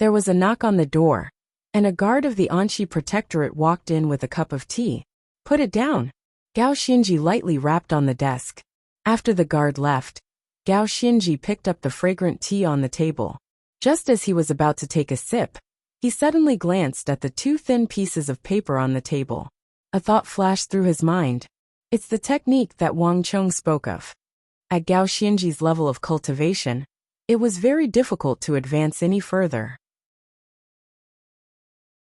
There was a knock on the door, and a guard of the Anqi Protectorate walked in with a cup of tea. Put it down. Gao Xianji lightly rapped on the desk. After the guard left, Gao Xianji picked up the fragrant tea on the table. Just as he was about to take a sip, he suddenly glanced at the 2 thin pieces of paper on the table. A thought flashed through his mind. It's the technique that Wang Chong spoke of. At Gao Xianji's level of cultivation, it was very difficult to advance any further.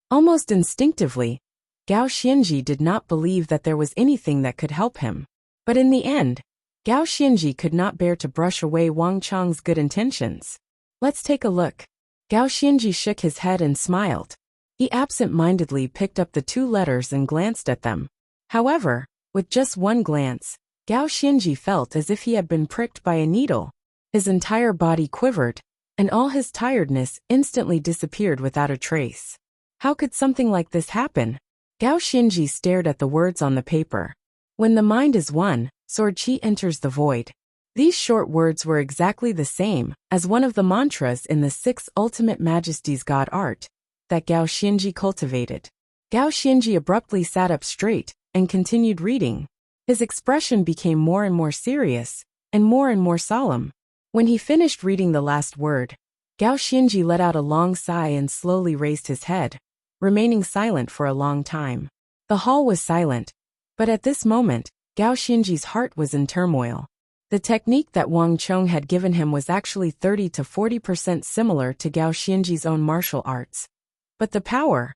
Almost instinctively, Gao Xianji did not believe that there was anything that could help him. But in the end, Gao Xianji could not bear to brush away Wang Chong's good intentions. Let's take a look. Gao Xianji shook his head and smiled. He absent-mindedly picked up the 2 letters and glanced at them. However, with just one glance, Gao Xianji felt as if he had been pricked by a needle. His entire body quivered, and all his tiredness instantly disappeared without a trace. How could something like this happen? Gao Xianji stared at the words on the paper. When the mind is one, sword qi enters the void. These short words were exactly the same as one of the mantras in the 6 Ultimate Majesty's God art that Gao Xianji cultivated. Gao Xianji abruptly sat up straight and continued reading. His expression became more and more serious and more solemn. When he finished reading the last word, Gao Xianji let out a long sigh and slowly raised his head, remaining silent for a long time. The hall was silent, but at this moment, Gao Xianji's heart was in turmoil. The technique that Wang Chong had given him was actually 30 to 40% similar to Gao Xianji's own martial arts. But the power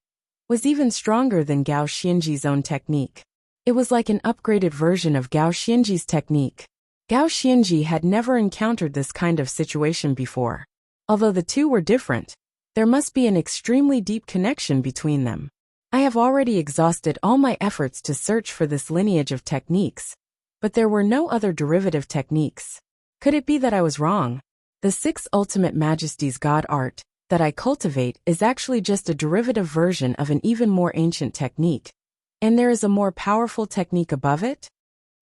was even stronger than Gao Xianji's own technique. It was like an upgraded version of Gao Xianji's technique. Gao Xianji had never encountered this kind of situation before. Although the 2 were different, there must be an extremely deep connection between them. I have already exhausted all my efforts to search for this lineage of techniques, but there were no other derivative techniques. Could it be that I was wrong? The 6 ultimate majesties God art that I cultivate is actually just a derivative version of an even more ancient technique. And there is a more powerful technique above it?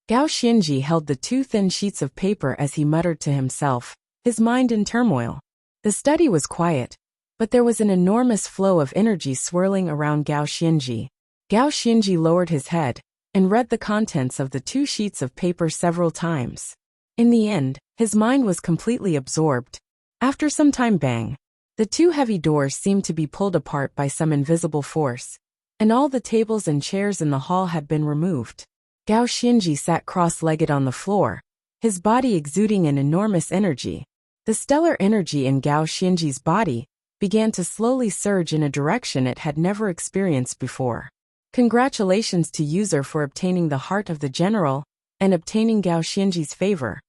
Gao Xianji held the 2 thin sheets of paper as he muttered to himself, his mind in turmoil. The study was quiet, but there was an enormous flow of energy swirling around Gao Xianji. Gao Xianji lowered his head and read the contents of the 2 sheets of paper several times. In the end, his mind was completely absorbed. After some time, bang! The 2 heavy doors seemed to be pulled apart by some invisible force, and all the tables and chairs in the hall had been removed. Gao Xianji sat cross-legged on the floor, his body exuding an enormous energy. The stellar energy in Gao Xianji's body began to slowly surge in a direction it had never experienced before. Congratulations to user for obtaining the heart of the general and obtaining Gao Xianji's favor,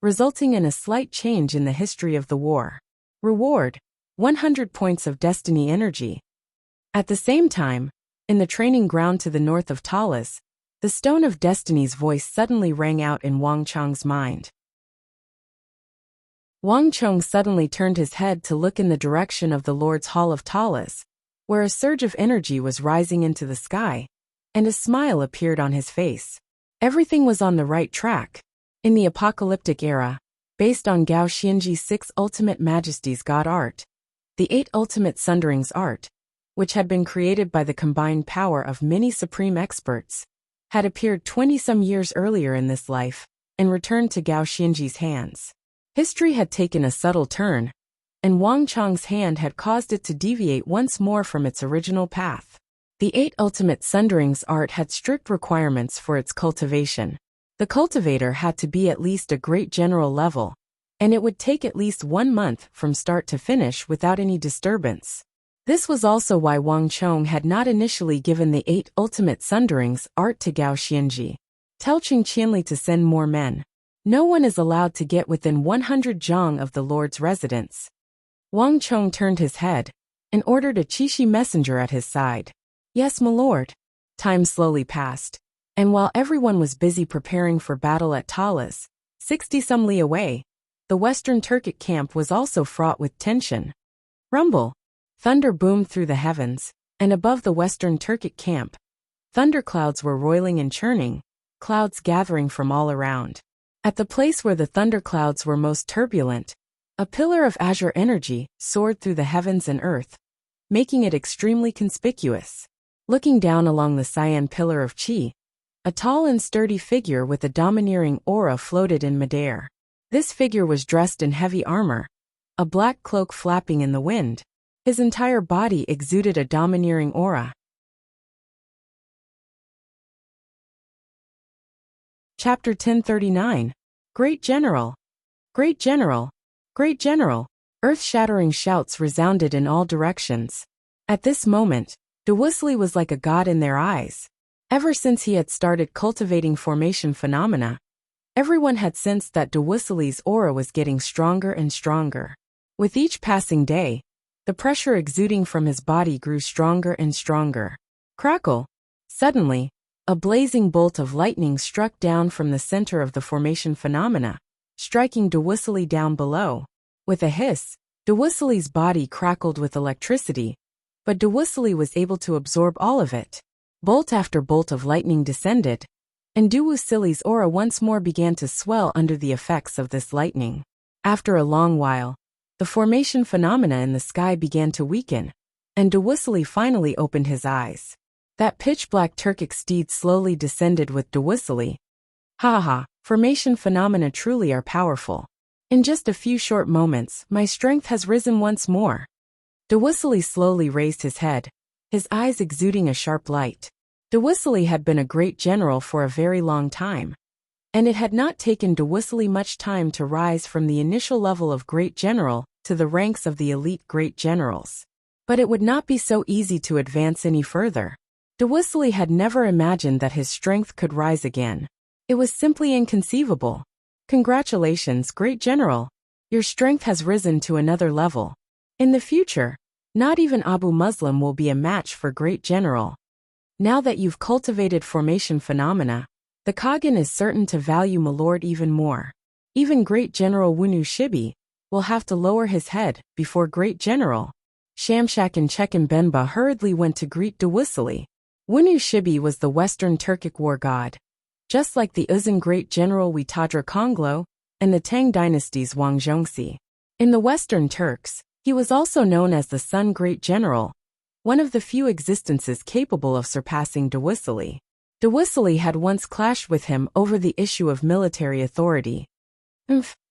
resulting in a slight change in the history of the war. Reward: 100 points of destiny energy. At the same time, in the training ground to the north of Talas, the Stone of Destiny's voice suddenly rang out in Wang Chong's mind. Wang Chong suddenly turned his head to look in the direction of the Lord's Hall of Talas, where a surge of energy was rising into the sky, and a smile appeared on his face. Everything was on the right track. In the apocalyptic era, based on Gao Xianji's 6 ultimate majesties God art, the 8 ultimate sunderings art, which had been created by the combined power of many supreme experts, had appeared 20-some years earlier in this life and returned to Gao Xianji's hands. History had taken a subtle turn, and Wang Chong's hand had caused it to deviate once more from its original path. The 8 ultimate sunderings art had strict requirements for its cultivation. The cultivator had to be at least a great general level, and it would take at least 1 month from start to finish without any disturbance. This was also why Wang Chong had not initially given the 8 ultimate sunderings art to Gao Xianji, telling Qianli to send more men. No one is allowed to get within 100 zhang of the Lord's residence. Wang Chong turned his head and ordered a Qixi messenger at his side. Yes, my lord. Time slowly passed, and while everyone was busy preparing for battle at Talas, 60-some li away, the western Turkic camp was also fraught with tension. Rumble! Thunder boomed through the heavens, and above the western Turkic camp, thunderclouds were roiling and churning, clouds gathering from all around. At the place where the thunderclouds were most turbulent, a pillar of azure energy soared through the heavens and earth, making it extremely conspicuous. Looking down along the cyan pillar of Qi, a tall and sturdy figure with a domineering aura floated in midair. This figure was dressed in heavy armor, a black cloak flapping in the wind. His entire body exuded a domineering aura. Chapter 1039. Great General! Great General! Great General! Earth-shattering shouts resounded in all directions. At this moment, Wuxia was like a god in their eyes. Ever since he had started cultivating formation phenomena, everyone had sensed that Wuxia's aura was getting stronger and stronger. With each passing day, the pressure exuding from his body grew stronger and stronger. Crackle! Suddenly, a blazing bolt of lightning struck down from the center of the formation phenomena, striking Wuxia down below. With a hiss, Wuxia's body crackled with electricity, but Wuxia was able to absorb all of it. Bolt after bolt of lightning descended, and Wuxia's aura once more began to swell under the effects of this lightning. After a long while, the formation phenomena in the sky began to weaken, and Wuxia finally opened his eyes. That pitch-black Turkic steed slowly descended with Wuxia. Ha ha, formation phenomena truly are powerful. In just a few short moments, my strength has risen once more. Wuxia slowly raised his head, his eyes exuding a sharp light. Wuxia had been a great general for a very long time, and it had not taken Wuxia much time to rise from the initial level of great general to the ranks of the elite great generals. But it would not be so easy to advance any further. Wuxia had never imagined that his strength could rise again. It was simply inconceivable. Congratulations, great general. Your strength has risen to another level. In the future, not even Abu Muslim will be a match for great general. Now that you've cultivated formation phenomena, the Kagan is certain to value my lord even more. Even Great General Wunu Shibi will have to lower his head before Great General. Shamshak and Chechen Benba hurriedly went to greet Dawusili. Wunu Shibi was the Western Turkic war god, just like the Uzun Great General Witadra Konglo and the Tang dynasty's Wang Zhongxi. In the Western Turks, he was also known as the Sun Great General, one of the few existences capable of surpassing Dawusili. Dawusili had once clashed with him over the issue of military authority.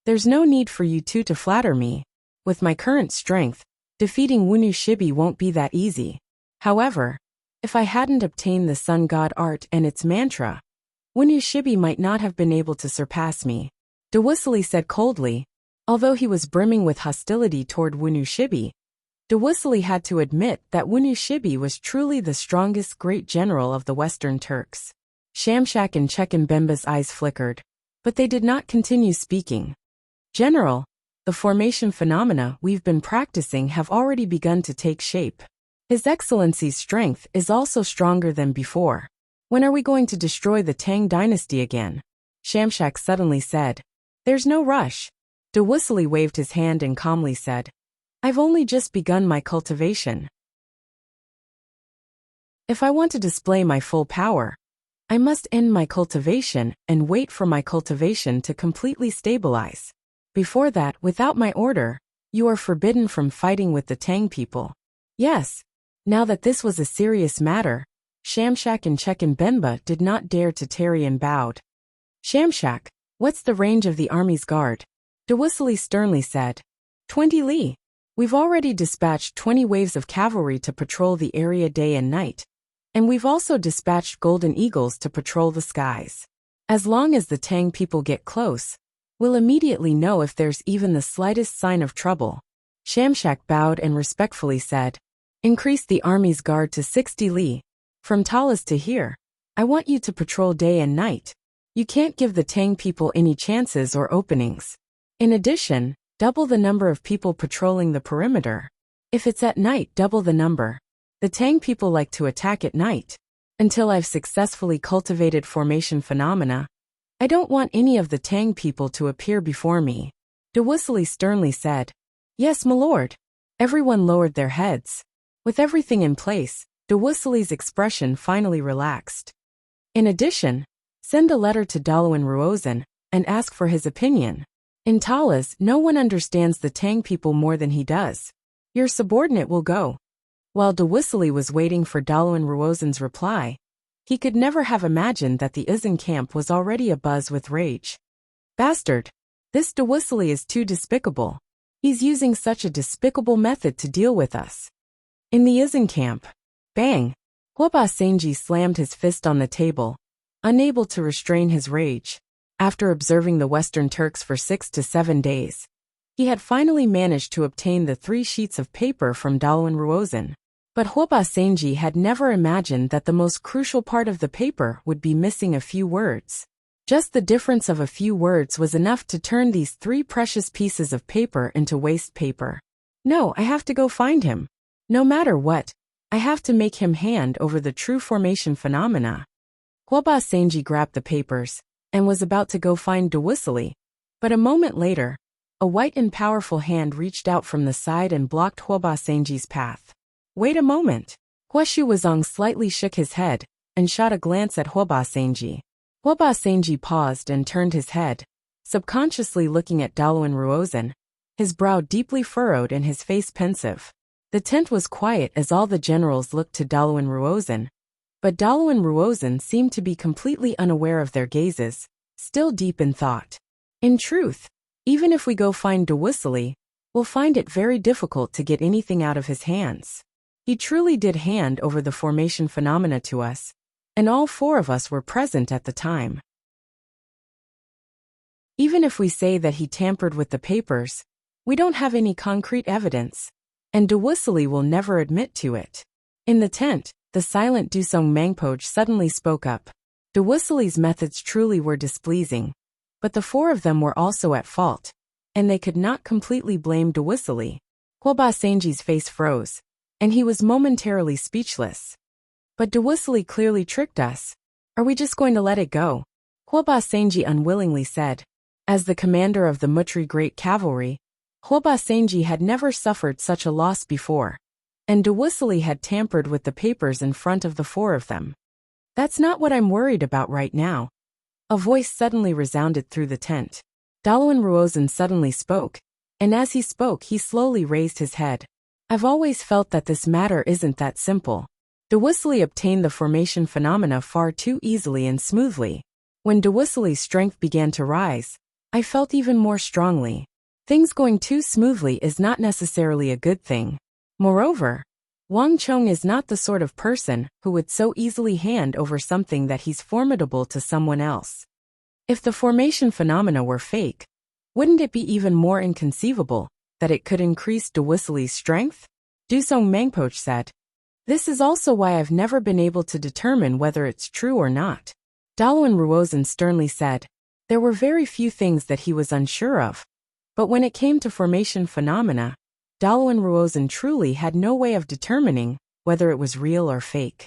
There's no need for you two to flatter me. With my current strength, defeating Wunu Shibi won't be that easy. However, if I hadn't obtained the Sun God art and its mantra, Wunu Shibi might not have been able to surpass me. Dawusili said coldly. Although he was brimming with hostility toward Wunu Shibi, Dawusili had to admit that Wunu Shibi was truly the strongest great general of the Western Turks. Shamshak and Chechen Benba's eyes flickered, but they did not continue speaking. General, the formation phenomena we've been practicing have already begun to take shape. His Excellency's strength is also stronger than before. When are we going to destroy the Tang dynasty again? Shamshak suddenly said. There's no rush. Dawusili waved his hand and calmly said, I've only just begun my cultivation. If I want to display my full power, I must end my cultivation and wait for my cultivation to completely stabilize. Before that, without my order, you are forbidden from fighting with the Tang people. Yes. Now that this was a serious matter, Shamshak and Chechen Benba did not dare to tarry and bowed. Shamshak, what's the range of the army's guard? Dawusili sternly said. 20 li. We've already dispatched 20 waves of cavalry to patrol the area day and night. And we've also dispatched golden eagles to patrol the skies. As long as the Tang people get close, we'll immediately know if there's even the slightest sign of trouble. Shamshak bowed and respectfully said, Increase the army's guard to 60 li. From Talas to here, I want you to patrol day and night. You can't give the Tang people any chances or openings. In addition, double the number of people patrolling the perimeter. If it's at night, double the number. The Tang people like to attack at night. Until I've successfully cultivated formation phenomena, I don't want any of the Tang people to appear before me. Dawusili sternly said. Yes, my lord. Everyone lowered their heads. With everything in place, Dawusili's expression finally relaxed. In addition, send a letter to Dalawan Ruozan and ask for his opinion. In Talas, no one understands the Tang people more than he does. Your subordinate will go. While Dawusili was waiting for Dalawan Ruozan's reply, he could never have imagined that the Uzun camp was already abuzz with rage. Bastard! This Dawusili is too despicable. He's using such a despicable method to deal with us. In the Uzun camp, bang! Huoba Senji slammed his fist on the table, unable to restrain his rage. After observing the Western Turks for 6 to 7 days, he had finally managed to obtain the 3 sheets of paper from Dalawan Ruozan. But Huoba Senji had never imagined that the most crucial part of the paper would be missing a few words. Just the difference of a few words was enough to turn these 3 precious pieces of paper into waste paper. No, I have to go find him. No matter what, I have to make him hand over the true formation phenomena. Huoba Senji grabbed the papers and was about to go find Dawusili, but a moment later, a white and powerful hand reached out from the side and blocked Huoba Senji's path. Wait a moment. Hueshu Wuzong slightly shook his head and shot a glance at Huoba Senji. Huoba Senji paused and turned his head, subconsciously looking at Dalawan Ruozan, his brow deeply furrowed and his face pensive. The tent was quiet as all the generals looked to Dalawan Ruozan, but Dalawan Ruozan seemed to be completely unaware of their gazes, still deep in thought. In truth, even if we go find Dawusili, we'll find it very difficult to get anything out of his hands. He truly did hand over the formation phenomena to us, and all 4 of us were present at the time. Even if we say that he tampered with the papers, we don't have any concrete evidence, and Dawusili will never admit to it. In the tent, the silent Dusong Mangpoj suddenly spoke up. Dawusili's methods truly were displeasing, but the 4 of them were also at fault, and they could not completely blame Dawusili. Huoba Senji's face froze, and he was momentarily speechless. But Dawusili clearly tricked us. Are we just going to let it go? Huoba Senji unwillingly said. As the commander of the Mutri Great Cavalry, Hwoba Senji had never suffered such a loss before, and Dewusley had tampered with the papers in front of the four of them. "That's not what I'm worried about right now." A voice suddenly resounded through the tent. Dalwin Ruozen suddenly spoke, and as he spoke he slowly raised his head. "I've always felt that this matter isn't that simple." Dewusley obtained the formation phenomena far too easily and smoothly. When Dewusley's strength began to rise, I felt even more strongly. Things going too smoothly is not necessarily a good thing. Moreover, Wang Chong is not the sort of person who would so easily hand over something that he's formidable to someone else. If the formation phenomena were fake, wouldn't it be even more inconceivable that it could increase Dewusley's strength? Dusong Mangpoch said. "This is also why I've never been able to determine whether it's true or not." Dalwin Ruozen sternly said. There were very few things that he was unsure of, but when it came to formation phenomena, Dalwin Ruozen truly had no way of determining whether it was real or fake.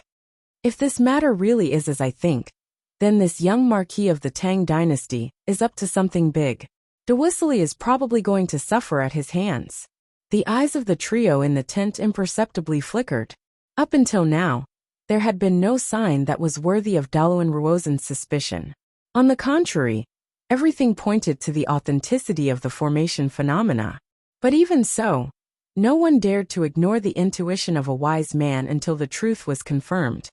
If this matter really is as I think, then this young marquis of the Tang dynasty is up to something big. Dewusley is probably going to suffer at his hands. The eyes of the trio in the tent imperceptibly flickered. Up until now, there had been no sign that was worthy of Dalwin Ruozen's suspicion. On the contrary, everything pointed to the authenticity of the formation phenomena. But even so, no one dared to ignore the intuition of a wise man until the truth was confirmed.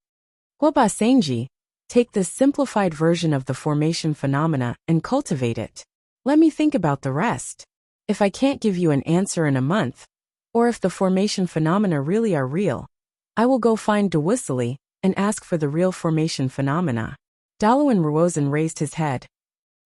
Hwoba Senji, take this simplified version of the formation phenomena and cultivate it. Let me think about the rest. If I can't give you an answer in a month, or if the formation phenomena really are real, I will go find Dewusley and ask for the real formation phenomena. Dalwin Ruozen raised his head.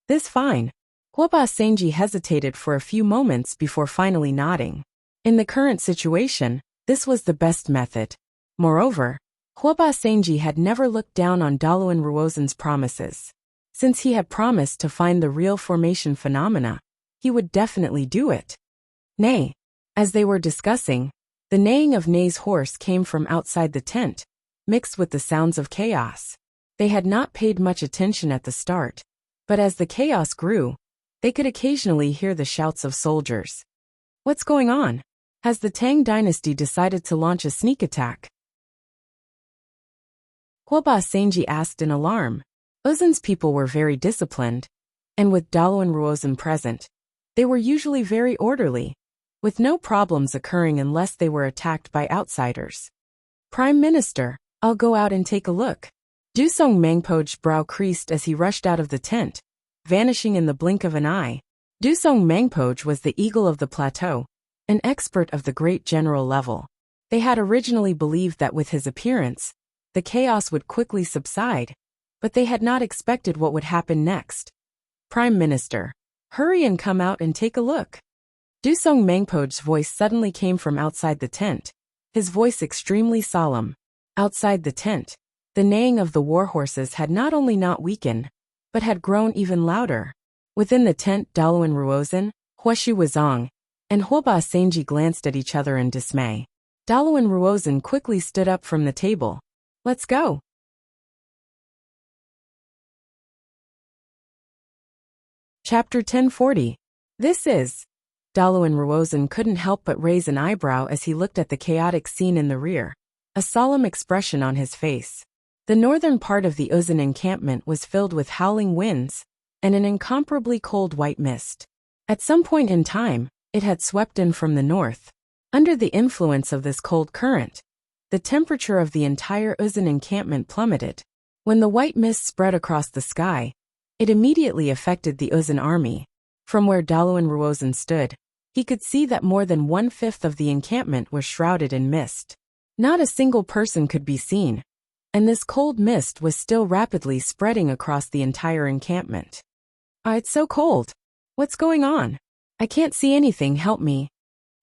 This fine. Hwoba Senji hesitated for a few moments before finally nodding. In the current situation, this was the best method. Moreover, Hwoba Senji had never looked down on Dalwin Ruozen's promises. Since he had promised to find the real formation phenomena, he would definitely do it. Nay. As they were discussing, the neighing of Nei's horse came from outside the tent, mixed with the sounds of chaos. They had not paid much attention at the start, but as the chaos grew, they could occasionally hear the shouts of soldiers. What's going on? Has the Tang dynasty decided to launch a sneak attack? Hwoba Senji asked in alarm. Uzen's people were very disciplined, and with Dalwin Ruozen present, they were usually very orderly, with no problems occurring unless they were attacked by outsiders. Prime Minister, I'll go out and take a look. Dusong Mangpoch's brow creased as he rushed out of the tent, vanishing in the blink of an eye. Dusong Mangpoch was the eagle of the plateau, an expert of the great general level. They had originally believed that with his appearance, the chaos would quickly subside, but they had not expected what would happen next. Prime Minister, hurry and come out and take a look. Dusong Mangpoch's voice suddenly came from outside the tent, his voice extremely solemn. Outside the tent, the neighing of the warhorses had not only not weakened, but had grown even louder. Within the tent, Dalwin Ruozen, Huashu Wuzong, and Hwoba Senji glanced at each other in dismay. Dalwin Ruozen quickly stood up from the table. Let's go. Chapter 1040. This is. Dalwin Ruozen couldn't help but raise an eyebrow as he looked at the chaotic scene in the rear, a solemn expression on his face. The northern part of the Uzen encampment was filled with howling winds and an incomparably cold white mist. At some point in time, it had swept in from the north. Under the influence of this cold current, the temperature of the entire Uzen encampment plummeted. When the white mist spread across the sky, it immediately affected the Uzen army. From where Dalwin Ruozen stood, he could see that more than 1/5 of the encampment was shrouded in mist. Not a single person could be seen, and this cold mist was still rapidly spreading across the entire encampment. It's so cold. What's going on? I can't see anything, help me.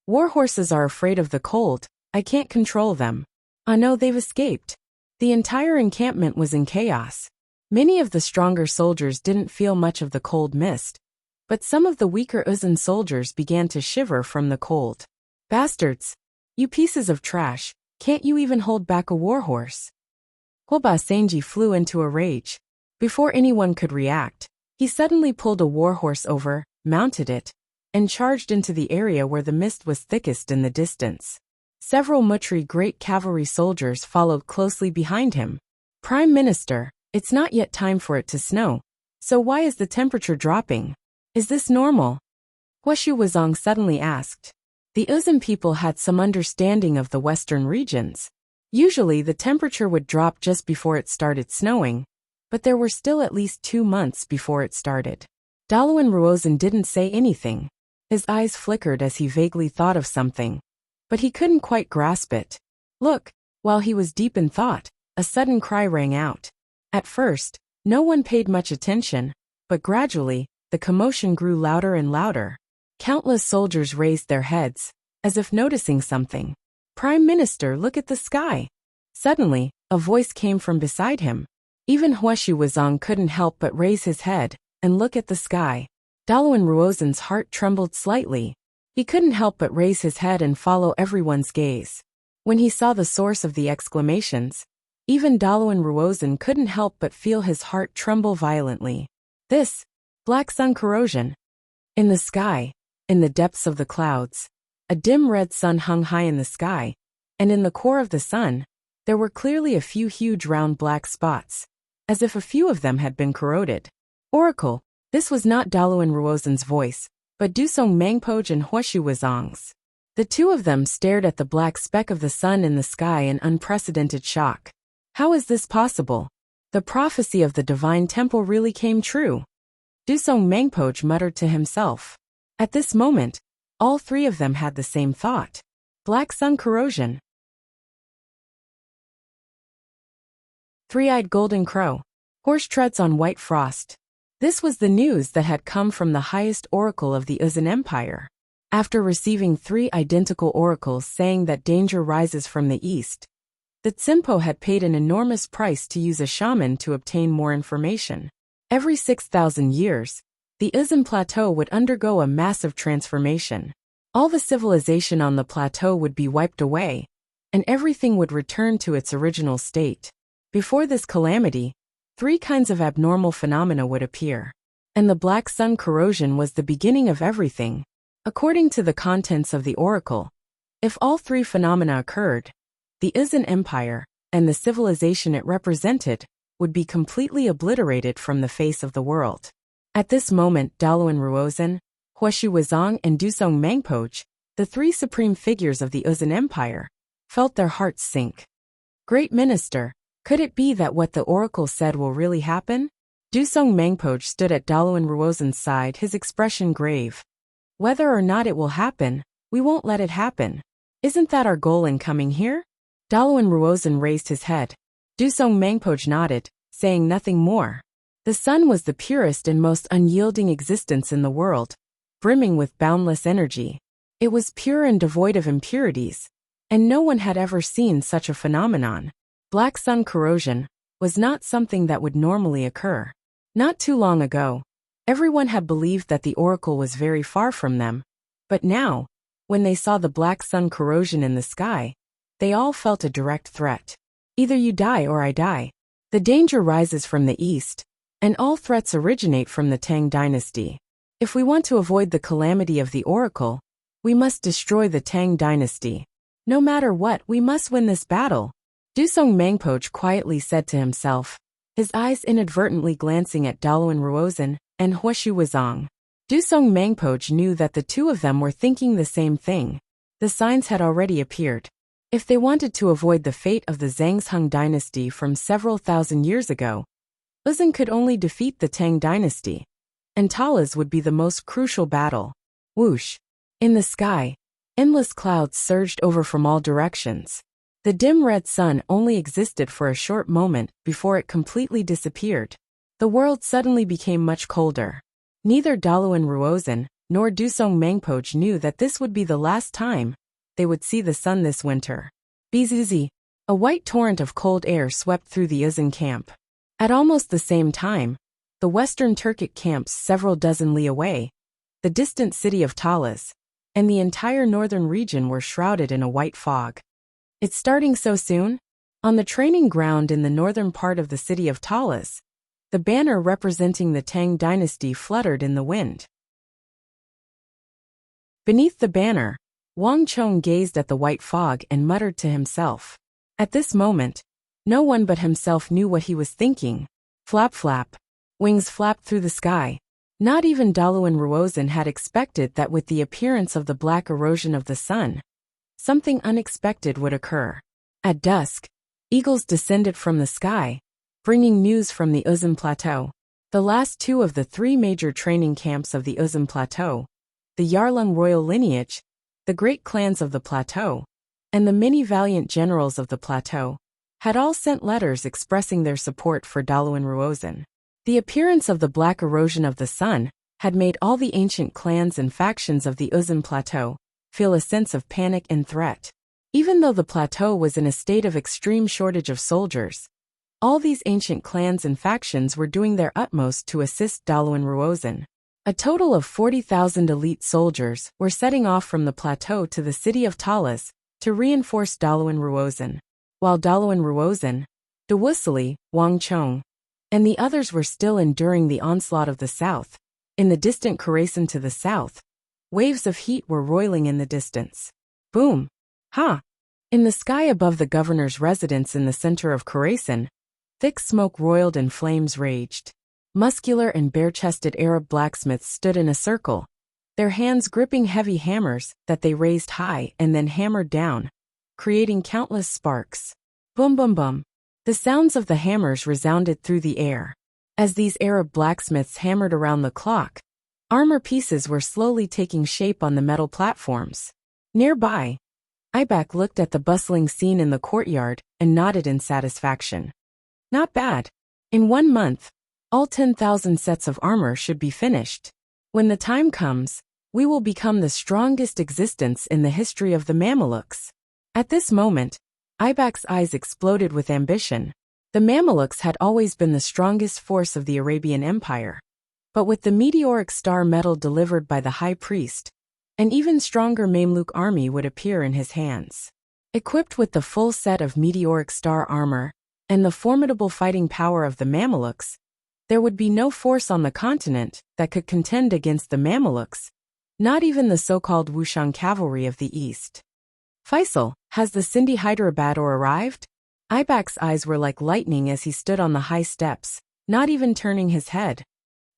Warhorses are afraid of the cold, I can't control them. No, they've escaped. The entire encampment was in chaos. Many of the stronger soldiers didn't feel much of the cold mist, but some of the weaker Uzen soldiers began to shiver from the cold. Bastards! You pieces of trash, can't you even hold back a warhorse? Hwoba Senji flew into a rage. Before anyone could react, He suddenly pulled a warhorse over, mounted it, and charged into the area where the mist was thickest in the distance. Several Mutri great cavalry soldiers followed closely behind him. Prime Minister, it's not yet time for it to snow. So why is the temperature dropping? Is this normal? Huashu Wuzong suddenly asked. The Uzun people had some understanding of the western regions. Usually the temperature would drop just before it started snowing, but there were still at least 2 months before it started. Daluan Ruozan didn't say anything. His eyes flickered as he vaguely thought of something, but he couldn't quite grasp it. Look, while he was deep in thought, a sudden cry rang out. At first, no one paid much attention, but gradually, the commotion grew louder and louder. Countless soldiers raised their heads, as if noticing something. Prime Minister, look at the sky. Suddenly, a voice came from beside him. Even Huashu Wuzong couldn't help but raise his head and look at the sky. Daluan Ruozan's heart trembled slightly. He couldn't help but raise his head and follow everyone's gaze. When he saw the source of the exclamations, even Daluan Ruozan couldn't help but feel his heart tremble violently. This, black sun corrosion. In the sky, in the depths of the clouds, a dim red sun hung high in the sky, and in the core of the sun, there were clearly a few huge round black spots, as if a few of them had been corroded. Oracle, this was not Daluan Ruozan's voice, but Dusong Mangpoj and Huashu Wuzong's. The two of them stared at the black speck of the sun in the sky in unprecedented shock. How is this possible? The prophecy of the divine temple really came true. Dusong Mangpoj muttered to himself. At this moment, all three of them had the same thought. Black sun corrosion. Three-eyed golden crow. Horse treads on white frost. This was the news that had come from the highest oracle of the Uzun Empire. After receiving 3 identical oracles saying that danger rises from the east, the Tsimpo had paid an enormous price to use a shaman to obtain more information. Every 6,000 years, the Uzun Plateau would undergo a massive transformation. All the civilization on the plateau would be wiped away, and everything would return to its original state. Before this calamity, 3 kinds of abnormal phenomena would appear, and the black sun corrosion was the beginning of everything. According to the contents of the oracle, if all 3 phenomena occurred, the Uzun Empire, and the civilization it represented, would be completely obliterated from the face of the world. At this moment, Daluan Ruozan, Huashu Wuzong, and Dusong Mangpoj, the 3 supreme figures of the Uzun Empire, felt their hearts sink. Great Minister, could it be that what the oracle said will really happen? Dusong Mangpoj stood at Daluan Ruozan's side, his expression grave. Whether or not it will happen, we won't let it happen. Isn't that our goal in coming here? Daluan Ruozan raised his head. Dusong Mangpoj nodded, saying nothing more. The sun was the purest and most unyielding existence in the world, brimming with boundless energy. It was pure and devoid of impurities, and no one had ever seen such a phenomenon. Black sun corrosion was not something that would normally occur. Not too long ago, everyone had believed that the oracle was very far from them, but now, when they saw the black sun corrosion in the sky, they all felt a direct threat. Either you die or I die. The danger rises from the east, and all threats originate from the Tang dynasty. If we want to avoid the calamity of the oracle, we must destroy the Tang dynasty. No matter what, we must win this battle. Dusong Mangpoj quietly said to himself, his eyes inadvertently glancing at Daluan Ruozan and Huashu Wuzong. Dusong Mangpoj knew that the two of them were thinking the same thing. The signs had already appeared. If they wanted to avoid the fate of the Zhangshung dynasty from several thousand years ago, Uzun could only defeat the Tang dynasty, and Talas would be the most crucial battle. Whoosh! In the sky, endless clouds surged over from all directions. The dim red sun only existed for a short moment before it completely disappeared. The world suddenly became much colder. Neither Daluan Ruozan nor Dusong Mangpoj knew that this would be the last time they would see the sun this winter. Bzz. A white torrent of cold air swept through the Uzun camp. At almost the same time, the Western Turkic camps several dozen li away, the distant city of Talas, and the entire northern region were shrouded in a white fog. It's starting so soon? On the training ground in the northern part of the city of Talas, The banner representing the Tang dynasty fluttered in the wind. Beneath the banner, Wang Chong gazed at the white fog and muttered to himself. At this moment, no one but himself knew what he was thinking. Flap flap. Wings flapped through the sky. Not even Daluan Ruozhen had expected that with the appearance of the black erosion of the sun, something unexpected would occur. At dusk, eagles descended from the sky, bringing news from the Uzun Plateau. The last two of the three major training camps of the Uzun Plateau, the Yarlung royal lineage, the great clans of the plateau, and the many valiant generals of the plateau, had all sent letters expressing their support for Daluan Ruozhen. The appearance of the black erosion of the sun had made all the ancient clans and factions of the Uzun Plateau feel a sense of panic and threat. Even though the plateau was in a state of extreme shortage of soldiers, all these ancient clans and factions were doing their utmost to assist Daluan Ruozhen. A total of 40,000 elite soldiers were setting off from the plateau to the city of Talas to reinforce Daluan Ruozhen. While Daluan Ruozhen, De Wussili, Wang Chong, and the others were still enduring the onslaught of the south, in the distant Khorasan to the south, waves of heat were roiling in the distance. Boom! Ha! In the sky above the governor's residence in the center of Khorasan, thick smoke roiled and flames raged. Muscular and bare-chested Arab blacksmiths stood in a circle, their hands gripping heavy hammers that they raised high and then hammered down, creating countless sparks. Boom boom boom. The sounds of the hammers resounded through the air. As these Arab blacksmiths hammered around the clock, armor pieces were slowly taking shape on the metal platforms. Nearby, Ibak looked at the bustling scene in the courtyard and nodded in satisfaction. Not bad. In 1 month, all 10,000 sets of armor should be finished. When the time comes, we will become the strongest existence in the history of the Mamelukes. At this moment, Ibak's eyes exploded with ambition. The Mamelukes had always been the strongest force of the Arabian Empire. But with the meteoric star medal delivered by the high priest, an even stronger Mamluk army would appear in his hands. Equipped with the full set of meteoric star armor and the formidable fighting power of the Mamelukes, there would be no force on the continent that could contend against the Mamelukes, not even the so-called Wuxian cavalry of the east. Faisal, has the Sindhi Hyderabad arrived? Ibak's eyes were like lightning as he stood on the high steps, not even turning his head.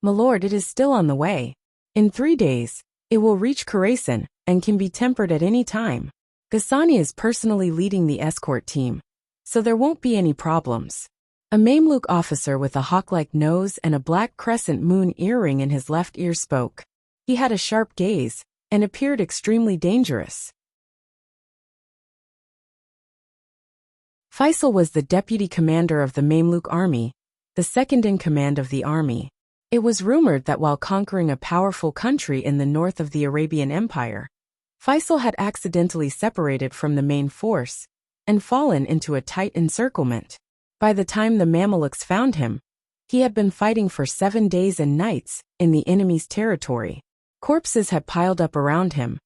My lord, it is still on the way. In 3 days, it will reach Khorasan and can be tempered at any time. Ghassani is personally leading the escort team, so there won't be any problems. A Mamluk officer with a hawk-like nose and a black crescent moon earring in his left ear spoke. He had a sharp gaze and appeared extremely dangerous. Faisal was the deputy commander of the Mamluk army, the second in command of the army. It was rumored that while conquering a powerful country in the north of the Arabian Empire, Faisal had accidentally separated from the main force and fallen into a tight encirclement. By the time the Mamelukes found him, he had been fighting for 7 days and nights in the enemy's territory. Corpses had piled up around him,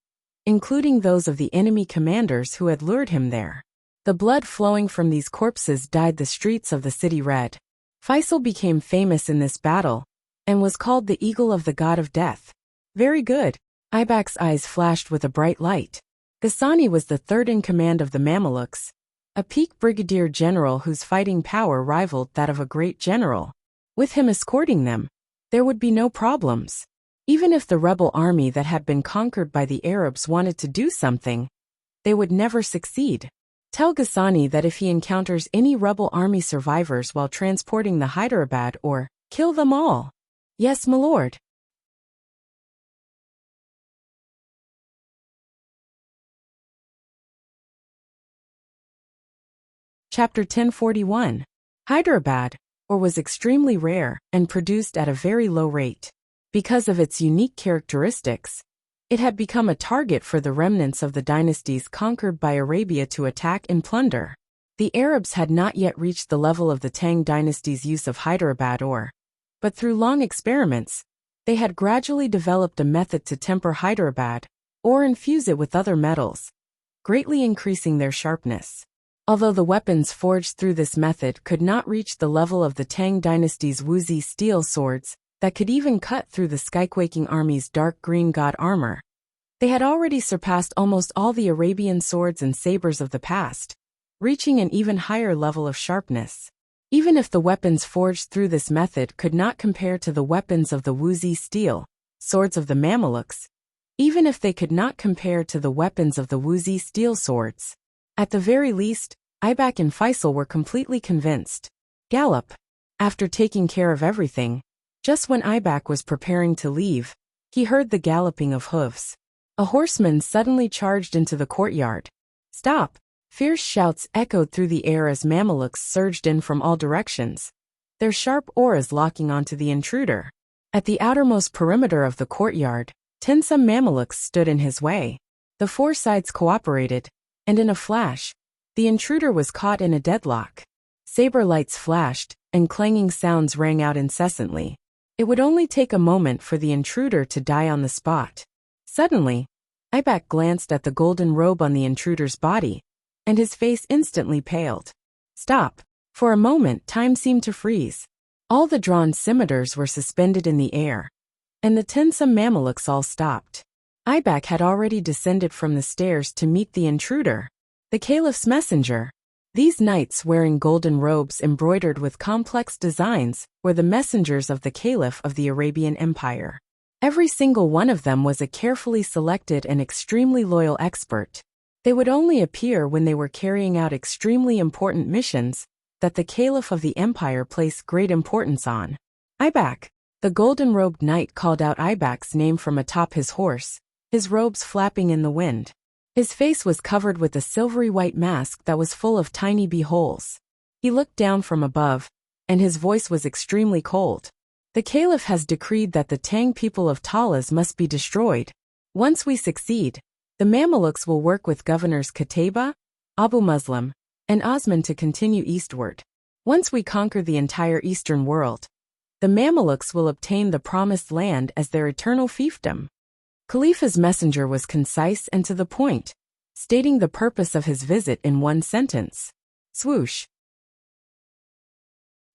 including those of the enemy commanders who had lured him there. The blood flowing from these corpses dyed the streets of the city red. Faisal became famous in this battle and was called the Eagle of the God of Death. Very good. Ibak's eyes flashed with a bright light. Ghassani was the third in command of the Mamelukes, a peak brigadier general whose fighting power rivaled that of a great general. With him escorting them, there would be no problems. Even if the rebel army that had been conquered by the Arabs wanted to do something, they would never succeed. Tell Ghassani that if he encounters any rebel army survivors while transporting the Hyderabad or kill them all. Yes, my lord. Chapter 1041. Hyderabad, ore was extremely rare and produced at a very low rate. Because of its unique characteristics, it had become a target for the remnants of the dynasties conquered by Arabia to attack and plunder. The Arabs had not yet reached the level of the Tang dynasty's use of Hyderabad ore, but through long experiments, they had gradually developed a method to temper Hyderabad or infuse it with other metals, greatly increasing their sharpness. Although the weapons forged through this method could not reach the level of the Tang dynasty's Wuxia steel swords that could even cut through the skyquaking army's dark green god armor, they had already surpassed almost all the Arabian swords and sabers of the past, reaching an even higher level of sharpness. Even if the weapons forged through this method could not compare to the weapons of the Wuxia steel swords of the Mamelukes, even if they could not compare to the weapons of the Wuxia steel swords, at the very least, Ibak and Faisal were completely convinced. Gallop. After taking care of everything, just when Ibak was preparing to leave, he heard the galloping of hooves. A horseman suddenly charged into the courtyard. Stop! Fierce shouts echoed through the air as Mamelukes surged in from all directions, their sharp auras locking onto the intruder. At the outermost perimeter of the courtyard, some Mamelukes stood in his way. The four sides cooperated, and in a flash, the intruder was caught in a deadlock. Saber lights flashed, and clanging sounds rang out incessantly. It would only take a moment for the intruder to die on the spot. Suddenly, Ibak glanced at the golden robe on the intruder's body, and his face instantly paled. Stop. For a moment time seemed to freeze. All the drawn scimitars were suspended in the air, and the some Mamelukes all stopped. Ibak had already descended from the stairs to meet the intruder, the Caliph's messenger. These knights wearing golden robes embroidered with complex designs were the messengers of the Caliph of the Arabian Empire. Every single one of them was a carefully selected and extremely loyal expert. They would only appear when they were carrying out extremely important missions that the Caliph of the Empire placed great importance on. Ibak. The golden-robed knight called out Ibak's name from atop his horse, his robes flapping in the wind. His face was covered with a silvery white mask that was full of tiny bee-holes. He looked down from above, and his voice was extremely cold. The Caliph has decreed that the Tang people of Talas must be destroyed. Once we succeed, the Mamelukes will work with governors Qutayba, Abu Muslim, and Osman to continue eastward. Once we conquer the entire eastern world, the Mamelukes will obtain the promised land as their eternal fiefdom. Khalifa's messenger was concise and to the point, stating the purpose of his visit in one sentence. Swoosh.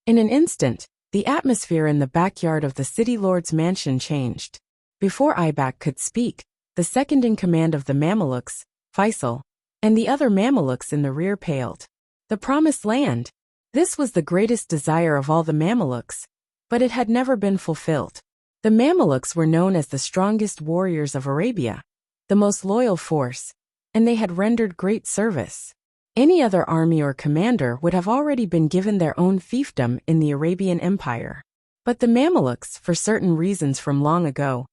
In an instant, the atmosphere in the backyard of the city lord's mansion changed. Before Ibak could speak, the second in command of the Mamelukes, Faisal, and the other Mamelukes in the rear paled. The promised land. This was the greatest desire of all the Mamelukes, but it had never been fulfilled. The Mamelukes were known as the strongest warriors of Arabia, the most loyal force, and they had rendered great service. Any other army or commander would have already been given their own fiefdom in the Arabian Empire. But the Mamelukes, for certain reasons from long ago,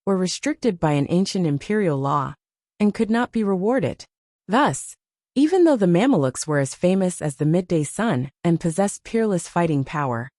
were restricted by an ancient imperial law, and could not be rewarded. Thus, even though the Mamelukes were as famous as the midday sun and possessed peerless fighting power,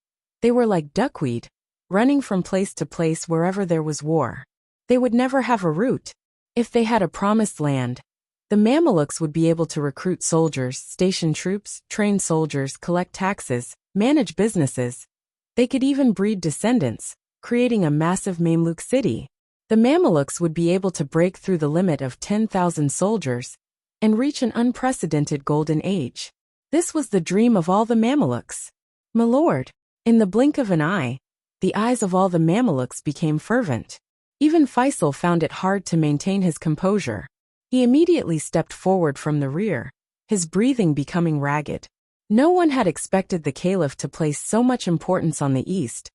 they were like duckweed, running from place to place wherever there was war. They would never have a route. If they had a promised land, the Mamelukes would be able to recruit soldiers, station troops, train soldiers, collect taxes, manage businesses. They could even breed descendants, creating a massive Mamluk city. The Mamelukes would be able to break through the limit of 10,000 soldiers and reach an unprecedented golden age. This was the dream of all the Mamelukes. My lord, in the blink of an eye, the eyes of all the Mamelukes became fervent. Even Faisal found it hard to maintain his composure. He immediately stepped forward from the rear, his breathing becoming ragged. No one had expected the Caliph to place so much importance on the East,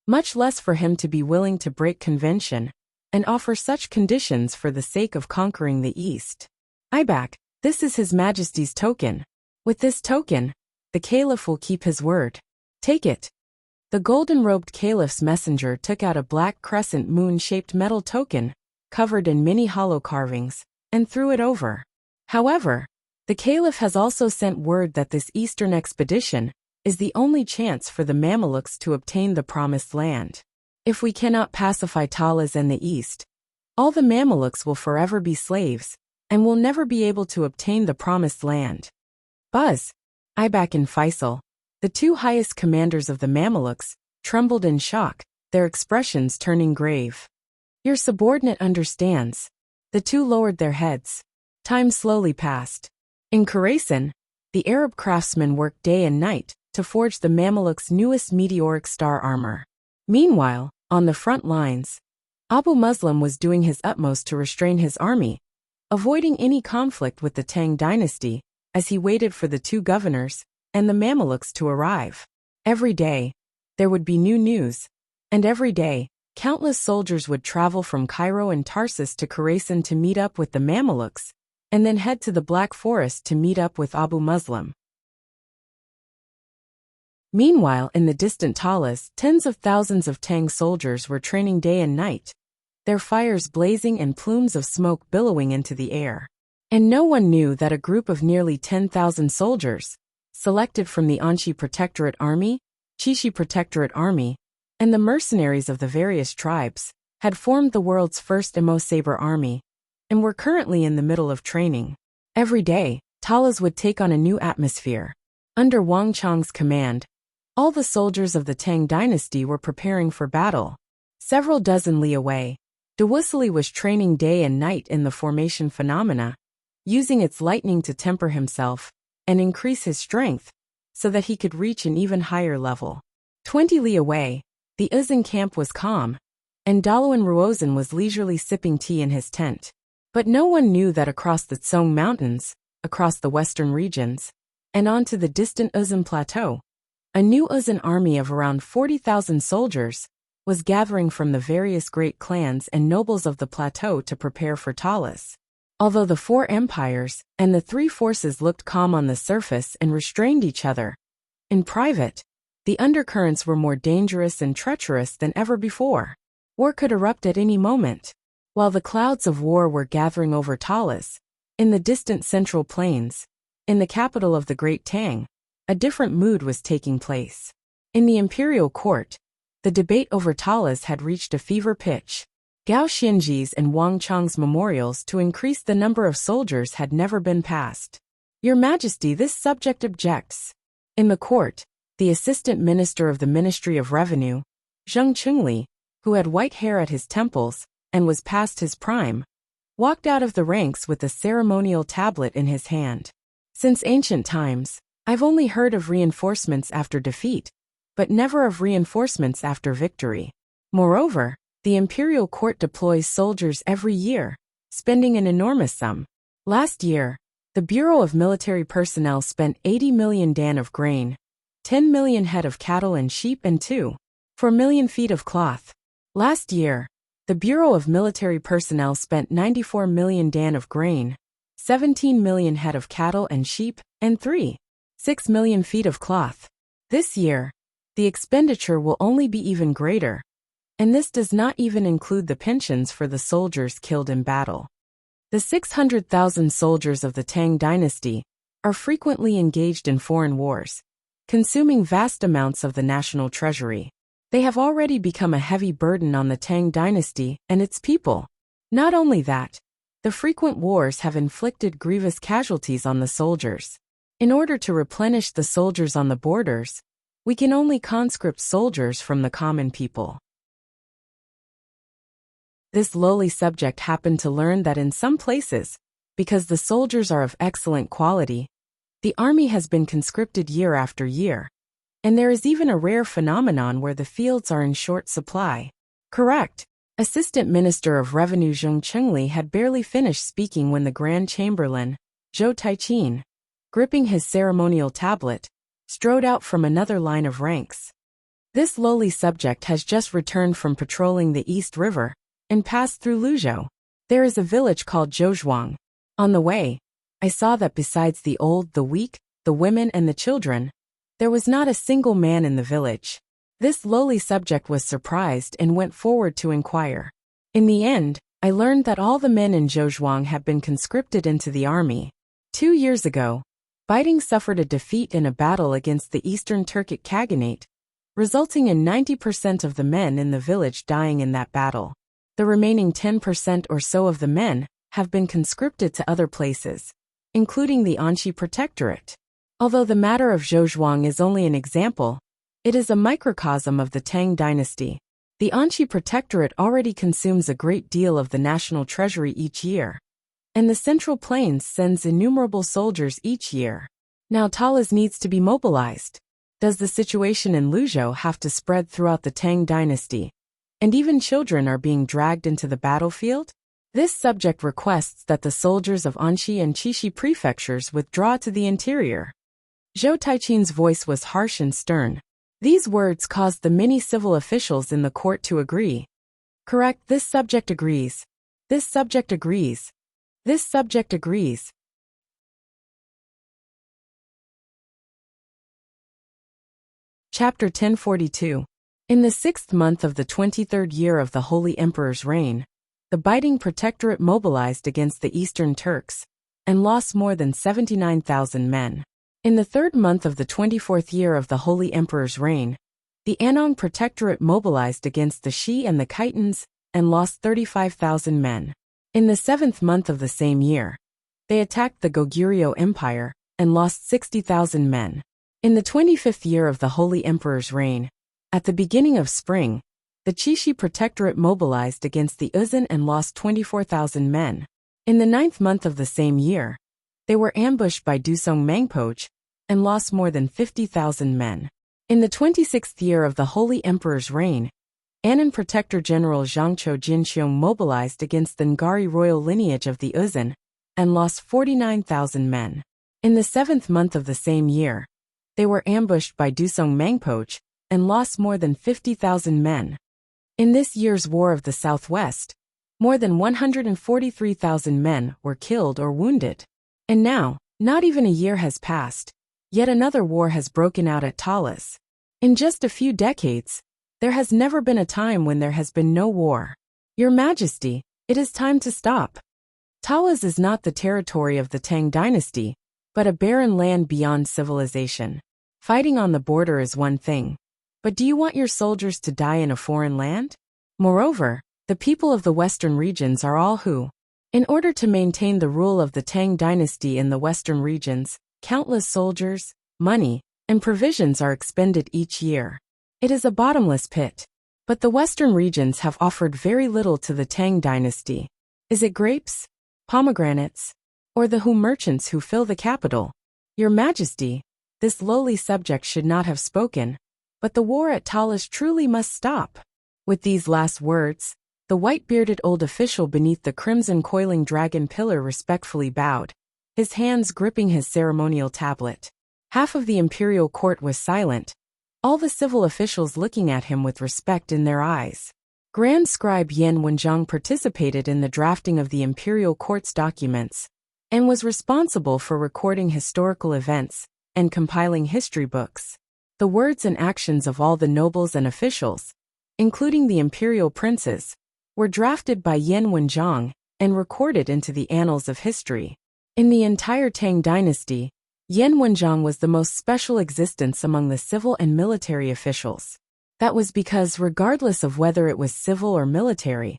much less for him to be willing to break convention and offer such conditions for the sake of conquering the East. Ibak, this is His Majesty's token. With this token, the Caliph will keep his word. Take it. The golden-robed Caliph's messenger took out a black crescent moon-shaped metal token, covered in many hollow carvings, and threw it over. However, the Caliph has also sent word that this eastern expedition is the only chance for the Mamelukes to obtain the promised land. If we cannot pacify Talas and the East, all the Mamelukes will forever be slaves, and will never be able to obtain the promised land. Buzz, Ibak and Faisal, the two highest commanders of the Mamelukes, trembled in shock, their expressions turning grave. Your subordinate understands. The two lowered their heads. Time slowly passed. In Khorasan, the Arab craftsmen worked day and night to forge the Mamluks' newest meteoric star armor. Meanwhile, on the front lines, Abu Muslim was doing his utmost to restrain his army, avoiding any conflict with the Tang dynasty, as he waited for the two governors and the Mamluks to arrive. Every day, there would be new news, and every day, countless soldiers would travel from Cairo and Tarsus to Khorasan to meet up with the Mamluks, and then head to the Black Forest to meet up with Abu Muslim. Meanwhile, in the distant Talas, tens of thousands of Tang soldiers were training day and night, their fires blazing and plumes of smoke billowing into the air. And no one knew that a group of nearly 10,000 soldiers, selected from the Anshi Protectorate Army, Chishi Protectorate Army, and the mercenaries of the various tribes, had formed the world's first Emo Saber army, and were currently in the middle of training. Every day, Talas would take on a new atmosphere. Under Wang Chang's command, all the soldiers of the Tang dynasty were preparing for battle. Several dozen li away, Wuxia was training day and night in the formation phenomena, using its lightning to temper himself and increase his strength so that he could reach an even higher level. 20 li away, the Uzan camp was calm, and Daluan Ruozan was leisurely sipping tea in his tent. But no one knew that across the Tsong Mountains, across the western regions, and onto the distant Uzan Plateau, a new Uzan army of around 40,000 soldiers was gathering from the various great clans and nobles of the plateau to prepare for Talas. Although the four empires and the three forces looked calm on the surface and restrained each other, in private, the undercurrents were more dangerous and treacherous than ever before. War could erupt at any moment. While the clouds of war were gathering over Talas, in the distant central plains, in the capital of the Great Tang, a different mood was taking place. In the imperial court, the debate over Talas had reached a fever pitch. Gao Xianji's and Wang Chang's memorials to increase the number of soldiers had never been passed. Your Majesty, this subject objects. In the court, the assistant minister of the Ministry of Revenue, Zheng Qingli, who had white hair at his temples and was past his prime, walked out of the ranks with a ceremonial tablet in his hand. Since ancient times, I've only heard of reinforcements after defeat, but never of reinforcements after victory. Moreover, the imperial court deploys soldiers every year, spending an enormous sum. Last year, the Bureau of Military Personnel spent 80 million dan of grain, 10 million head of cattle and sheep and 2.4 million feet of cloth. Last year, the Bureau of Military Personnel spent 94 million dan of grain, 17 million head of cattle and sheep, and 3.6 million feet of cloth. This year, the expenditure will only be even greater, and this does not even include the pensions for the soldiers killed in battle. The 600,000 soldiers of the Tang dynasty are frequently engaged in foreign wars, consuming vast amounts of the national treasury. They have already become a heavy burden on the Tang dynasty and its people. Not only that, the frequent wars have inflicted grievous casualties on the soldiers. In order to replenish the soldiers on the borders, we can only conscript soldiers from the common people. This lowly subject happened to learn that in some places, because the soldiers are of excellent quality, the army has been conscripted year after year, and there is even a rare phenomenon where the fields are in short supply. Correct. Assistant Minister of Revenue Zheng Qingli had barely finished speaking when the Grand Chamberlain, Zhou Taiqin, gripping his ceremonial tablet, strode out from another line of ranks. This lowly subject has just returned from patrolling the East River and passed through Luzhou. There is a village called Zhouzhuang. On the way, I saw that besides the old, the weak, the women and the children, there was not a single man in the village. This lowly subject was surprised and went forward to inquire. In the end, I learned that all the men in Zhouzhuang had been conscripted into the army. 2 years ago, Baiting suffered a defeat in a battle against the Eastern Turkic Khaganate, resulting in 90% of the men in the village dying in that battle. The remaining 10% or so of the men have been conscripted to other places, including the Anshi Protectorate. Although the matter of Zhouzhuang is only an example, it is a microcosm of the Tang dynasty. The Anshi Protectorate already consumes a great deal of the national treasury each year, and the Central Plains sends innumerable soldiers each year. Now Talas needs to be mobilized. Does the situation in Luzhou have to spread throughout the Tang dynasty? And even children are being dragged into the battlefield? This subject requests that the soldiers of Anxi and Qixi prefectures withdraw to the interior. Zhou Taiqin's voice was harsh and stern. These words caused the many civil officials in the court to agree. Correct, this subject agrees. This subject agrees. This subject agrees. Chapter 1042. In the 6th month of the 23rd year of the Holy Emperor's reign, the Biting Protectorate mobilized against the Eastern Turks and lost more than 79,000 men. In the 3rd month of the 24th year of the Holy Emperor's reign, the Anong Protectorate mobilized against the Shi and the Khitans and lost 35,000 men. In the 7th month of the same year, they attacked the Goguryeo Empire and lost 60,000 men. In the 25th year of the Holy Emperor's reign, at the beginning of spring, the Qixi Protectorate mobilized against the Uzan and lost 24,000 men. In the 9th month of the same year, they were ambushed by Dusong Mangpoch and lost more than 50,000 men. In the 26th year of the Holy Emperor's reign, Annan Protector General Zhangqiu Jinxiong mobilized against the Ngari royal lineage of the Uzan and lost 49,000 men. In the 7th month of the same year, they were ambushed by Dusong Mangpoch and lost more than 50,000 men. In this year's War of the Southwest, more than 143,000 men were killed or wounded. And now, not even a year has passed, yet another war has broken out at Talas. In just a few decades, there has never been a time when there has been no war. Your Majesty, it is time to stop. Talas is not the territory of the Tang dynasty, but a barren land beyond civilization. Fighting on the border is one thing, but do you want your soldiers to die in a foreign land? Moreover, the people of the western regions are all who. In order to maintain the rule of the Tang dynasty in the western regions, countless soldiers, money, and provisions are expended each year. It is a bottomless pit. But the western regions have offered very little to the Tang dynasty. Is it grapes, pomegranates, or the Hu merchants who fill the capital? Your Majesty, this lowly subject should not have spoken, but the war at Talas truly must stop. With these last words, the white-bearded old official beneath the crimson coiling dragon pillar respectfully bowed, his hands gripping his ceremonial tablet. Half of the imperial court was silent, all the civil officials looking at him with respect in their eyes. Grand Scribe Yan Wenjiang participated in the drafting of the imperial court's documents and was responsible for recording historical events and compiling history books. The words and actions of all the nobles and officials, including the imperial princes, were drafted by Yan Wenjiang and recorded into the annals of history. In the entire Tang dynasty, Yan Wenjiang was the most special existence among the civil and military officials. That was because regardless of whether it was civil or military,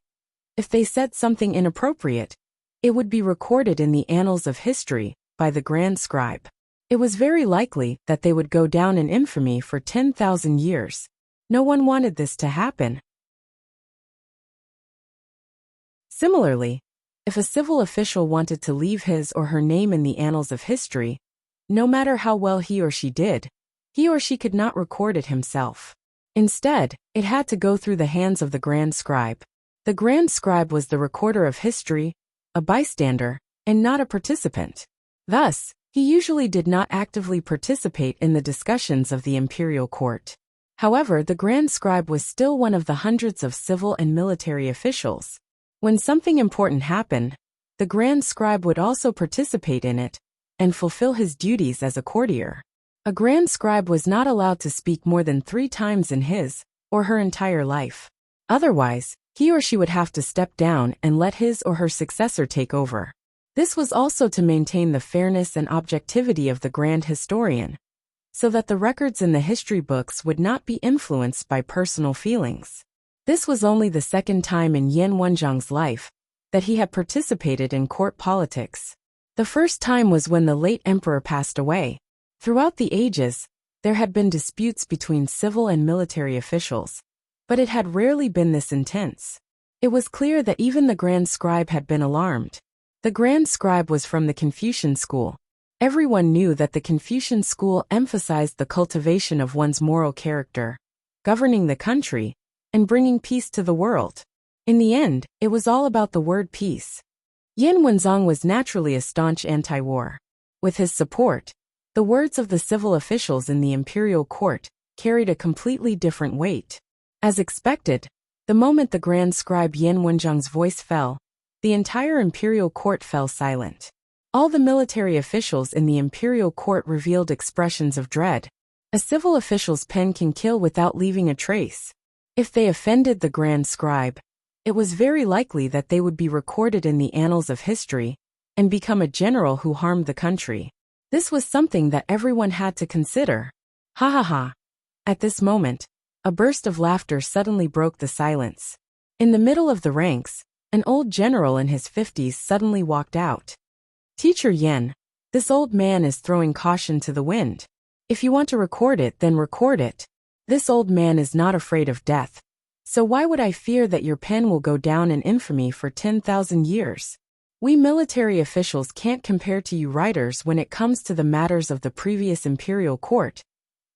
if they said something inappropriate, it would be recorded in the annals of history by the Grand Scribe. It was very likely that they would go down in infamy for 10,000 years. No one wanted this to happen. Similarly, if a civil official wanted to leave his or her name in the annals of history, no matter how well he or she did, he or she could not record it himself. Instead, it had to go through the hands of the Grand Scribe. The Grand Scribe was the recorder of history, a bystander, and not a participant. Thus, he usually did not actively participate in the discussions of the imperial court. However, the Grand Scribe was still one of the hundreds of civil and military officials. When something important happened, the Grand Scribe would also participate in it and fulfill his duties as a courtier. A Grand Scribe was not allowed to speak more than 3 times in his or her entire life. Otherwise, he or she would have to step down and let his or her successor take over. This was also to maintain the fairness and objectivity of the Grand Historian, so that the records in the history books would not be influenced by personal feelings. This was only the second time in Yan Wenjiang's life that he had participated in court politics. The first time was when the late emperor passed away. Throughout the ages, there had been disputes between civil and military officials, but it had rarely been this intense. It was clear that even the Grand Scribe had been alarmed. The Grand Scribe was from the Confucian school, Everyone knew that the Confucian school emphasized the cultivation of one's moral character, governing the country, and bringing peace to the world. In the end, it was all about the word peace. Yan Wenzong was naturally a staunch anti-war. With his support, the words of the civil officials in the imperial court carried a completely different weight. As expected, the moment the grand scribe Yan Wenzhong's voice fell, the entire imperial court fell silent. All the military officials in the imperial court revealed expressions of dread. A civil official's pen can kill without leaving a trace. If they offended the grand scribe, it was very likely that they would be recorded in the annals of history and become a general who harmed the country. This was something that everyone had to consider. Ha ha ha. At this moment, a burst of laughter suddenly broke the silence. In the middle of the ranks, an old general in his 50s suddenly walked out. Teacher Yan, this old man is throwing caution to the wind. If you want to record it, then record it. This old man is not afraid of death. So why would I fear that your pen will go down in infamy for 10,000 years? We military officials can't compare to you writers when it comes to the matters of the previous imperial court.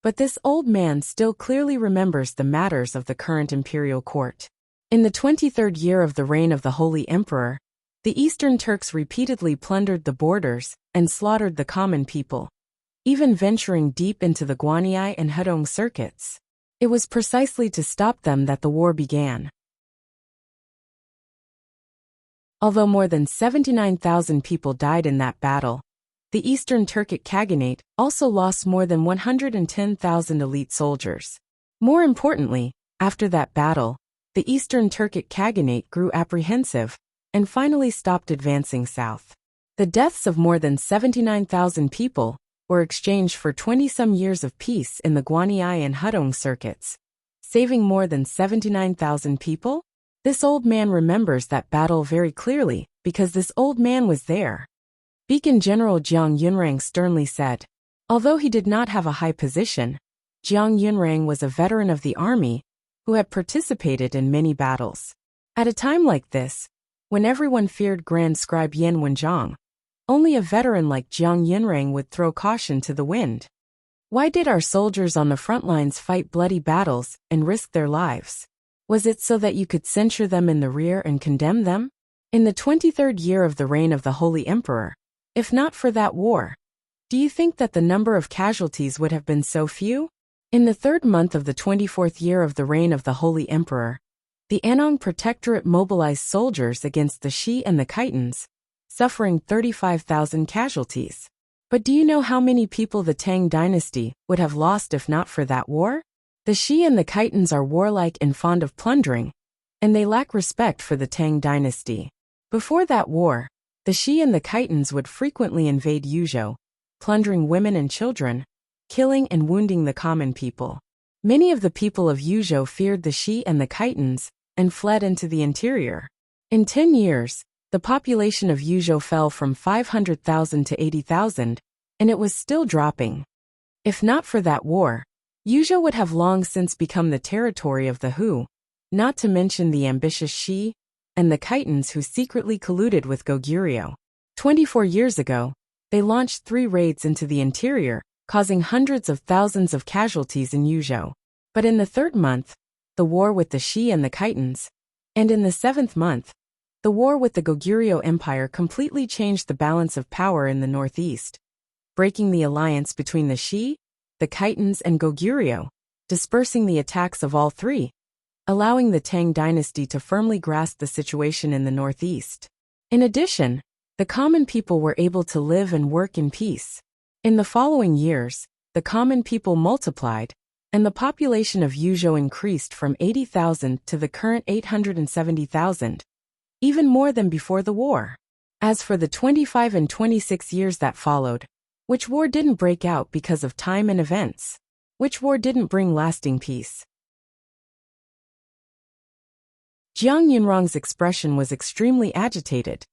But this old man still clearly remembers the matters of the current imperial court. In the 23rd year of the reign of the Holy Emperor, the Eastern Turks repeatedly plundered the borders and slaughtered the common people, even venturing deep into the Guanyi and Hedong circuits. It was precisely to stop them that the war began. Although more than 79,000 people died in that battle, the Eastern Turkic Khaganate also lost more than 110,000 elite soldiers. More importantly, after that battle, the Eastern Turkic Khaganate grew apprehensive and finally stopped advancing south. The deaths of more than 79,000 people were exchanged for 20-some years of peace in the Guanyi and Hedong circuits, saving more than 79,000 people? This old man remembers that battle very clearly because this old man was there. Beacon General Jiang Yunrang sternly said. Although he did not have a high position, Jiang Yunrang was a veteran of the army who had participated in many battles. At a time like this, when everyone feared Grand Scribe Yan Wenzhong, only a veteran like Jiang Yunrang would throw caution to the wind. Why did our soldiers on the front lines fight bloody battles and risk their lives? Was it so that you could censure them in the rear and condemn them? In the 23rd year of the reign of the Holy Emperor, if not for that war, do you think that the number of casualties would have been so few? In the 3rd month of the 24th year of the reign of the Holy Emperor, the Anong Protectorate mobilized soldiers against the Shi and the Khitans, suffering 35,000 casualties. But do you know how many people the Tang dynasty would have lost if not for that war? The Shi and the Khitans are warlike and fond of plundering, and they lack respect for the Tang dynasty. Before that war, the Shi and the Khitans would frequently invade Yuzhou, plundering women and children, killing and wounding the common people. Many of the people of Yuzhou feared the Shi and the Khitans and fled into the interior. In 10 years, the population of Yuzhou fell from 500,000 to 80,000, and it was still dropping. If not for that war, Yuzhou would have long since become the territory of the Hu, not to mention the ambitious Shi and the Khitans who secretly colluded with Goguryeo. 24 years ago, they launched 3 raids into the interior, causing hundreds of thousands of casualties in Yuzhou. But in the 3rd month, the war with the Shi and the Khitans, and in the 7th month, the war with the Goguryeo Empire completely changed the balance of power in the northeast, breaking the alliance between the Shi, the Khitans and Goguryeo, dispersing the attacks of all 3, allowing the Tang dynasty to firmly grasp the situation in the northeast. In addition, the common people were able to live and work in peace. In the following years, the common people multiplied, and the population of Yuzhou increased from 80,000 to the current 870,000, even more than before the war. As for the 25 and 26 years that followed, which war didn't break out because of time and events? Which war didn't bring lasting peace? Jiang Yunrang's expression was extremely agitated.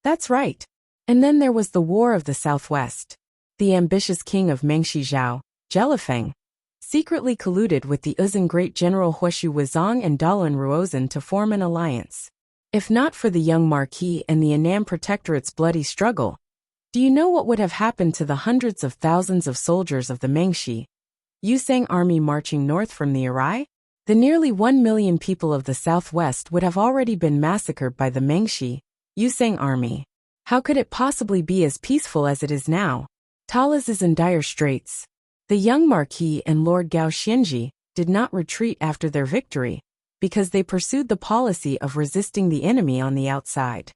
That's right. And then there was the War of the Southwest. The ambitious king of Mengshi Zhao, Zhelifeng, secretly colluded with the Uzun great general Huishu Wuzong and Dalan Ruozhen to form an alliance. If not for the young Marquis and the Annam Protectorate's bloody struggle, Do you know what would have happened to the hundreds of thousands of soldiers of the Mengshi Yusang army marching north from the Arai? The nearly 1 million people of the southwest would have already been massacred by the Mengshi Yusang army. How could it possibly be as peaceful as it is now? Talas is in dire straits. The young Marquis and Lord Gao Xianji did not retreat after their victory, because they pursued the policy of resisting the enemy on the outside.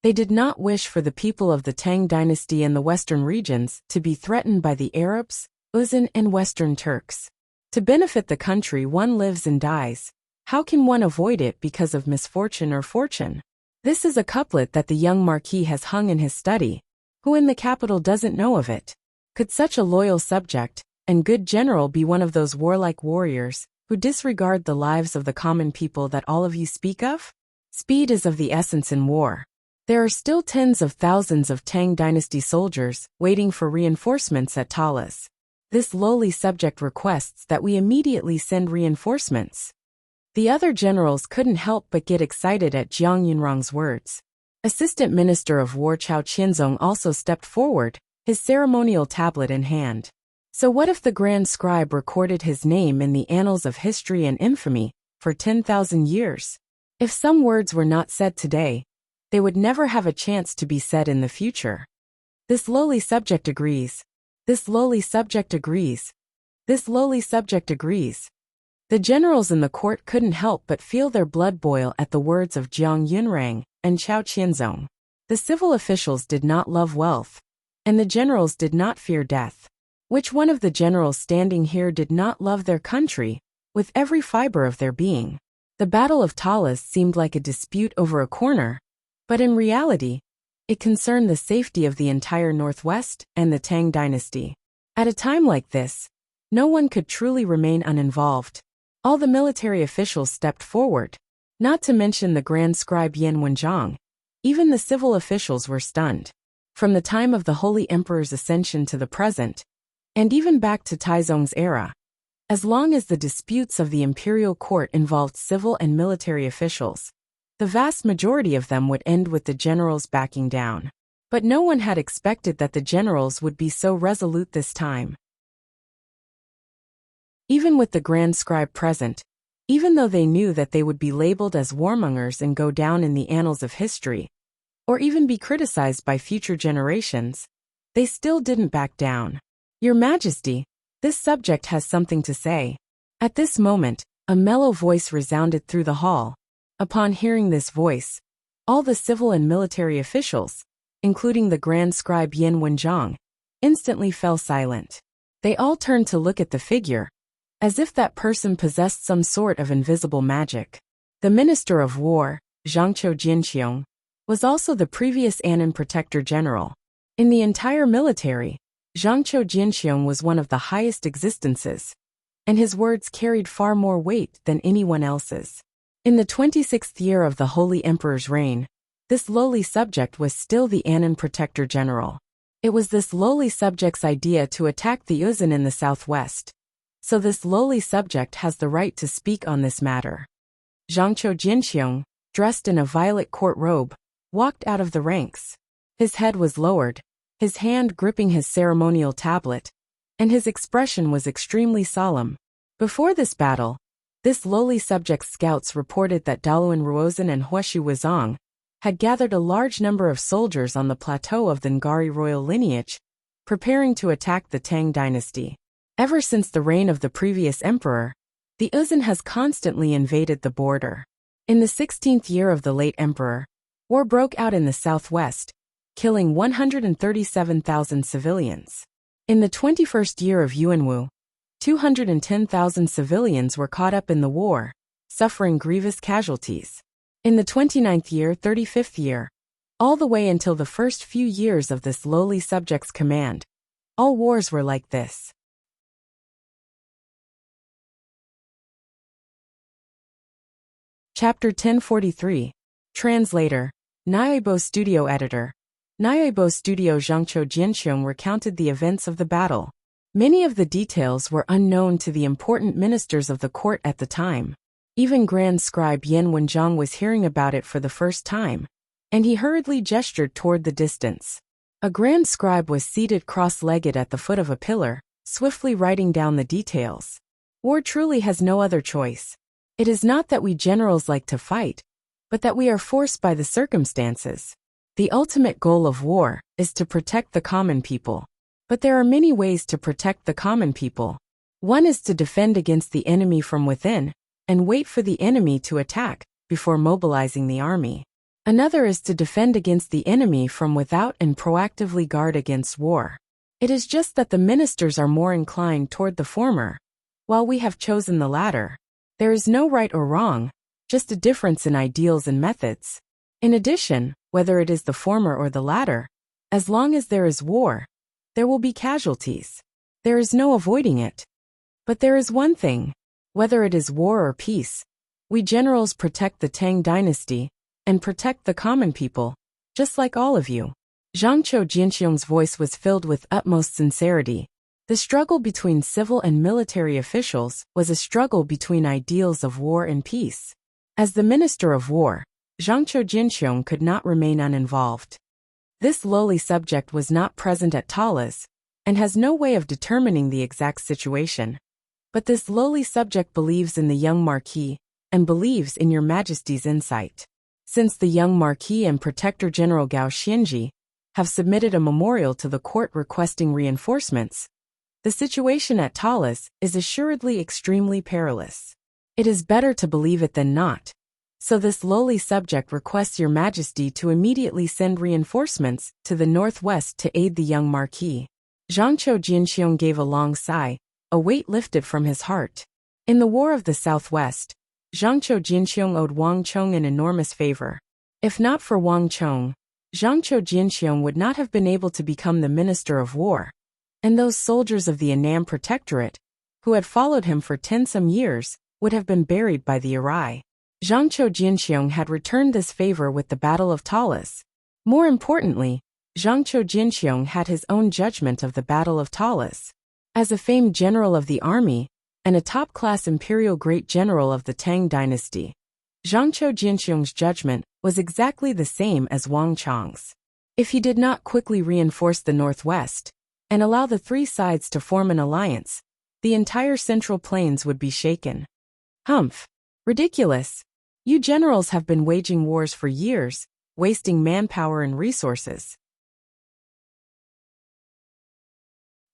They did not wish for the people of the Tang dynasty in the western regions to be threatened by the Arabs, Uzan and Western Turks. To benefit the country one lives and dies. How can one avoid it because of misfortune or fortune? This is a couplet that the young Marquis has hung in his study. Who in the capital doesn't know of it? Could such a loyal subject and good general be one of those warlike warriors who disregard the lives of the common people that all of you speak of? Speed is of the essence in war. There are still tens of thousands of Tang dynasty soldiers waiting for reinforcements at Talas. This lowly subject requests that we immediately send reinforcements. The other generals couldn't help but get excited at Jiang Yunrong's words. Assistant Minister of War Chao Qianzong also stepped forward, his ceremonial tablet in hand. So what if the Grand Scribe recorded his name in the annals of history and infamy for 10,000 years? If some words were not said today, they would never have a chance to be said in the future. This lowly subject agrees. This lowly subject agrees. This lowly subject agrees. The generals in the court couldn't help but feel their blood boil at the words of Jiang Yunrang and Chao Qianzong. The civil officials did not love wealth, and the generals did not fear death. Which one of the generals standing here did not love their country with every fiber of their being? The Battle of Talas seemed like a dispute over a corner, but in reality, it concerned the safety of the entire Northwest and the Tang dynasty. At a time like this, no one could truly remain uninvolved. All the military officials stepped forward, not to mention the Grand Scribe Yan Wenzhong. Even the civil officials were stunned. From the time of the Holy Emperor's ascension to the present, and even back to Taizong's era, as long as the disputes of the imperial court involved civil and military officials, the vast majority of them would end with the generals backing down. But no one had expected that the generals would be so resolute this time. Even with the Grand Scribe present, even though they knew that they would be labeled as warmongers and go down in the annals of history, or even be criticized by future generations, they still didn't back down. Your Majesty, this subject has something to say. At this moment, a mellow voice resounded through the hall. Upon hearing this voice, all the civil and military officials, including the Grand Scribe Yan Wenzhong, instantly fell silent. They all turned to look at the figure, as if that person possessed some sort of invisible magic. The Minister of War, Zhangqiu Jinqiong, was also the previous Annan Protector General. In the entire military, Zhangqiu Jinqiong was one of the highest existences, and his words carried far more weight than anyone else's. In the 26th year of the Holy Emperor's reign, this lowly subject was still the Annan Protector General. It was this lowly subject's idea to attack the Uzan in the southwest. So this lowly subject has the right to speak on this matter. Zhangqiu Jinqiong, dressed in a violet court robe, walked out of the ranks. His head was lowered, his hand gripping his ceremonial tablet, and his expression was extremely solemn. Before this battle, this lowly subject's scouts reported that Daluan Ruozan and Huashu Wuzong had gathered a large number of soldiers on the plateau of the Ngari royal lineage, preparing to attack the Tang dynasty. Ever since the reign of the previous emperor, the Uzan has constantly invaded the border. In the 16th year of the late emperor, war broke out in the southwest, killing 137,000 civilians. In the 21st year of Yuanwu, 210,000 civilians were caught up in the war, suffering grievous casualties. In the 29th year, 35th year, all the way until the first few years of this lowly subject's command, all wars were like this. Chapter 1043. Translator. Naibo Studio Editor. Naibo Studio Zhangqiu Jinqiong recounted the events of the battle. Many of the details were unknown to the important ministers of the court at the time. Even Grand Scribe Yan Wenzhong was hearing about it for the first time, and he hurriedly gestured toward the distance. A grand scribe was seated cross-legged at the foot of a pillar, swiftly writing down the details. War truly has no other choice. It is not that we generals like to fight, but that we are forced by the circumstances. The ultimate goal of war is to protect the common people. But there are many ways to protect the common people. One is to defend against the enemy from within, and wait for the enemy to attack before mobilizing the army. Another is to defend against the enemy from without and proactively guard against war. It is just that the ministers are more inclined toward the former, while we have chosen the latter. There is no right or wrong, just a difference in ideals and methods. In addition, whether it is the former or the latter, as long as there is war, there will be casualties. There is no avoiding it. But there is one thing, whether it is war or peace, we generals protect the Tang dynasty and protect the common people, just like all of you. Zhangqiu Jinxiong's voice was filled with utmost sincerity. The struggle between civil and military officials was a struggle between ideals of war and peace. As the Minister of War, Zhangqiu Jinxiong could not remain uninvolved. This lowly subject was not present at Talas, and has no way of determining the exact situation. But this lowly subject believes in the young Marquis, and believes in your Majesty's insight. Since the young Marquis and Protector General Gao Xianji have submitted a memorial to the court requesting reinforcements, the situation at Talas is assuredly extremely perilous. It is better to believe it than not. So this lowly subject requests your Majesty to immediately send reinforcements to the northwest to aid the young Marquis. Zhangqiu Jinxiong gave a long sigh, a weight lifted from his heart. In the War of the Southwest, Zhangqiu Jinxiong owed Wang Chong an enormous favor. If not for Wang Chong, Zhangqiu Jinxiong would not have been able to become the Minister of War. And those soldiers of the Annam Protectorate, who had followed him for 10-some years, would have been buried by the Arai. Zhangqiu Jinxiong had returned this favor with the Battle of Talas. More importantly, Zhangqiu Jinxiong had his own judgment of the Battle of Talas. As a famed general of the army, and a top-class imperial great general of the Tang dynasty, Zhangqiu Jinxiong's judgment was exactly the same as Wang Chong's. If he did not quickly reinforce the northwest, and allow the three sides to form an alliance, the entire Central Plains would be shaken. Humph! Ridiculous! You generals have been waging wars for years, wasting manpower and resources.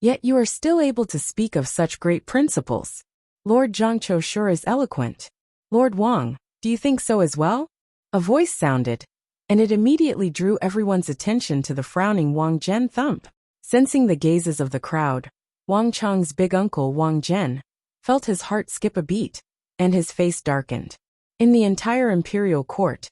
Yet you are still able to speak of such great principles. Lord Zhangqiu sure is eloquent. Lord Wang, do you think so as well? A voice sounded, and it immediately drew everyone's attention to the frowning Wang Zhen thump. Sensing the gazes of the crowd, Wang Chong's big uncle Wang Zhen felt his heart skip a beat, and his face darkened. In the entire imperial court,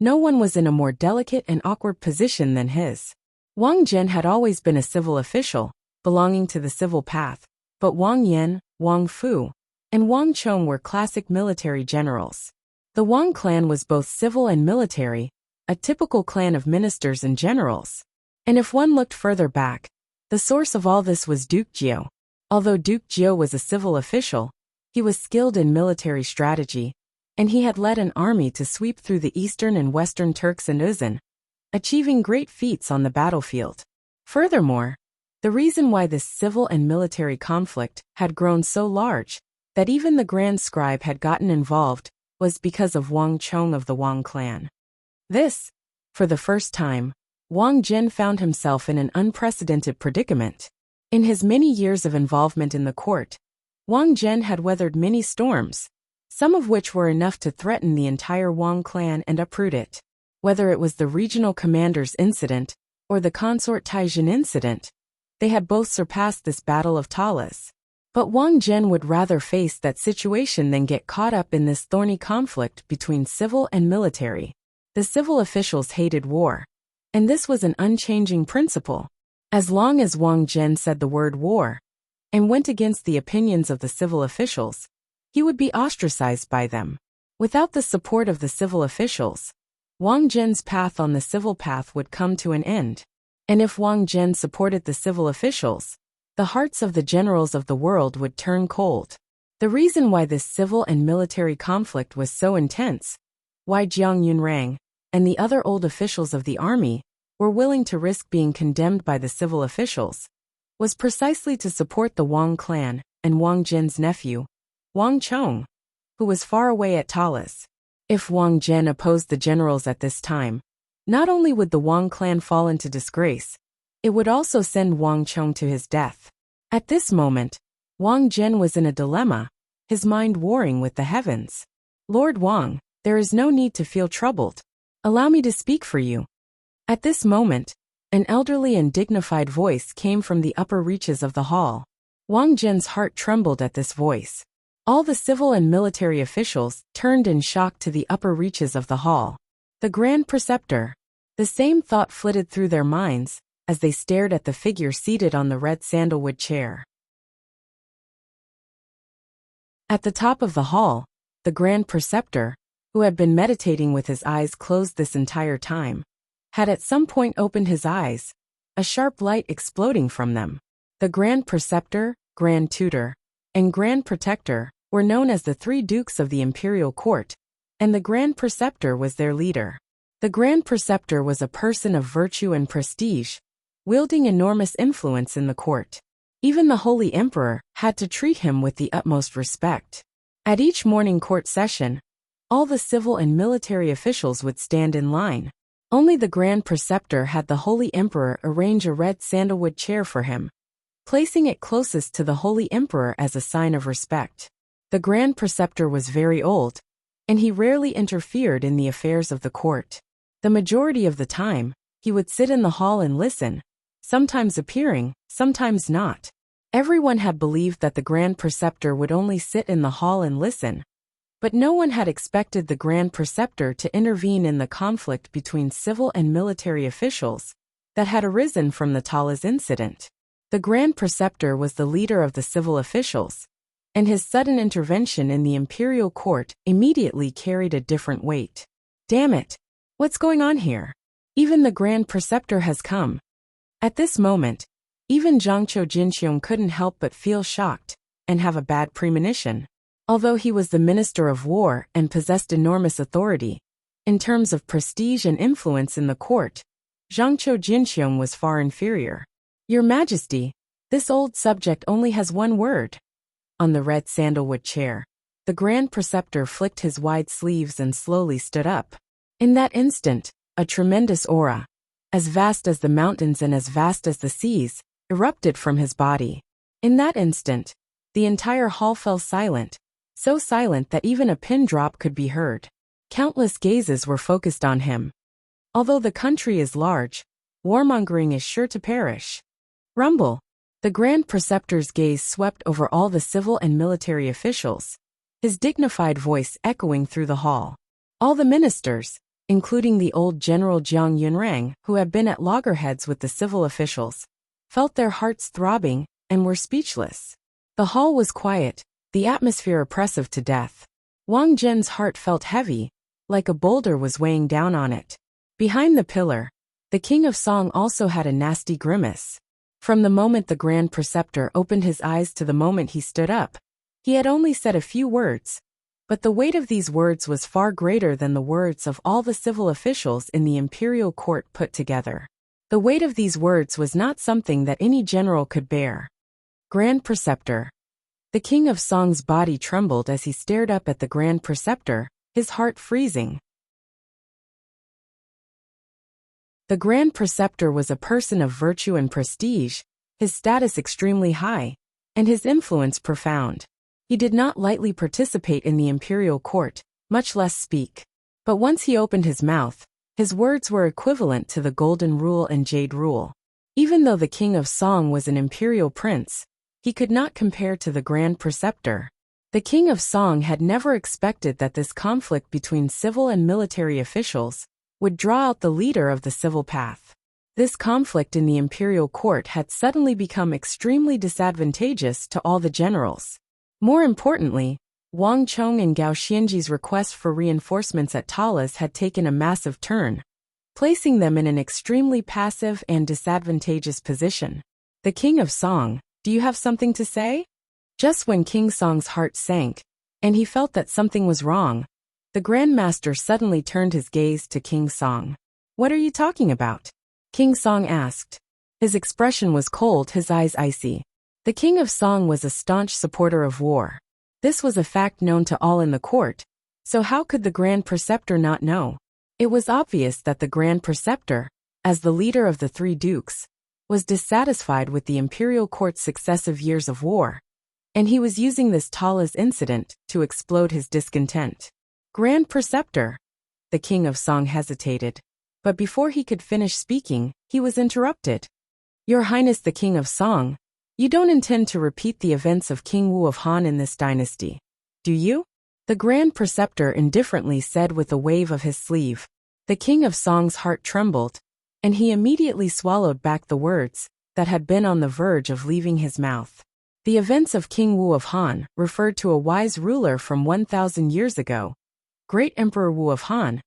no one was in a more delicate and awkward position than his. Wang Zhen had always been a civil official, belonging to the civil path, but Wang Yan, Wang Fu, and Wang Chong were classic military generals. The Wang clan was both civil and military, a typical clan of ministers and generals. And if one looked further back, the source of all this was Duke Jiao. Although Duke Jiao was a civil official, he was skilled in military strategy, and he had led an army to sweep through the eastern and western Turks and Uzan, achieving great feats on the battlefield. Furthermore, the reason why this civil and military conflict had grown so large, that even the Grand Scribe had gotten involved, was because of Wang Chong of the Wang clan. This, for the first time, Wang Zhen found himself in an unprecedented predicament. In his many years of involvement in the court, Wang Zhen had weathered many storms, some of which were enough to threaten the entire Wang clan and uproot it. Whether it was the regional commander's incident, or the consort Taijin incident, they had both surpassed this Battle of Talas. But Wang Zhen would rather face that situation than get caught up in this thorny conflict between civil and military. The civil officials hated war, and this was an unchanging principle. As long as Wang Zhen said the word war, and went against the opinions of the civil officials, he would be ostracized by them. Without the support of the civil officials, Wang Zhen's path on the civil path would come to an end. And if Wang Zhen supported the civil officials, the hearts of the generals of the world would turn cold. The reason why this civil and military conflict was so intense, why Jiang Yunrang and the other old officials of the army were willing to risk being condemned by the civil officials, was precisely to support the Wang clan and Wang Jin's nephew, Wang Chong, who was far away at Talas. If Wang Jin opposed the generals at this time, not only would the Wang clan fall into disgrace, it would also send Wang Chong to his death. At this moment, Wang Jin was in a dilemma, his mind warring with the heavens. Lord Wang, there is no need to feel troubled. Allow me to speak for you. At this moment, an elderly and dignified voice came from the upper reaches of the hall. Wang Jin's heart trembled at this voice. All the civil and military officials turned in shock to the upper reaches of the hall. The Grand Preceptor. The same thought flitted through their minds as they stared at the figure seated on the red sandalwood chair. At the top of the hall, the Grand Preceptor, who had been meditating with his eyes closed this entire time, had at some point opened his eyes, a sharp light exploding from them. The Grand Preceptor, Grand Tutor, and Grand Protector were known as the three dukes of the imperial court, and the Grand Preceptor was their leader. The Grand Preceptor was a person of virtue and prestige, wielding enormous influence in the court. Even the Holy Emperor had to treat him with the utmost respect. At each morning court session, all the civil and military officials would stand in line. Only the Grand Preceptor had the Holy Emperor arrange a red sandalwood chair for him, placing it closest to the Holy Emperor as a sign of respect. The Grand Preceptor was very old, and he rarely interfered in the affairs of the court. The majority of the time, he would sit in the hall and listen, sometimes appearing, sometimes not. Everyone had believed that the Grand Preceptor would only sit in the hall and listen, but no one had expected the Grand Preceptor to intervene in the conflict between civil and military officials that had arisen from the Talas incident. The Grand Preceptor was the leader of the civil officials, and his sudden intervention in the imperial court immediately carried a different weight. Damn it! What's going on here? Even the Grand Preceptor has come. At this moment, even Zhangqiu Jinxiong couldn't help but feel shocked and have a bad premonition. Although he was the Minister of War and possessed enormous authority, in terms of prestige and influence in the court, Zhangqiu Jinxiong was far inferior. Your Majesty, this old subject only has one word. On the red sandalwood chair, the Grand Preceptor flicked his wide sleeves and slowly stood up. In that instant, a tremendous aura, as vast as the mountains and as vast as the seas, erupted from his body. In that instant, the entire hall fell silent, so silent that even a pin drop could be heard. Countless gazes were focused on him. Although the country is large, warmongering is sure to perish. Rumble. The Grand Preceptor's gaze swept over all the civil and military officials, his dignified voice echoing through the hall. All the ministers, including the old General Jiang Yunrang, who had been at loggerheads with the civil officials, felt their hearts throbbing and were speechless. The hall was quiet, the atmosphere oppressive to death. Wang Jin's heart felt heavy, like a boulder was weighing down on it. Behind the pillar, the King of Song also had a nasty grimace. From the moment the Grand Preceptor opened his eyes to the moment he stood up, he had only said a few words, but the weight of these words was far greater than the words of all the civil officials in the imperial court put together. The weight of these words was not something that any general could bear. Grand Preceptor. The King of Song's body trembled as he stared up at the Grand Preceptor, his heart freezing. The Grand Preceptor was a person of virtue and prestige, his status extremely high, and his influence profound. He did not lightly participate in the imperial court, much less speak. But once he opened his mouth, his words were equivalent to the Golden Rule and Jade Rule. Even though the King of Song was an imperial prince, he could not compare to the Grand Preceptor. The King of Song had never expected that this conflict between civil and military officials would draw out the leader of the civil path. This conflict in the imperial court had suddenly become extremely disadvantageous to all the generals. More importantly, Wang Chong and Gao Xianji's request for reinforcements at Talas had taken a massive turn, placing them in an extremely passive and disadvantageous position. The King of Song, do you have something to say? Just when King Song's heart sank, and he felt that something was wrong, the Grand Master suddenly turned his gaze to King Song. What are you talking about? King Song asked. His expression was cold, his eyes icy. The King of Song was a staunch supporter of war. This was a fact known to all in the court, so how could the Grand Preceptor not know? It was obvious that the Grand Preceptor, as the leader of the three dukes, was dissatisfied with the imperial court's successive years of war, and he was using this Tala's incident to explode his discontent. Grand Preceptor. The King of Song hesitated, but before he could finish speaking, he was interrupted. Your Highness the King of Song, you don't intend to repeat the events of King Wu of Han in this dynasty, do you? The Grand Preceptor indifferently said with a wave of his sleeve. The King of Song's heart trembled, and he immediately swallowed back the words that had been on the verge of leaving his mouth. The events of King Wu of Han referred to a wise ruler from 1,000 years ago, Great Emperor Wu of Han,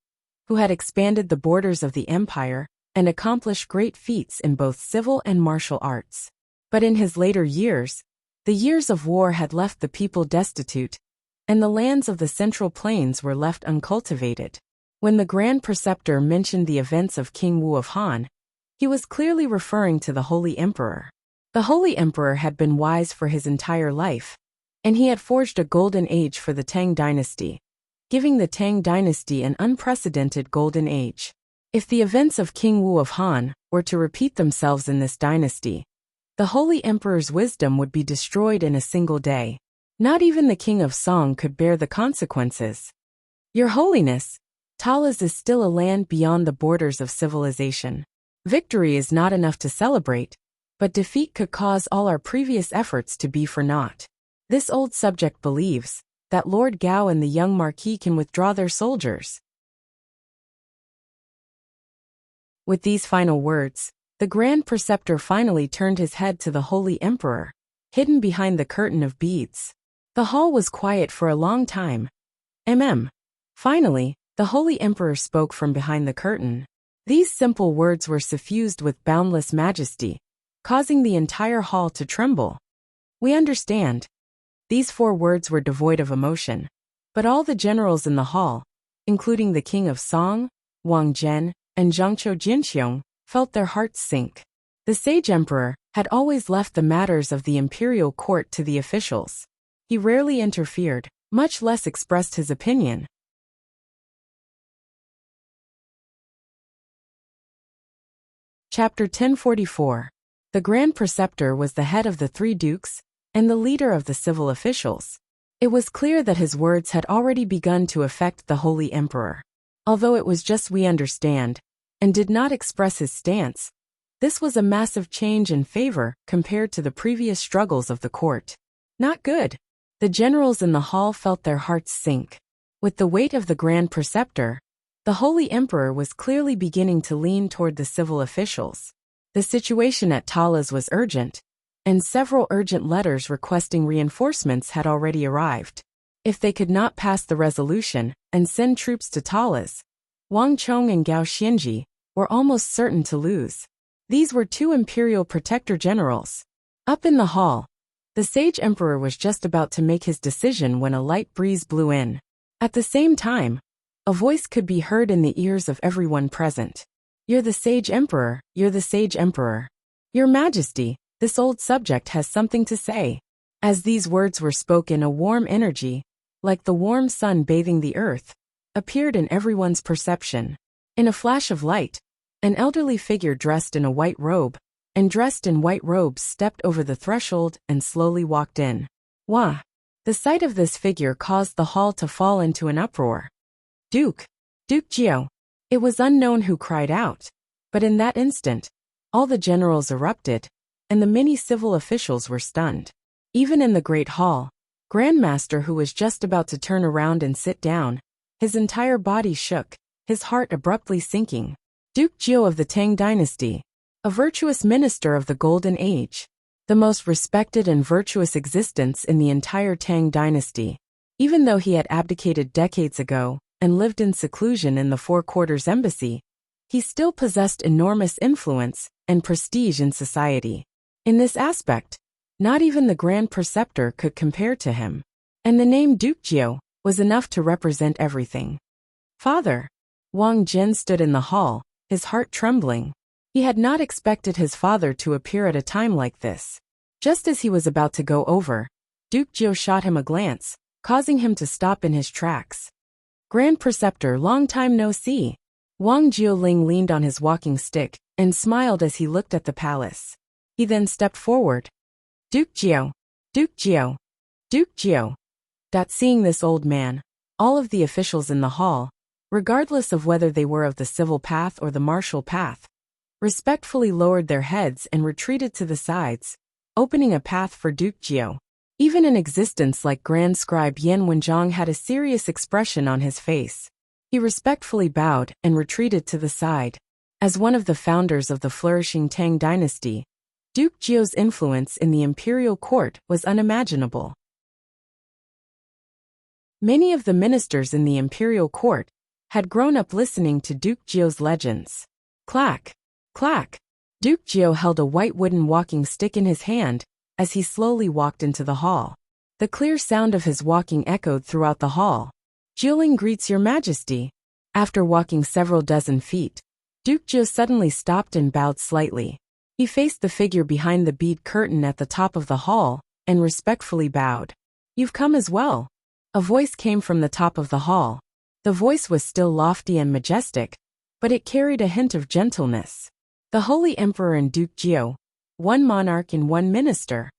who had expanded the borders of the empire and accomplished great feats in both civil and martial arts. But in his later years, the years of war had left the people destitute, and the lands of the Central Plains were left uncultivated. When the Grand Preceptor mentioned the events of King Wu of Han, he was clearly referring to the Holy Emperor. The Holy Emperor had been wise for his entire life, and he had forged a golden age for the Tang dynasty, giving the Tang dynasty an unprecedented golden age. If the events of King Wu of Han were to repeat themselves in this dynasty, the Holy Emperor's wisdom would be destroyed in a single day. Not even the King of Song could bear the consequences. Your Holiness, Talas is still a land beyond the borders of civilization. Victory is not enough to celebrate, but defeat could cause all our previous efforts to be for naught. This old subject believes that Lord Gao and the young Marquis can withdraw their soldiers. With these final words, the Grand Preceptor finally turned his head to the Holy Emperor, hidden behind the curtain of beads. The hall was quiet for a long time. Finally, the Holy Emperor spoke from behind the curtain. These simple words were suffused with boundless majesty, causing the entire hall to tremble. We understand. These 4 words were devoid of emotion, but all the generals in the hall, including the King of Song, Wang Zhen, and Zhangqiu Jinxiong, felt their hearts sink. The sage emperor had always left the matters of the imperial court to the officials. He rarely interfered, much less expressed his opinion. Chapter 1044. The Grand Preceptor was the head of the 3 dukes and the leader of the civil officials. It was clear that his words had already begun to affect the Holy Emperor. Although it was just we understand, and did not express his stance, this was a massive change in favor compared to the previous struggles of the court. Not good. The generals in the hall felt their hearts sink. With the weight of the Grand Preceptor, the Holy Emperor was clearly beginning to lean toward the civil officials. The situation at Talas was urgent, and several urgent letters requesting reinforcements had already arrived. If they could not pass the resolution and send troops to Talas, Wang Chong and Gao Xianji were almost certain to lose. These were 2 imperial protector generals. Up in the hall, the sage emperor was just about to make his decision when a light breeze blew in. At the same time, a voice could be heard in the ears of everyone present. You're the sage emperor, you're the sage emperor. Your Majesty, this old subject has something to say. As these words were spoken, a warm energy, like the warm sun bathing the earth, appeared in everyone's perception. In a flash of light, an elderly figure dressed in a white robe, and dressed in white robes stepped over the threshold and slowly walked in. Wah! The sight of this figure caused the hall to fall into an uproar. Duke Jiao! It was unknown who cried out, but in that instant, all the generals erupted, and the many civil officials were stunned. Even in the Great Hall, Grandmaster, who was just about to turn around and sit down, his entire body shook, his heart abruptly sinking. Duke Jiao of the Tang dynasty, a virtuous minister of the Golden Age, the most respected and virtuous existence in the entire Tang dynasty. Even though he had abdicated decades ago and lived in seclusion in the Four Quarters Embassy, he still possessed enormous influence and prestige in society. In this aspect, not even the Grand Preceptor could compare to him, and the name Duke Jiao was enough to represent everything. Father! Wang Zhen stood in the hall, his heart trembling. He had not expected his father to appear at a time like this. Just as he was about to go over, Duke Jiu shot him a glance, causing him to stop in his tracks. Grand Preceptor, long time no see. Wang Jiuling leaned on his walking stick and smiled as he looked at the palace. He then stepped forward. Duke Jiu, Duke Jiu, Duke Jiu. Seeing this old man, all of the officials in the hall, regardless of whether they were of the civil path or the martial path, respectfully lowered their heads and retreated to the sides, opening a path for Duke Jiu. Even an existence like Grand Scribe Yan Wenjiang had a serious expression on his face. He respectfully bowed and retreated to the side. As one of the founders of the flourishing Tang dynasty, Duke Jiu's influence in the imperial court was unimaginable. Many of the ministers in the imperial court had grown up listening to Duke Jiu's legends. Clack, clack. Duke Jiu held a white wooden walking stick in his hand as he slowly walked into the hall. The clear sound of his walking echoed throughout the hall. Jiuling greets your majesty. After walking several dozen feet, Duke Jiu suddenly stopped and bowed slightly. He faced the figure behind the bead curtain at the top of the hall and respectfully bowed. You've come as well. A voice came from the top of the hall. The voice was still lofty and majestic, but it carried a hint of gentleness. The Holy Emperor and Duke Jiu, one monarch and one minister.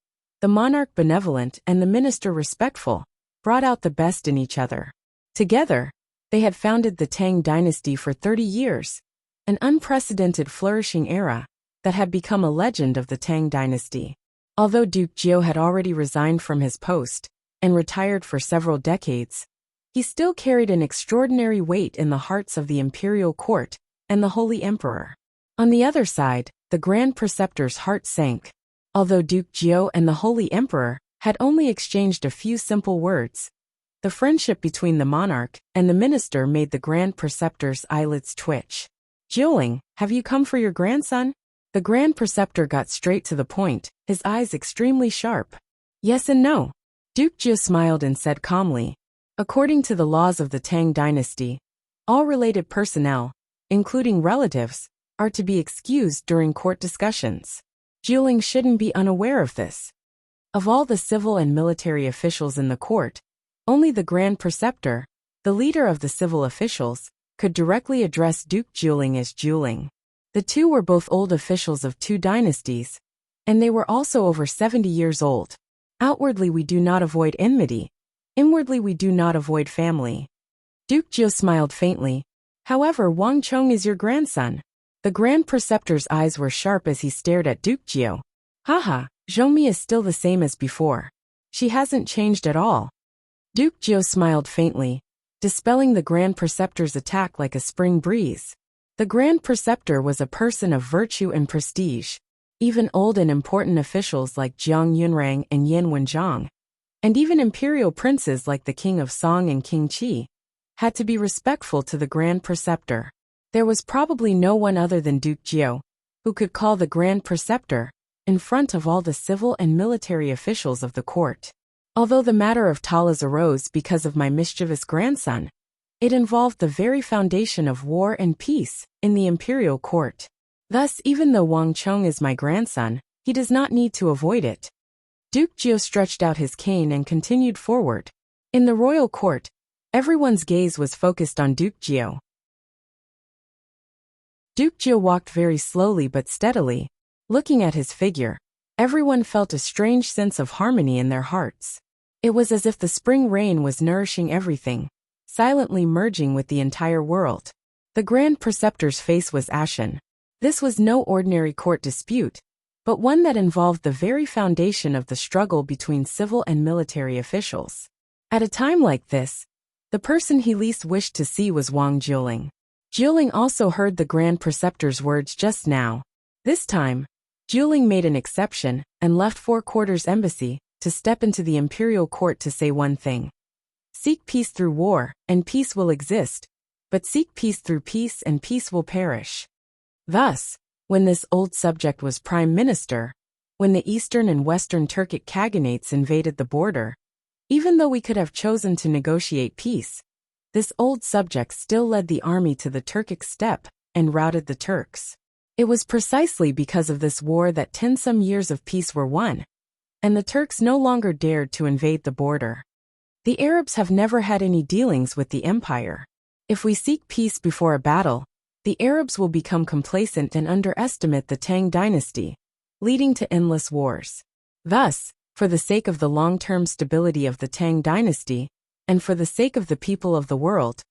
The monarch benevolent and the minister respectful, brought out the best in each other. Together, they had founded the Tang dynasty for 30 years, an unprecedented flourishing era that had become a legend of the Tang dynasty. Although Duke Jiu had already resigned from his post and retired for several decades, he still carried an extraordinary weight in the hearts of the imperial court and the Holy Emperor. On the other side, the Grand Preceptor's heart sank. Although Duke Jiu and the Holy Emperor had only exchanged a few simple words, the friendship between the monarch and the minister made the Grand Preceptor's eyelids twitch. Jiuling, have you come for your grandson? The Grand Preceptor got straight to the point, his eyes extremely sharp. Yes and no. Duke Jiu smiled and said calmly. According to the laws of the Tang dynasty, all related personnel, including relatives, are to be excused during court discussions. Jiuling shouldn't be unaware of this. Of all the civil and military officials in the court, only the Grand Preceptor, the leader of the civil officials, could directly address Duke Jiuling as Jiuling. The two were both old officials of two dynasties, and they were also over 70 years old. Outwardly we do not avoid enmity, inwardly we do not avoid family. Duke Jiu smiled faintly. However, Wang Chong is your grandson. The Grand Preceptor's eyes were sharp as he stared at Duke Jiu. Haha, Zhongmi is still the same as before. She hasn't changed at all. Duke Jiu smiled faintly, dispelling the Grand Preceptor's attack like a spring breeze. The Grand Preceptor was a person of virtue and prestige. Even old and important officials like Jiang Yunrang and Yan Wenjiang, and even imperial princes like the King of Song and King Qi, had to be respectful to the Grand Preceptor. There was probably no one other than Duke Jiu who could call the Grand Preceptor in front of all the civil and military officials of the court. Although the matter of talas arose because of my mischievous grandson, it involved the very foundation of war and peace in the imperial court. Thus, even though Wang Chong is my grandson, he does not need to avoid it. Duke Jiu stretched out his cane and continued forward. In the royal court, everyone's gaze was focused on Duke Jiu. Duke Jiu walked very slowly but steadily. Looking at his figure, everyone felt a strange sense of harmony in their hearts. It was as if the spring rain was nourishing everything, silently merging with the entire world. The Grand Preceptor's face was ashen. This was no ordinary court dispute, but one that involved the very foundation of the struggle between civil and military officials. At a time like this, the person he least wished to see was Wang Jiuling. Jiuling also heard the Grand Preceptor's words just now. This time, Jiuling made an exception and left Four Quarters Embassy to step into the imperial court to say one thing. Seek peace through war, and peace will exist, but seek peace through peace and peace will perish. Thus, when this old subject was prime minister, when the eastern and western Turkic Khaganates invaded the border, even though we could have chosen to negotiate peace, this old subject still led the army to the Turkic steppe and routed the Turks. It was precisely because of this war that 10-some years of peace were won, and the Turks no longer dared to invade the border. The Arabs have never had any dealings with the empire. If we seek peace before a battle, the Arabs will become complacent and underestimate the Tang dynasty, leading to endless wars. Thus, for the sake of the long-term stability of the Tang dynasty, and for the sake of the people of the world,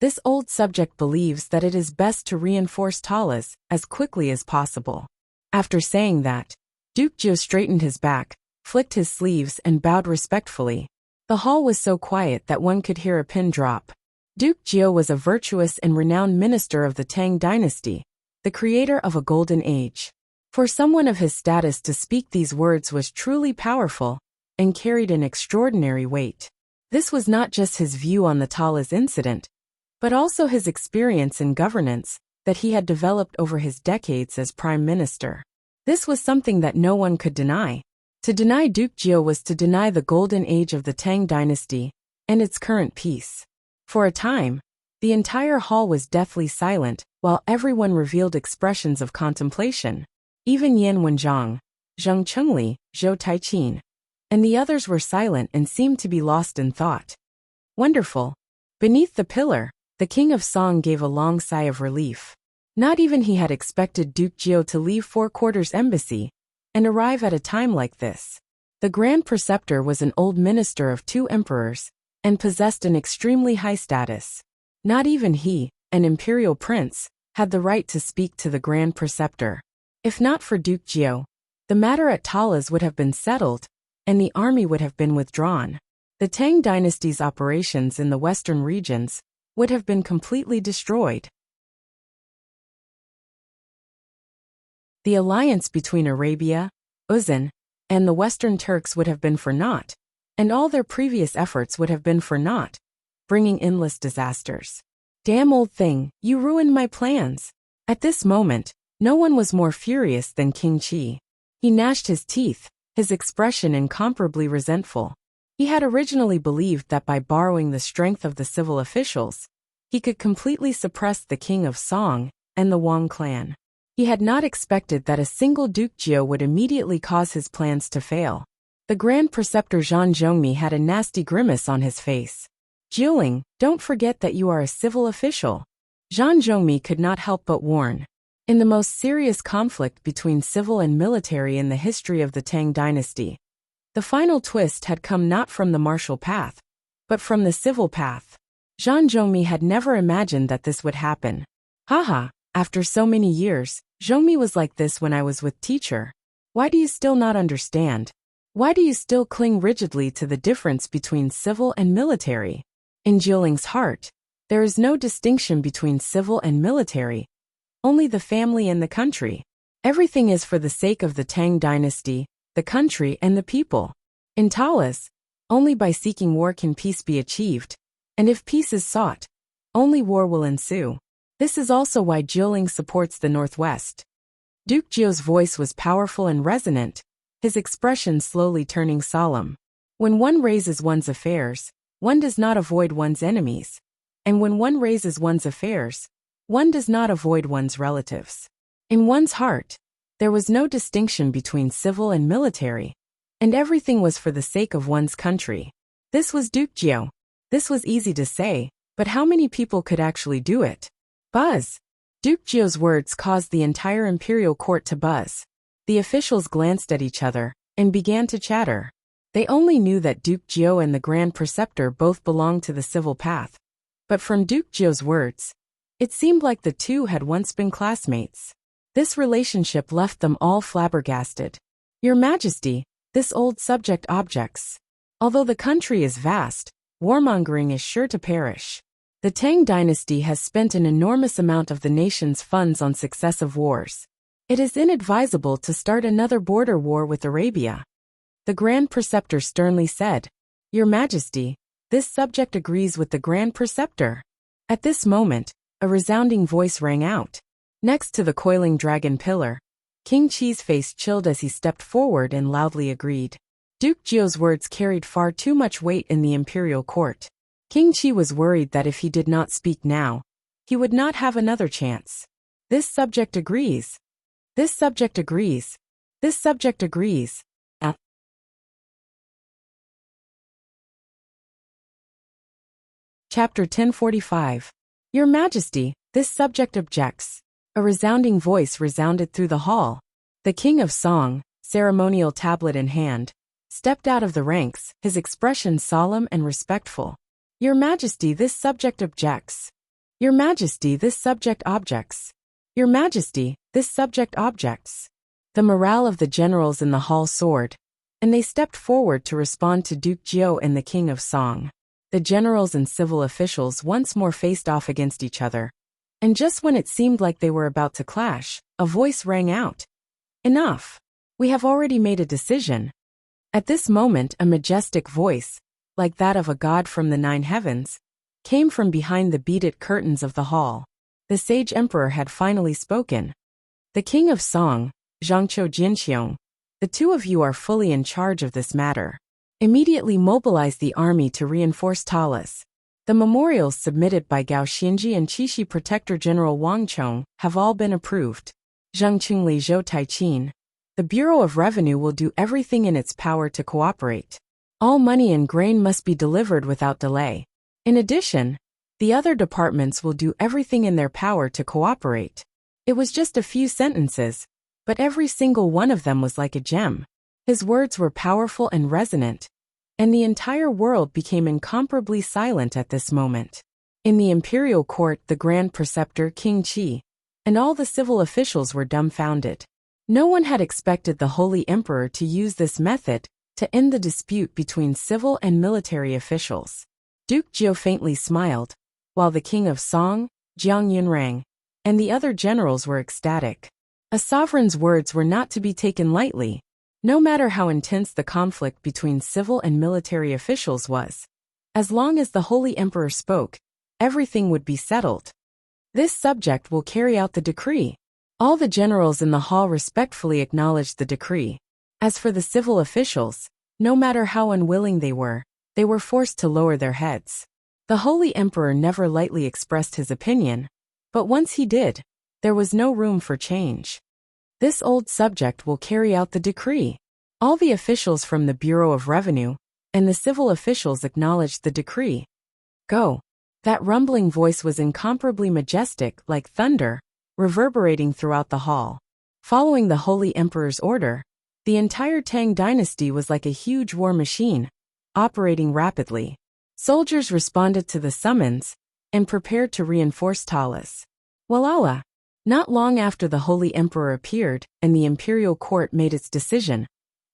this old subject believes that it is best to reinforce Talas as quickly as possible. After saying that, Duke Jio straightened his back, flicked his sleeves and bowed respectfully. The hall was so quiet that one could hear a pin drop. Duke Jio was a virtuous and renowned minister of the Tang dynasty, the creator of a golden age. For someone of his status to speak these words was truly powerful and carried an extraordinary weight. This was not just his view on the Talas incident, but also his experience in governance that he had developed over his decades as prime minister. This was something that no one could deny. To deny Duke Jio was to deny the golden age of the Tang dynasty and its current peace. For a time, the entire hall was deathly silent while everyone revealed expressions of contemplation. Even Yan Wenzhang, Zheng Chengli, Zhou Taiqin, and the others were silent and seemed to be lost in thought. Wonderful. Beneath the pillar, the king of Song gave a long sigh of relief. Not even he had expected Duke Jio to leave Four Quarters Embassy and arrive at a time like this. The Grand Preceptor was an old minister of 2 emperors and possessed an extremely high status. Not even he, an imperial prince, had the right to speak to the Grand Preceptor. If not for Duke Jio, the matter at Talas would have been settled, and the army would have been withdrawn. The Tang dynasty's operations in the western regions would have been completely destroyed. The alliance between Arabia, Uzan, and the Western Turks would have been for naught, and all their previous efforts would have been for naught, bringing endless disasters. Damn old thing, you ruined my plans. At this moment, no one was more furious than King Qi. He gnashed his teeth, his expression incomparably resentful. He had originally believed that by borrowing the strength of the civil officials, he could completely suppress the king of Song and the Wang clan. He had not expected that a single Duke Jio would immediately cause his plans to fail. The Grand Preceptor Zhang Zhongmi had a nasty grimace on his face. Jioling, don't forget that you are a civil official. Zhang Zhongmi could not help but warn. In the most serious conflict between civil and military in the history of the Tang dynasty, the final twist had come not from the martial path, but from the civil path. Zhang Zhongmi had never imagined that this would happen. Haha, after so many years, Zhongmi was like this when I was with teacher. Why do you still not understand? Why do you still cling rigidly to the difference between civil and military? In Jioling's heart, there is no distinction between civil and military, only the family and the country. Everything is for the sake of the Tang dynasty, the country and the people. In Talas, only by seeking war can peace be achieved, and if peace is sought, only war will ensue. This is also why Jioling supports the Northwest. Duke Jio's voice was powerful and resonant, his expression slowly turning solemn. When one raises one's affairs, one does not avoid one's enemies. And when one raises one's affairs, one does not avoid one's relatives. In one's heart, there was no distinction between civil and military, and everything was for the sake of one's country. This was Duke Jio. This was easy to say, but how many people could actually do it? Buzz. Duke Jio's words caused the entire imperial court to buzz. The officials glanced at each other and began to chatter. They only knew that Duke Jio and the Grand Preceptor both belonged to the civil path. But from Duke Jio's words, it seemed like the two had once been classmates. This relationship left them all flabbergasted. Your Majesty, this old subject objects. Although the country is vast, warmongering is sure to perish. The Tang dynasty has spent an enormous amount of the nation's funds on successive wars. It is inadvisable to start another border war with Arabia. The Grand Preceptor sternly said, Your Majesty, this subject agrees with the Grand Preceptor. At this moment, a resounding voice rang out. Next to the coiling dragon pillar, King Qi's face chilled as he stepped forward and loudly agreed. Duke Jio's words carried far too much weight in the imperial court. King Qi was worried that if he did not speak now, he would not have another chance. This subject agrees. This subject agrees. This subject agrees. Chapter 1045. Your Majesty, this subject objects. A resounding voice resounded through the hall. The King of Song, ceremonial tablet in hand, stepped out of the ranks, his expression solemn and respectful. Your Majesty, this subject objects. Your Majesty, this subject objects. Your Majesty, this subject objects. The morale of the generals in the hall soared, and they stepped forward to respond to Duke Jiao and the King of Song. The generals and civil officials once more faced off against each other, and just when it seemed like they were about to clash, a voice rang out. Enough! We have already made a decision. At this moment, a majestic voice, like that of a god from the 9 heavens, came from behind the beaded curtains of the hall. The sage emperor had finally spoken. The King of Song, Zhangqiu Jinxiong, the two of you are fully in charge of this matter. Immediately mobilize the army to reinforce Talis. The memorials submitted by Gao Xinji and Qixi Protector General Wang Chong have all been approved. Zhangqing Li Zhou Taichin. The Bureau of Revenue will do everything in its power to cooperate. All money and grain must be delivered without delay. In addition, the other departments will do everything in their power to cooperate. It was just a few sentences, but every single one of them was like a gem. His words were powerful and resonant, and the entire world became incomparably silent at this moment. In the imperial court, the Grand Preceptor King Qi and all the civil officials were dumbfounded. No one had expected the Holy Emperor to use this method to end the dispute between civil and military officials. Duke Jiao faintly smiled, while the King of Song, Jiang Yunrang, and the other generals were ecstatic. A sovereign's words were not to be taken lightly, no matter how intense the conflict between civil and military officials was. As long as the Holy Emperor spoke, everything would be settled. This subject will carry out the decree. All the generals in the hall respectfully acknowledged the decree. As for the civil officials, no matter how unwilling they were forced to lower their heads. The Holy Emperor never lightly expressed his opinion, but once he did, there was no room for change. This old subject will carry out the decree. All the officials from the Bureau of Revenue and the civil officials acknowledged the decree. Go! That rumbling voice was incomparably majestic, like thunder, reverberating throughout the hall. Following the Holy Emperor's order, the entire Tang dynasty was like a huge war machine, operating rapidly. Soldiers responded to the summons and prepared to reinforce Talis. Walala! Not long after the Holy Emperor appeared and the imperial court made its decision,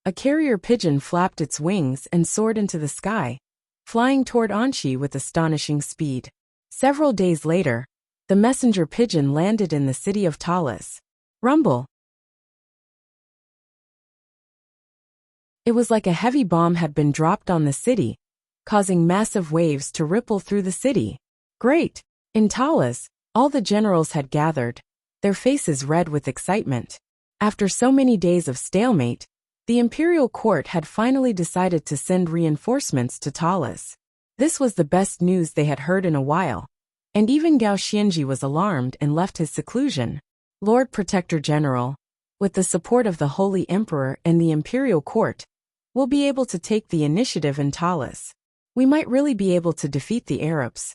a carrier pigeon flapped its wings and soared into the sky, flying toward Anqi with astonishing speed. Several days later, the messenger pigeon landed in the city of Talis. Rumble! It was like a heavy bomb had been dropped on the city, causing massive waves to ripple through the city. Great! In Talis, all the generals had gathered, their faces red with excitement. After so many days of stalemate, the imperial court had finally decided to send reinforcements to Talis. This was the best news they had heard in a while, and even Gao Xianji was alarmed and left his seclusion. Lord Protector General, with the support of the Holy Emperor and the imperial court, will be able to take the initiative in Talis. We might really be able to defeat the Arabs.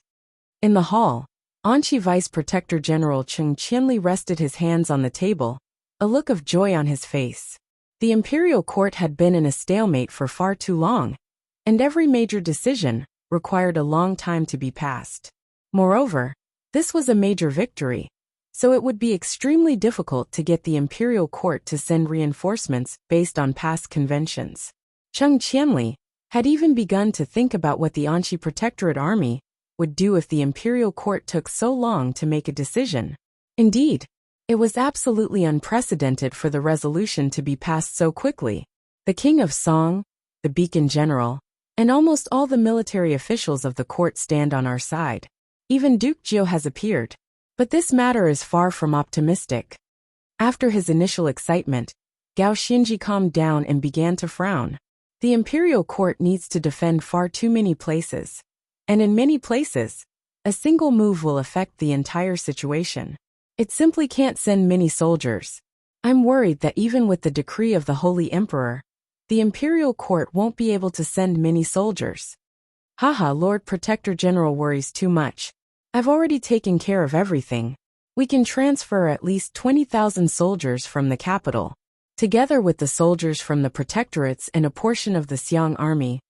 In the hall, Anqi Vice Protector General Cheng Qianli rested his hands on the table, a look of joy on his face. The imperial court had been in a stalemate for far too long, and every major decision required a long time to be passed. Moreover, this was a major victory, so it would be extremely difficult to get the imperial court to send reinforcements based on past conventions. Cheng Qianli had even begun to think about what the Anqi Protectorate Army would do if the imperial court took so long to make a decision. Indeed, it was absolutely unprecedented for the resolution to be passed so quickly. The King of Song, the Beacon General, and almost all the military officials of the court stand on our side. Even Duke Jiao has appeared, but this matter is far from optimistic. After his initial excitement, Gao Xinji calmed down and began to frown. The imperial court needs to defend far too many places. And in many places, a single move will affect the entire situation. It simply can't send many soldiers. I'm worried that even with the decree of the Holy Emperor, the imperial court won't be able to send many soldiers. Haha, Lord Protector General worries too much. I've already taken care of everything. We can transfer at least 20,000 soldiers from the capital. Together with the soldiers from the protectorates and a portion of the Xiang army,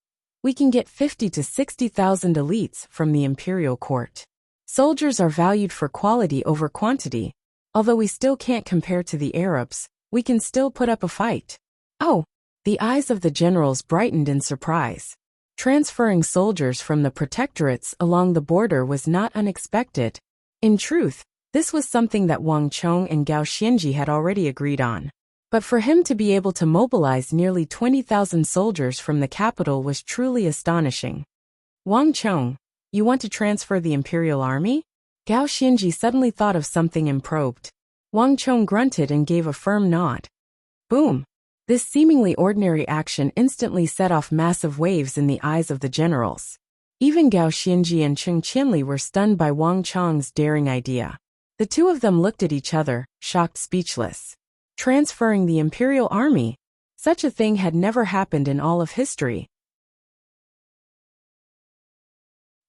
we can get 50 to 60,000 elites from the imperial court. Soldiers are valued for quality over quantity. Although we still can't compare to the Arabs, we can still put up a fight. Oh, the eyes of the generals brightened in surprise. Transferring soldiers from the protectorates along the border was not unexpected. In truth, this was something that Wang Chong and Gao Xianji had already agreed on. But for him to be able to mobilize nearly 20,000 soldiers from the capital was truly astonishing. Wang Chong, you want to transfer the imperial army? Gao Xianji suddenly thought of something and probed. Wang Chong grunted and gave a firm nod. Boom! This seemingly ordinary action instantly set off massive waves in the eyes of the generals. Even Gao Xianji and Cheng Qianli were stunned by Wang Chong's daring idea. The two of them looked at each other, shocked, speechless. Transferring the imperial army? Such a thing had never happened in all of history.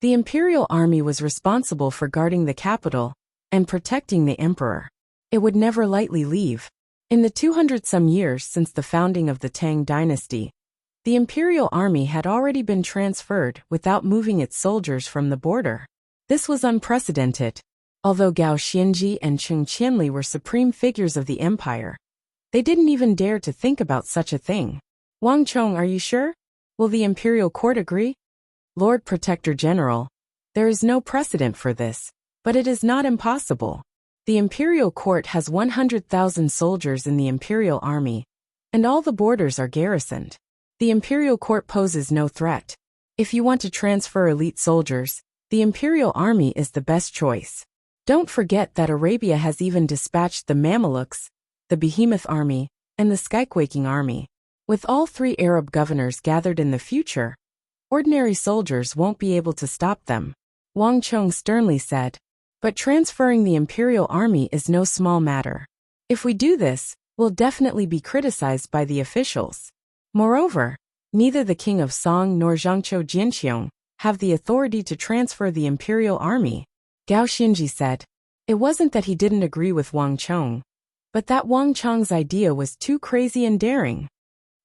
The imperial army was responsible for guarding the capital and protecting the emperor. It would never lightly leave. In the 200-some years since the founding of the Tang dynasty, the imperial army had already been transferred without moving its soldiers from the border. This was unprecedented. Although Gao Xianji and Cheng Qianli were supreme figures of the empire, they didn't even dare to think about such a thing. Wang Chong, are you sure? Will the imperial court agree? Lord Protector General, there is no precedent for this, but it is not impossible. The imperial court has 100,000 soldiers in the imperial army, and all the borders are garrisoned. The imperial court poses no threat. If you want to transfer elite soldiers, the imperial army is the best choice. Don't forget that Arabia has even dispatched the Mamelukes, the Behemoth army, and the Skyquaking army. With all three Arab governors gathered in the future, ordinary soldiers won't be able to stop them. Wang Chong sternly said. But transferring the imperial army is no small matter. If we do this, we'll definitely be criticized by the officials. Moreover, neither the king of Song nor Zhangqiu Jinqiong have the authority to transfer the imperial army. Gao Xianji said. It wasn't that he didn't agree with Wang Chong, but that Wang Chong's idea was too crazy and daring.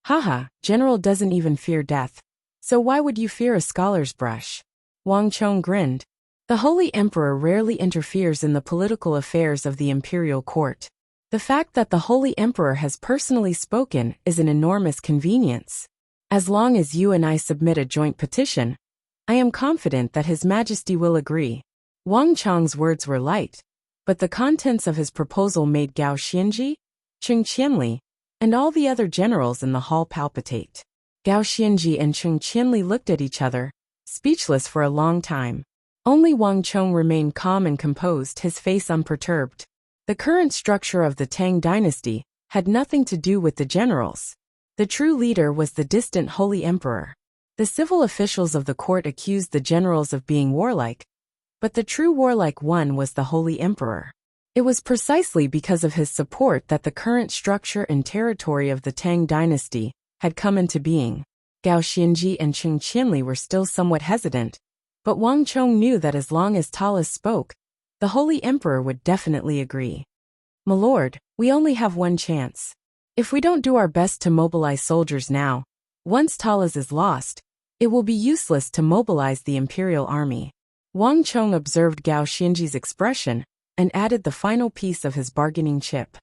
Haha, General doesn't even fear death. So why would you fear a scholar's brush? Wang Chong grinned. The Holy Emperor rarely interferes in the political affairs of the imperial court. The fact that the Holy Emperor has personally spoken is an enormous convenience. As long as you and I submit a joint petition, I am confident that His Majesty will agree. Wang Chong's words were light, but the contents of his proposal made Gao Xianji, Cheng Qianli, and all the other generals in the hall palpitate. Gao Xianji and Cheng Qianli looked at each other, speechless for a long time. Only Wang Chong remained calm and composed, his face unperturbed. The current structure of the Tang dynasty had nothing to do with the generals. The true leader was the distant Holy Emperor. The civil officials of the court accused the generals of being warlike, but the true warlike one was the Holy Emperor. It was precisely because of his support that the current structure and territory of the Tang dynasty had come into being. Gao Xianji and Cheng Qianli were still somewhat hesitant, but Wang Chong knew that as long as Talas spoke, the Holy Emperor would definitely agree. My lord, we only have one chance. If we don't do our best to mobilize soldiers now, once Talas is lost, it will be useless to mobilize the imperial army. Wang Chong observed Gao Xianji's expression and added the final piece of his bargaining chip.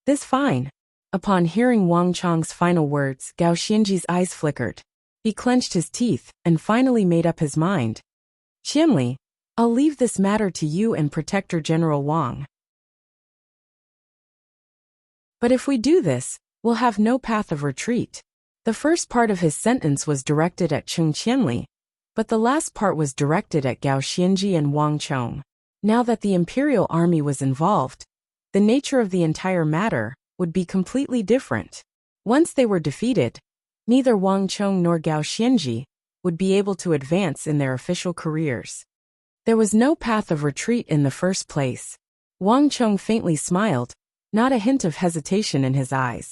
This fine. Upon hearing Wang Chong's final words, Gao Xianji's eyes flickered. He clenched his teeth and finally made up his mind. Qianli, I'll leave this matter to you and Protector General Wang. But if we do this, we'll have no path of retreat. The first part of his sentence was directed at Cheng Qianli, but the last part was directed at Gao Xianji and Wang Chong. Now that the imperial army was involved, the nature of the entire matter would be completely different. Once they were defeated, neither Wang Chong nor Gao Xianji would be able to advance in their official careers. There was no path of retreat in the first place. Wang Chong faintly smiled, not a hint of hesitation in his eyes.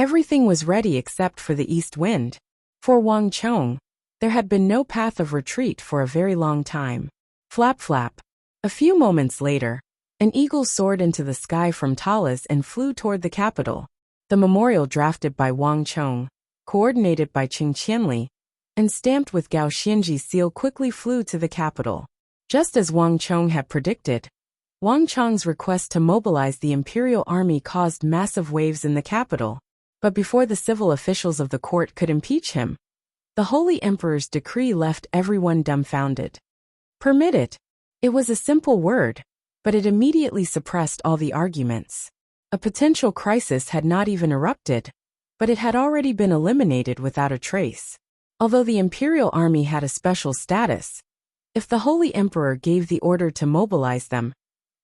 Everything was ready except for the east wind. For Wang Chong, there had been no path of retreat for a very long time. Flap flap. A few moments later, an eagle soared into the sky from Talas and flew toward the capital. The memorial drafted by Wang Chong, coordinated by Qing Qianli, and stamped with Gao Xianji's seal quickly flew to the capital. Just as Wang Chong had predicted, Wang Chong's request to mobilize the imperial army caused massive waves in the capital. But before the civil officials of the court could impeach him, the Holy Emperor's decree left everyone dumbfounded. Permit it. It was a simple word, but it immediately suppressed all the arguments. A potential crisis had not even erupted, but it had already been eliminated without a trace. Although the imperial army had a special status, if the Holy Emperor gave the order to mobilize them,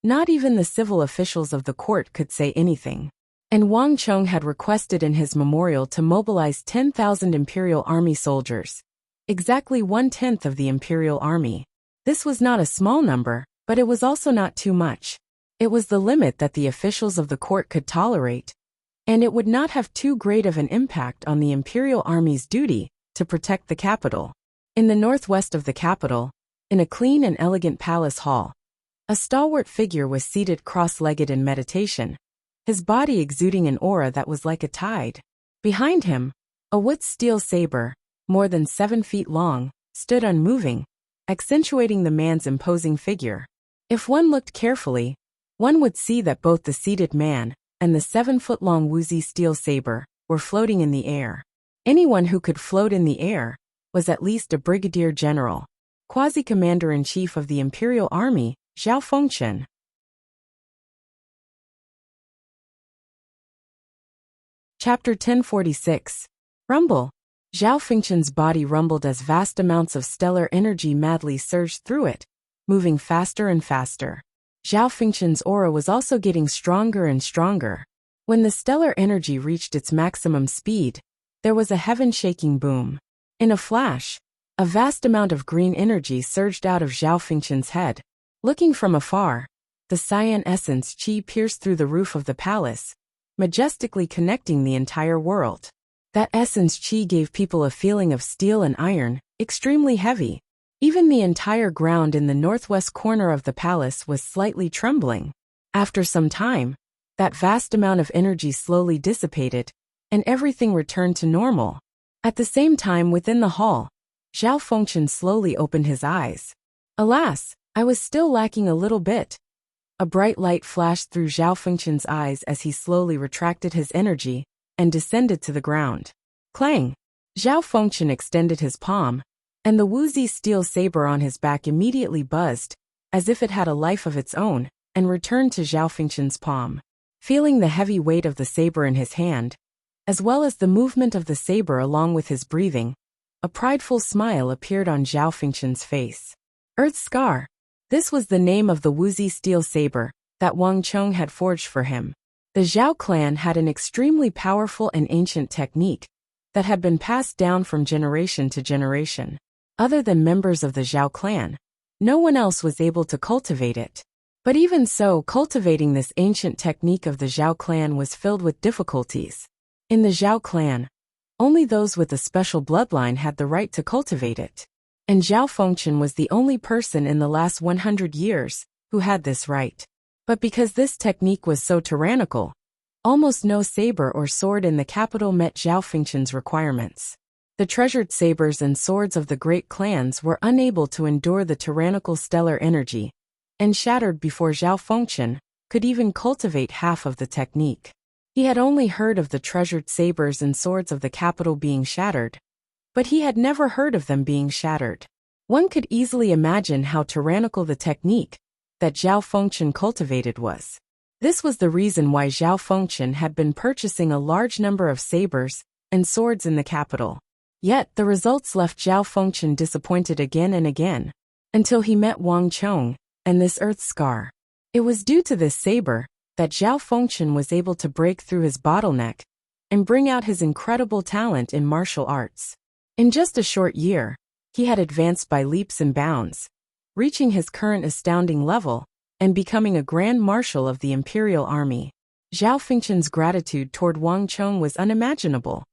not even the civil officials of the court could say anything. And Wang Chong had requested in his memorial to mobilize 10,000 imperial army soldiers, exactly 1/10 of the imperial army. This was not a small number, but it was also not too much. It was the limit that the officials of the court could tolerate, and it would not have too great of an impact on the imperial army's duty to protect the capital. In the northwest of the capital, in a clean and elegant palace hall, a stalwart figure was seated cross-legged in meditation, his body exuding an aura that was like a tide. Behind him, a wood steel saber, more than 7 feet long, stood unmoving, accentuating the man's imposing figure. If one looked carefully, one would see that both the seated man and the 7-foot-long Wuxia steel saber were floating in the air. Anyone who could float in the air was at least a brigadier general, quasi-commander-in-chief of the imperial army, Zhao Fengchen. Chapter 1046. Rumble. Zhao Fengchen's body rumbled as vast amounts of stellar energy madly surged through it, moving faster and faster. Zhao Fengchen's aura was also getting stronger and stronger. When the stellar energy reached its maximum speed, there was a heaven-shaking boom. In a flash, a vast amount of green energy surged out of Zhao Fengchen's head. Looking from afar, the cyan essence qi pierced through the roof of the palace, majestically connecting the entire world. That essence qi gave people a feeling of steel and iron, extremely heavy. Even the entire ground in the northwest corner of the palace was slightly trembling. After some time, that vast amount of energy slowly dissipated, and everything returned to normal. At the same time within the hall, Zhao Fengchen slowly opened his eyes. Alas, I was still lacking a little bit. A bright light flashed through Zhao Fengchen's eyes as he slowly retracted his energy and descended to the ground. Clang! Zhao Fengchen extended his palm, and the Wuxia steel saber on his back immediately buzzed, as if it had a life of its own, and returned to Zhao Fengchen's palm. Feeling the heavy weight of the saber in his hand, as well as the movement of the saber along with his breathing, a prideful smile appeared on Zhao Fengchen's face. Earth Scar. This was the name of the Wuxia steel saber that Wang Chong had forged for him. The Zhao clan had an extremely powerful and ancient technique that had been passed down from generation to generation. Other than members of the Zhao clan, no one else was able to cultivate it. But even so, cultivating this ancient technique of the Zhao clan was filled with difficulties. In the Zhao clan, only those with a special bloodline had the right to cultivate it. And Zhao Fengchen was the only person in the last 100 years who had this right. But because this technique was so tyrannical, almost no saber or sword in the capital met Zhao Fengchen's requirements. The treasured sabers and swords of the great clans were unable to endure the tyrannical stellar energy, and shattered before Zhao Fengchen could even cultivate half of the technique. He had only heard of the treasured sabers and swords of the capital being shattered, but he had never heard of them being shattered. One could easily imagine how tyrannical the technique that Zhao Fengchen cultivated was. This was the reason why Zhao Fengchen had been purchasing a large number of sabers and swords in the capital. Yet the results left Zhao Fengchen disappointed again and again, until he met Wang Chong and this Earth Scar. It was due to this saber that Zhao Fengchen was able to break through his bottleneck and bring out his incredible talent in martial arts. In just a short year, he had advanced by leaps and bounds, reaching his current astounding level and becoming a Grand Marshal of the Imperial Army. Zhao Fengchen's gratitude toward Wang Chong was unimaginable.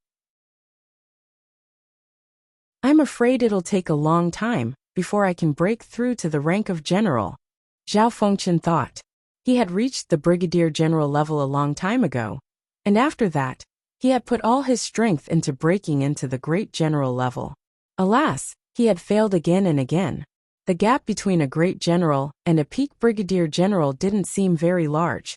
I'm afraid it'll take a long time before I can break through to the rank of general, Zhao Fengchen thought. He had reached the brigadier general level a long time ago, and after that, he had put all his strength into breaking into the great general level. Alas, he had failed again and again. The gap between a great general and a peak brigadier general didn't seem very large,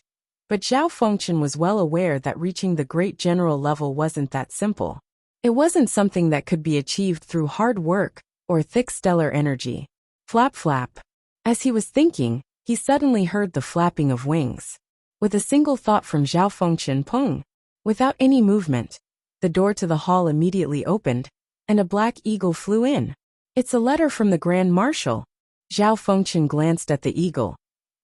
but Zhao Fengchen was well aware that reaching the great general level wasn't that simple. It wasn't something that could be achieved through hard work or thick stellar energy. Flap flap. As he was thinking, he suddenly heard the flapping of wings. With a single thought from Zhao Fengchen, pung! Without any movement, the door to the hall immediately opened, and a black eagle flew in. It's a letter from the Grand Marshal. Zhao Fengchen glanced at the eagle,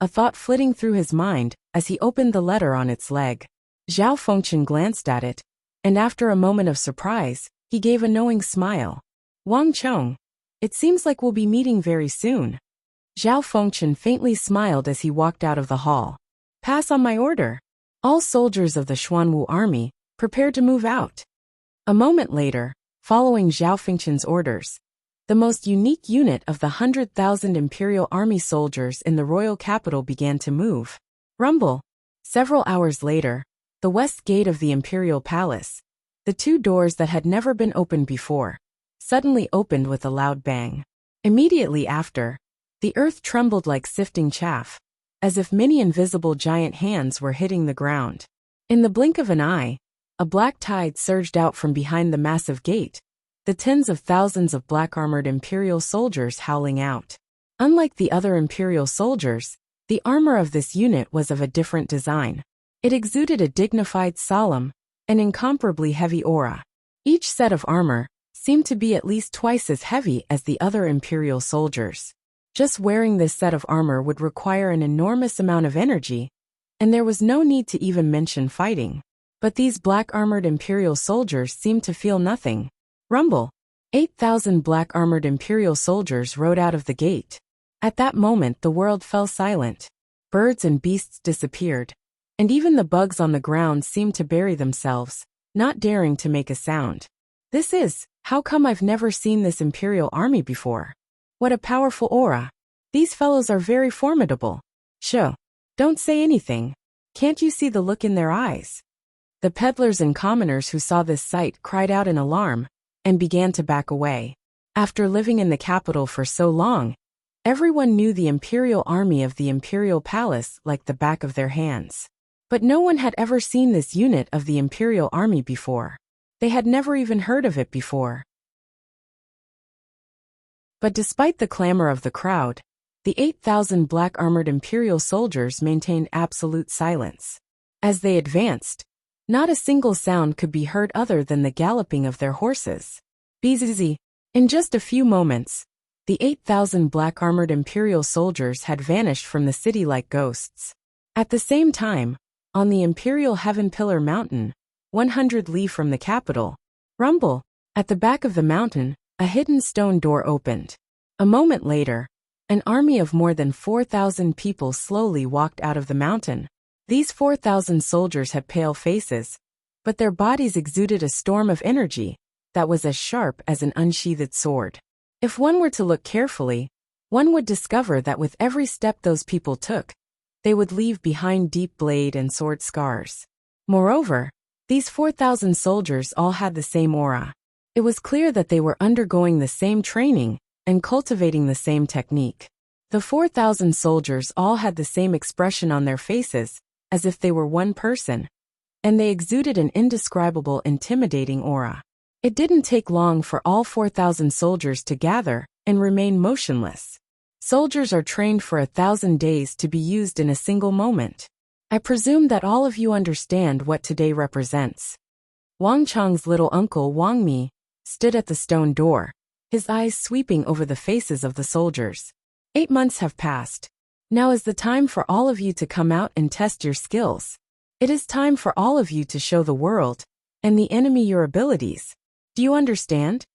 a thought flitting through his mind as he opened the letter on its leg. Zhao Fengchen glanced at it, and after a moment of surprise, he gave a knowing smile. Wang Chong, it seems like we'll be meeting very soon. Zhao Fengchen faintly smiled as he walked out of the hall. Pass on my order. All soldiers of the Xuanwu army, prepare to move out. A moment later, following Zhao Fengchen's orders, the most unique unit of the 100,000 Imperial Army soldiers in the royal capital began to move. Rumble. Several hours later, the west gate of the Imperial Palace, the two doors that had never been opened before, suddenly opened with a loud bang. Immediately after, the earth trembled like sifting chaff, as if many invisible giant hands were hitting the ground. In the blink of an eye, a black tide surged out from behind the massive gate, the tens of thousands of black-armored Imperial soldiers howling out. Unlike the other Imperial soldiers, the armor of this unit was of a different design. It exuded a dignified, solemn, and incomparably heavy aura. Each set of armor seemed to be at least twice as heavy as the other Imperial soldiers. Just wearing this set of armor would require an enormous amount of energy, and there was no need to even mention fighting. But these black-armored Imperial soldiers seemed to feel nothing. Rumble. 8,000 black-armored Imperial soldiers rode out of the gate. At that moment the world fell silent. Birds and beasts disappeared, and even the bugs on the ground seemed to bury themselves, not daring to make a sound. How come I've never seen this Imperial army before? What a powerful aura. These fellows are very formidable. Shh. Don't say anything. Can't you see the look in their eyes? The peddlers and commoners who saw this sight cried out in alarm, and began to back away. After living in the capital for so long, everyone knew the Imperial army of the Imperial Palace like the back of their hands. But no one had ever seen this unit of the Imperial army before. They had never even heard of it before. But despite the clamor of the crowd, the 8,000 black-armored Imperial soldiers maintained absolute silence. As they advanced, not a single sound could be heard other than the galloping of their horses. Bzzz. In just a few moments, the 8,000 black-armored Imperial soldiers had vanished from the city like ghosts. At the same time, on the Imperial Heaven Pillar Mountain, 100 li from the capital, Rumble. At the back of the mountain, a hidden stone door opened. A moment later, an army of more than 4,000 people slowly walked out of the mountain. These 4,000 soldiers had pale faces, but their bodies exuded a storm of energy that was as sharp as an unsheathed sword. If one were to look carefully, one would discover that with every step those people took, they would leave behind deep blade and sword scars. Moreover, these 4,000 soldiers all had the same aura. It was clear that they were undergoing the same training and cultivating the same technique. The 4,000 soldiers all had the same expression on their faces, as if they were one person, and they exuded an indescribable, intimidating aura. It didn't take long for all 4,000 soldiers to gather and remain motionless. Soldiers are trained for 1,000 days to be used in a single moment. I presume that all of you understand what today represents. Wang Chong's little uncle Wang Mi stood at the stone door, his eyes sweeping over the faces of the soldiers. 8 months have passed. Now is the time for all of you to come out and test your skills. It is time for all of you to show the world and the enemy your abilities. Do you understand?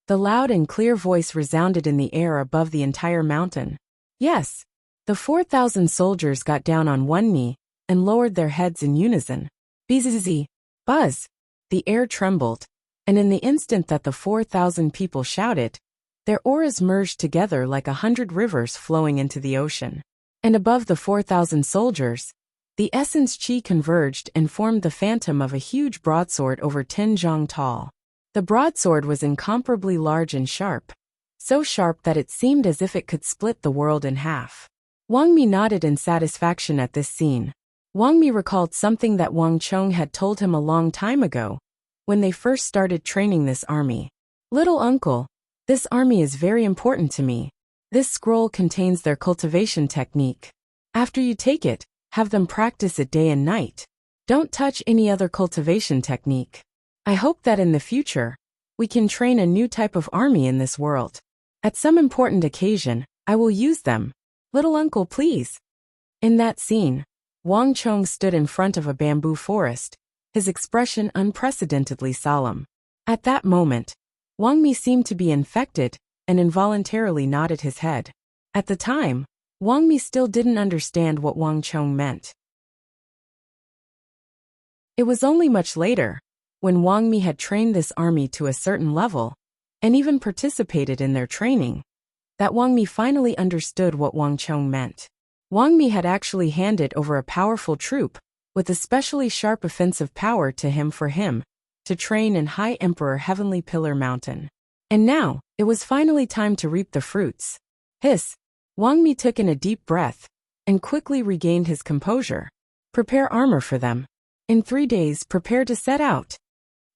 The loud and clear voice resounded in the air above the entire mountain. Yes. The 4,000 soldiers got down on one knee and lowered their heads in unison. Bzzz. Buzz. The air trembled, and in the instant that the 4,000 people shouted, their auras merged together like 100 rivers flowing into the ocean. And above the 4,000 soldiers, the essence chi converged and formed the phantom of a huge broadsword over 10 zhang tall. The broadsword was incomparably large and sharp, so sharp that it seemed as if it could split the world in half. Wang Mi nodded in satisfaction at this scene. Wang Mi recalled something that Wang Chong had told him a long time ago, when they first started training this army. Little uncle, this army is very important to me. This scroll contains their cultivation technique. After you take it, have them practice it day and night. Don't touch any other cultivation technique. I hope that in the future, we can train a new type of army in this world. At some important occasion, I will use them. Little uncle, please. In that scene, Wang Chong stood in front of a bamboo forest, his expression unprecedentedly solemn. At that moment, Wang Mi seemed to be infected and involuntarily nodded his head. At the time, Wang Mi still didn't understand what Wang Chong meant. It was only much later, when Wang Mi had trained this army to a certain level, and even participated in their training, that Wang Mi finally understood what Wang Chong meant. Wang Mi had actually handed over a powerful troop, with especially sharp offensive power to him to train in High Emperor Heavenly Pillar Mountain. And now, it was finally time to reap the fruits. Hiss! Wang Mi took in a deep breath, and quickly regained his composure. Prepare armor for them. In 3 days prepare to set out.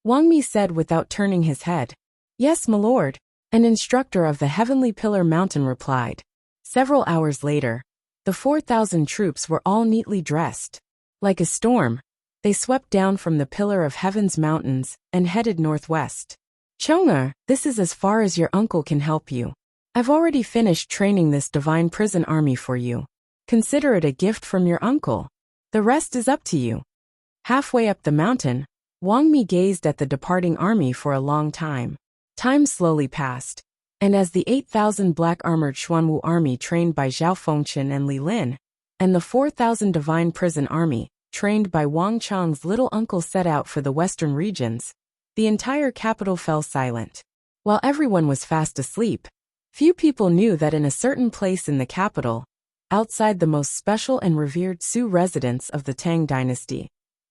Wang Mi said without turning his head. Yes, my lord, an instructor of the Heavenly Pillar Mountain replied. Several hours later, the 4,000 troops were all neatly dressed. Like a storm, they swept down from the Pillar of Heaven's mountains and headed northwest. Chonga, this is as far as your uncle can help you. I've already finished training this divine prison army for you. Consider it a gift from your uncle. The rest is up to you. Halfway up the mountain, Wang Mi gazed at the departing army for a long time. Time slowly passed, and as the 8,000 black-armored Xuanwu army trained by Zhao Fengchen and Li Lin, and the 4,000 divine prison army, trained by Wang Chong's little uncle set out for the western regions, the entire capital fell silent. While everyone was fast asleep, few people knew that in a certain place in the capital, outside the most special and revered Su residence of the Tang dynasty,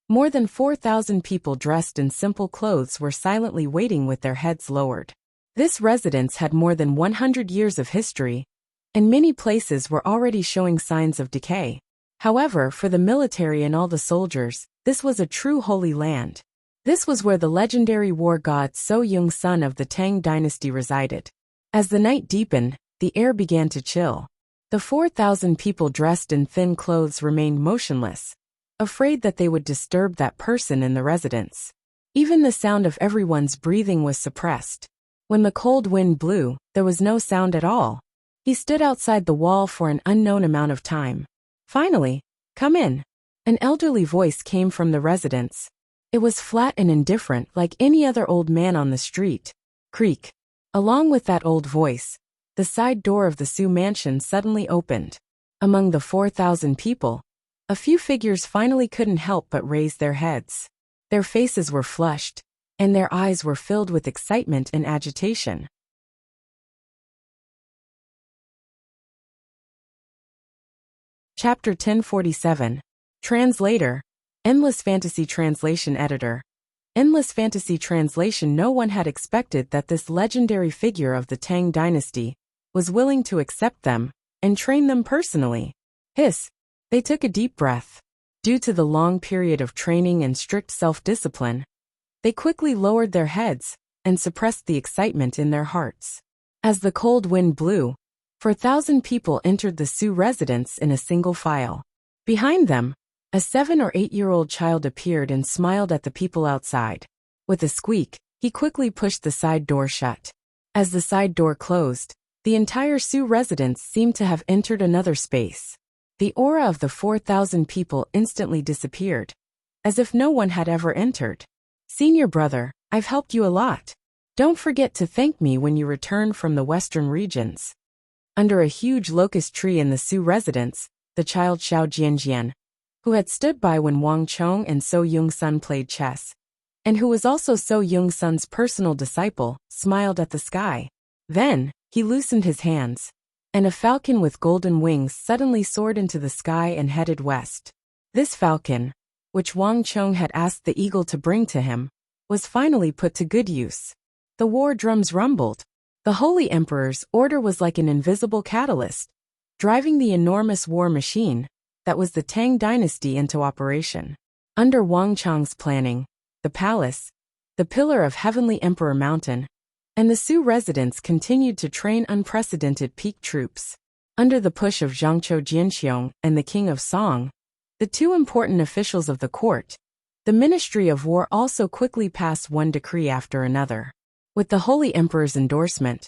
more than 4,000 people dressed in simple clothes were silently waiting with their heads lowered. This residence had more than 100 years of history, and many places were already showing signs of decay. However, for the military and all the soldiers, this was a true holy land. This was where the legendary war god So Yung, son of the Tang dynasty, resided. As the night deepened, the air began to chill. The 4,000 people dressed in thin clothes remained motionless, afraid that they would disturb that person in the residence. Even the sound of everyone's breathing was suppressed. When the cold wind blew, there was no sound at all. He stood outside the wall for an unknown amount of time. Finally, come in. An elderly voice came from the residence. It was flat and indifferent like any other old man on the street. Creak. Along with that old voice, the side door of the Su mansion suddenly opened. Among the 4,000 people, a few figures finally couldn't help but raise their heads. Their faces were flushed, and their eyes were filled with excitement and agitation. Chapter 1047. Translator. Endless Fantasy Translation Editor. Endless Fantasy Translation. No one had expected that this legendary figure of the Tang dynasty was willing to accept them and train them personally. Hiss. They took a deep breath. Due to the long period of training and strict self-discipline, they quickly lowered their heads and suppressed the excitement in their hearts. As the cold wind blew, 4,000 people entered the Su residence in a single file. Behind them, a 7 or 8-year-old child appeared and smiled at the people outside. With a squeak, he quickly pushed the side door shut. As the side door closed, the entire Su residence seemed to have entered another space. The aura of the 4,000 people instantly disappeared, as if no one had ever entered. Senior brother, I've helped you a lot. Don't forget to thank me when you return from the western regions. Under a huge locust tree in the Su residence, the child Xiao Jianjian, who had stood by when Wang Chong and So Yung-sun played chess, and who was also So Yung-sun's personal disciple, smiled at the sky. Then, he loosened his hands, and a falcon with golden wings suddenly soared into the sky and headed west. This falcon, which Wang Chong had asked the eagle to bring to him, was finally put to good use. The war drums rumbled. The Holy Emperor's order was like an invisible catalyst, driving the enormous war machine that was the Tang dynasty into operation. Under Wang Chong's planning, the palace, the pillar of Heavenly Emperor Mountain, and the Su residents continued to train unprecedented peak troops. Under the push of Zhangqiu Jianxiong and the King of Song, the two important officials of the court, the Ministry of War also quickly passed one decree after another. With the Holy Emperor's endorsement,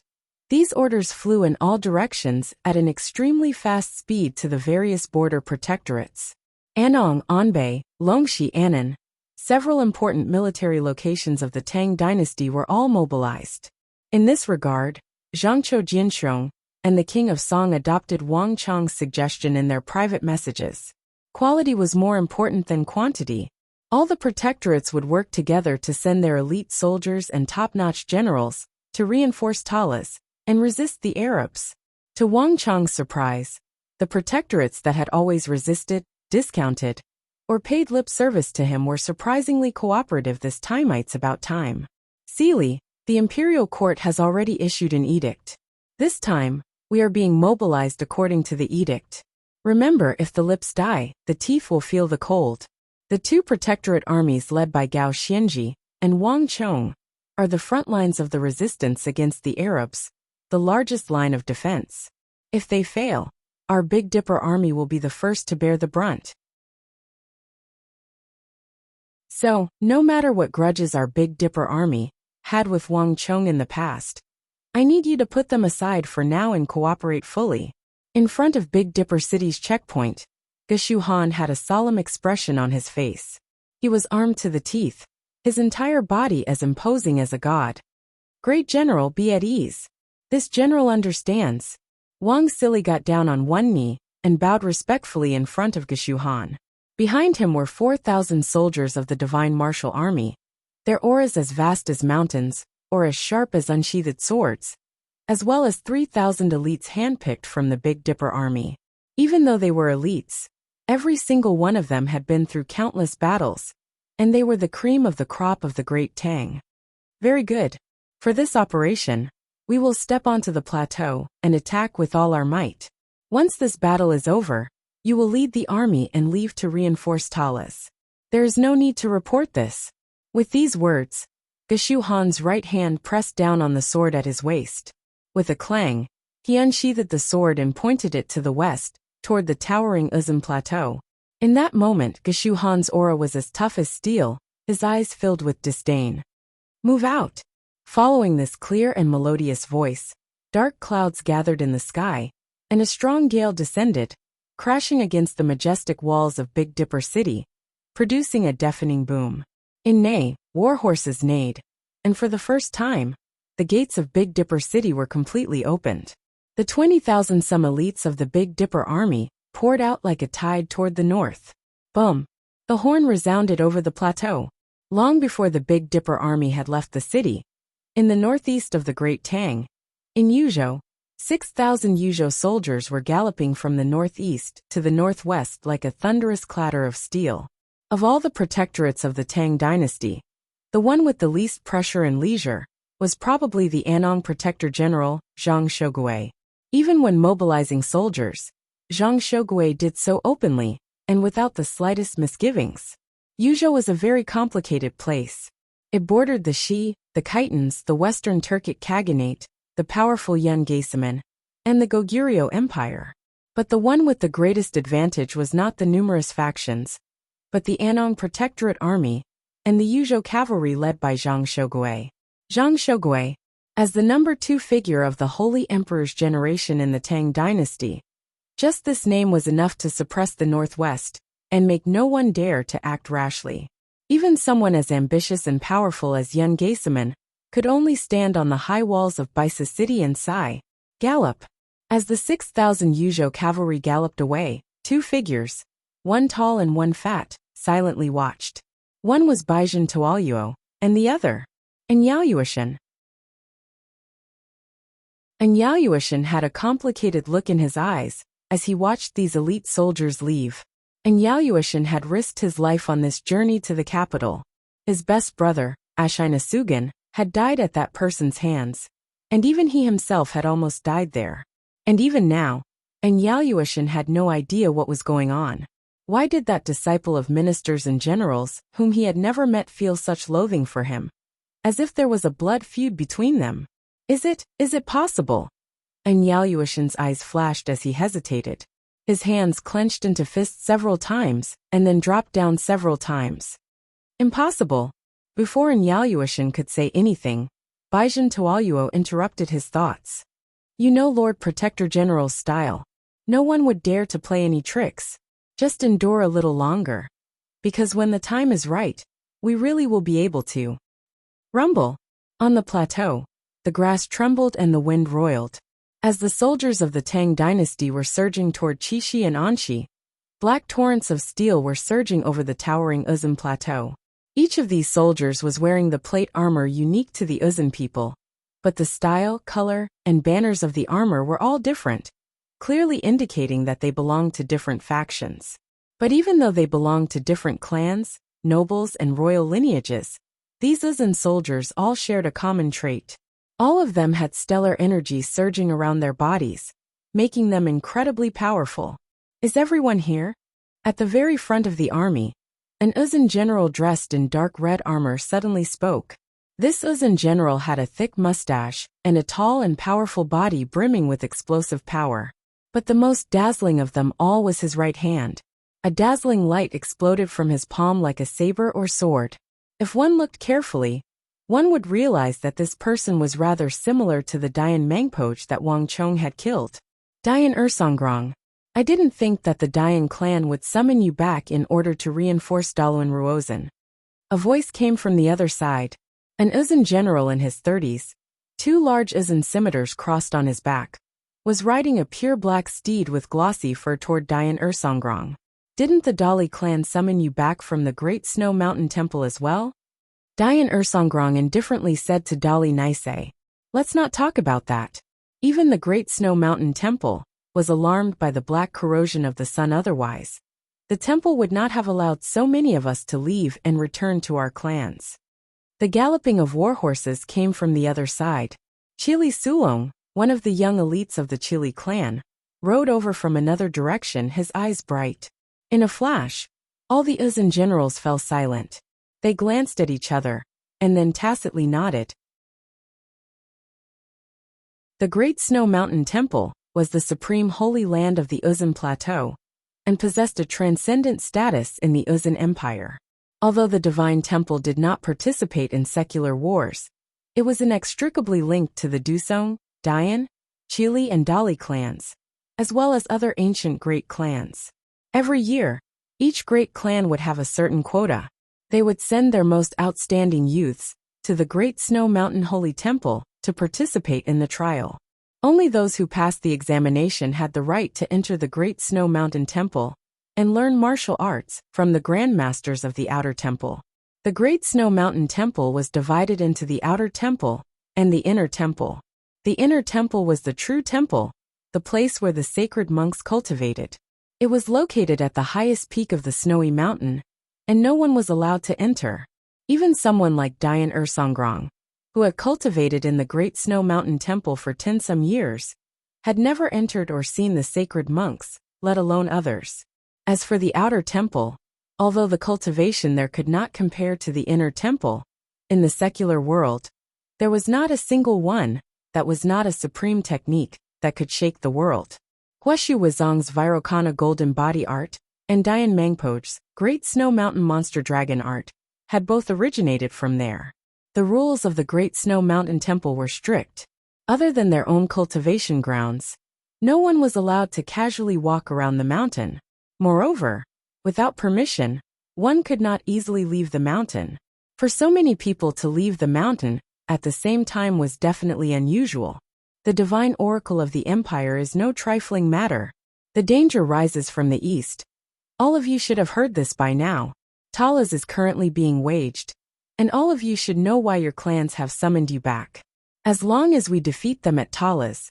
these orders flew in all directions at an extremely fast speed to the various border protectorates. Anong, Anbei, Longxi, Annan, several important military locations of the Tang dynasty were all mobilized. In this regard, Zhangqiu Jianxiong and the King of Song adopted Wang Chong's suggestion in their private messages. Quality was more important than quantity. All the protectorates would work together to send their elite soldiers and top-notch generals to reinforce Talas and resist the Arabs. To Wang Chong's surprise, the protectorates that had always resisted, discounted, or paid lip service to him were surprisingly cooperative this time. It's about time. Sealy, the imperial court has already issued an edict. This time, we are being mobilized according to the edict. Remember, if the lips die, the teeth will feel the cold. The two protectorate armies led by Gao Xianji and Wang Chong are the front lines of the resistance against the Arabs, the largest line of defense. If they fail, our Big Dipper army will be the first to bear the brunt. So, no matter what grudges our Big Dipper army had with Wang Chong in the past, I need you to put them aside for now and cooperate fully. In front of Big Dipper City's checkpoint, Geshu Han had a solemn expression on his face. He was armed to the teeth, his entire body as imposing as a god. Great General, be at ease. This general understands. Wang Sili got down on one knee and bowed respectfully in front of Geshu Han. Behind him were 4,000 soldiers of the Divine Martial Army, their auras as vast as mountains, or as sharp as unsheathed swords, as well as 3,000 elites handpicked from the Big Dipper army. Even though they were elites, every single one of them had been through countless battles, and they were the cream of the crop of the Great Tang. Very good. For this operation, we will step onto the plateau and attack with all our might. Once this battle is over, you will lead the army and leave to reinforce Talas. There is no need to report this. With these words, Geshu Han's right hand pressed down on the sword at his waist. With a clang, he unsheathed the sword and pointed it to the west, toward the towering Uzum Plateau. In that moment, Geshu Han's aura was as tough as steel, his eyes filled with disdain. Move out! Following this clear and melodious voice, dark clouds gathered in the sky, and a strong gale descended, crashing against the majestic walls of Big Dipper City, producing a deafening boom. In Nei, war horses neighed, and for the first time, the gates of Big Dipper City were completely opened. The 20,000-some elites of the Big Dipper army poured out like a tide toward the north. Boom! The horn resounded over the plateau. Long before the Big Dipper army had left the city, in the northeast of the Great Tang, in Yuzhou, 6,000 Yuzhou soldiers were galloping from the northeast to the northwest like a thunderous clatter of steel. Of all the protectorates of the Tang dynasty, the one with the least pressure and leisure was probably the Anong Protector General, Zhang Shogui. Even when mobilizing soldiers, Zhang Shogui did so openly and without the slightest misgivings. Yuzhou was a very complicated place. It bordered the Shi, the Khitans, the Western Turkic Khaganate, the powerful Yun Gaesaman, and the Goguryeo Empire. But the one with the greatest advantage was not the numerous factions, but the Anong Protectorate Army and the Yuzhou cavalry led by Zhang Shogui. Zhang Shogui, as the number 2 figure of the Holy Emperor's generation in the Tang dynasty, just this name was enough to suppress the northwest and make no one dare to act rashly. Even someone as ambitious and powerful as Yun Gaesaman could only stand on the high walls of Baisa City and sigh, gallop. As the 6,000 Yuzhou cavalry galloped away, 2 figures, one tall and one fat, silently watched. One was Baizhen Tuolyuo, and the other, Anyaoyuoshan. Anyaoyuoshan had a complicated look in his eyes as he watched these elite soldiers leave. Anyaoyuoshan had risked his life on this journey to the capital. His best brother, Ashina Sugan, had died at that person's hands, and even he himself had almost died there. And even now, Anyaoyuoshan had no idea what was going on. Why did that disciple of ministers and generals, whom he had never met, feel such loathing for him? As if there was a blood feud between them. Is it possible? Anyaoyuoshan's eyes flashed as he hesitated. His hands clenched into fists several times, and then dropped down several times. Impossible. Before Anyaoyuoshan could say anything, Baizhen Tuolyuo interrupted his thoughts. You know Lord Protector General's style. No one would dare to play any tricks. Just endure a little longer. Because when the time is right, we really will be able to. Rumble. On the plateau, the grass trembled and the wind roiled. As the soldiers of the Tang dynasty were surging toward Qixi and Anxi, black torrents of steel were surging over the towering Uzun plateau. Each of these soldiers was wearing the plate armor unique to the Uzun people, but the style, color, and banners of the armor were all different, clearly indicating that they belonged to different factions. But even though they belonged to different clans, nobles, and royal lineages, these Uzun soldiers all shared a common trait. All of them had stellar energy surging around their bodies, making them incredibly powerful. Is everyone here? At the very front of the army, an Uzun general dressed in dark red armor suddenly spoke. This Uzun general had a thick mustache and a tall and powerful body brimming with explosive power. But the most dazzling of them all was his right hand. A dazzling light exploded from his palm like a saber or sword. If one looked carefully, one would realize that this person was rather similar to the Dayan Mangpoch that Wang Chong had killed. Dayan Ersongrong. I didn't think that the Dayan clan would summon you back in order to reinforce Daluan Ruozan. A voice came from the other side. An Uzun general in his 30s, two large Uzun scimitars crossed on his back, was riding a pure black steed with glossy fur toward Dayan Ersongrong. Didn't the Dali clan summon you back from the Great Snow Mountain Temple as well? Dayan Ersongrong indifferently said to Dali Nisei. Let's not talk about that. Even the Great Snow Mountain Temple was alarmed by the black corrosion of the sun otherwise. The temple would not have allowed so many of us to leave and return to our clans. The galloping of war horses came from the other side. Chili Sulong, one of the young elites of the Chili clan, rode over from another direction, his eyes bright. In a flash, all the Uzun generals fell silent. They glanced at each other, and then tacitly nodded. The Great Snow Mountain Temple was the supreme holy land of the Uzun Plateau, and possessed a transcendent status in the Uzun Empire. Although the Divine Temple did not participate in secular wars, it was inextricably linked to the Dusong, Dayan, Chili and Dali clans, as well as other ancient great clans. Every year, each great clan would have a certain quota. They would send their most outstanding youths to the Great Snow Mountain Holy Temple to participate in the trial. Only those who passed the examination had the right to enter the Great Snow Mountain Temple and learn martial arts from the Grandmasters of the Outer Temple. The Great Snow Mountain Temple was divided into the Outer Temple and the Inner Temple. The Inner Temple was the true temple, the place where the sacred monks cultivated. It was located at the highest peak of the snowy mountain, and no one was allowed to enter. Even someone like Dayan Ersongrong, who had cultivated in the Great Snow Mountain Temple for 10-some years, had never entered or seen the sacred monks, let alone others. As for the Outer Temple, although the cultivation there could not compare to the Inner Temple, in the secular world, there was not a single one that was not a supreme technique that could shake the world. Huashu Wazong's Virokana Golden Body Art and Dayan Mangpoch's Great Snow Mountain Monster Dragon Art had both originated from there. The rules of the Great Snow Mountain Temple were strict. Other than their own cultivation grounds, no one was allowed to casually walk around the mountain. Moreover, without permission, one could not easily leave the mountain. For so many people to leave the mountain at the same time was definitely unusual. The divine oracle of the empire is no trifling matter. The danger rises from the east. All of you should have heard this by now. Talas is currently being waged, and all of you should know why your clans have summoned you back. As long as we defeat them at Talas,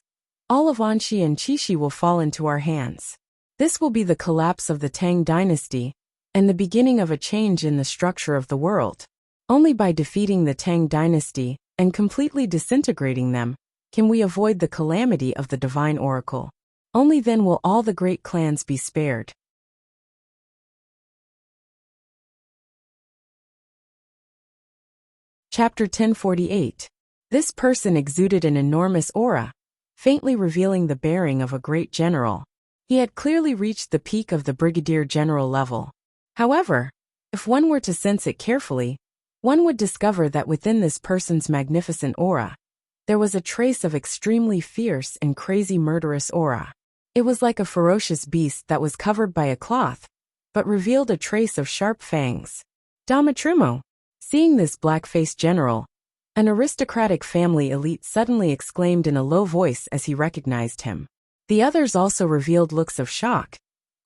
all of Anxi and Qixi will fall into our hands. This will be the collapse of the Tang dynasty, and the beginning of a change in the structure of the world. Only by defeating the Tang dynasty and completely disintegrating them can we avoid the calamity of the divine oracle. Only then will all the great clans be spared. Chapter 1048. This person exuded an enormous aura, faintly revealing the bearing of a great general. He had clearly reached the peak of the brigadier general level. However, if one were to sense it carefully, one would discover that within this person's magnificent aura, there was a trace of extremely fierce and crazy murderous aura. It was like a ferocious beast that was covered by a cloth, but revealed a trace of sharp fangs. Damatrimo. Seeing this black-faced general, an aristocratic family elite suddenly exclaimed in a low voice as he recognized him. The others also revealed looks of shock,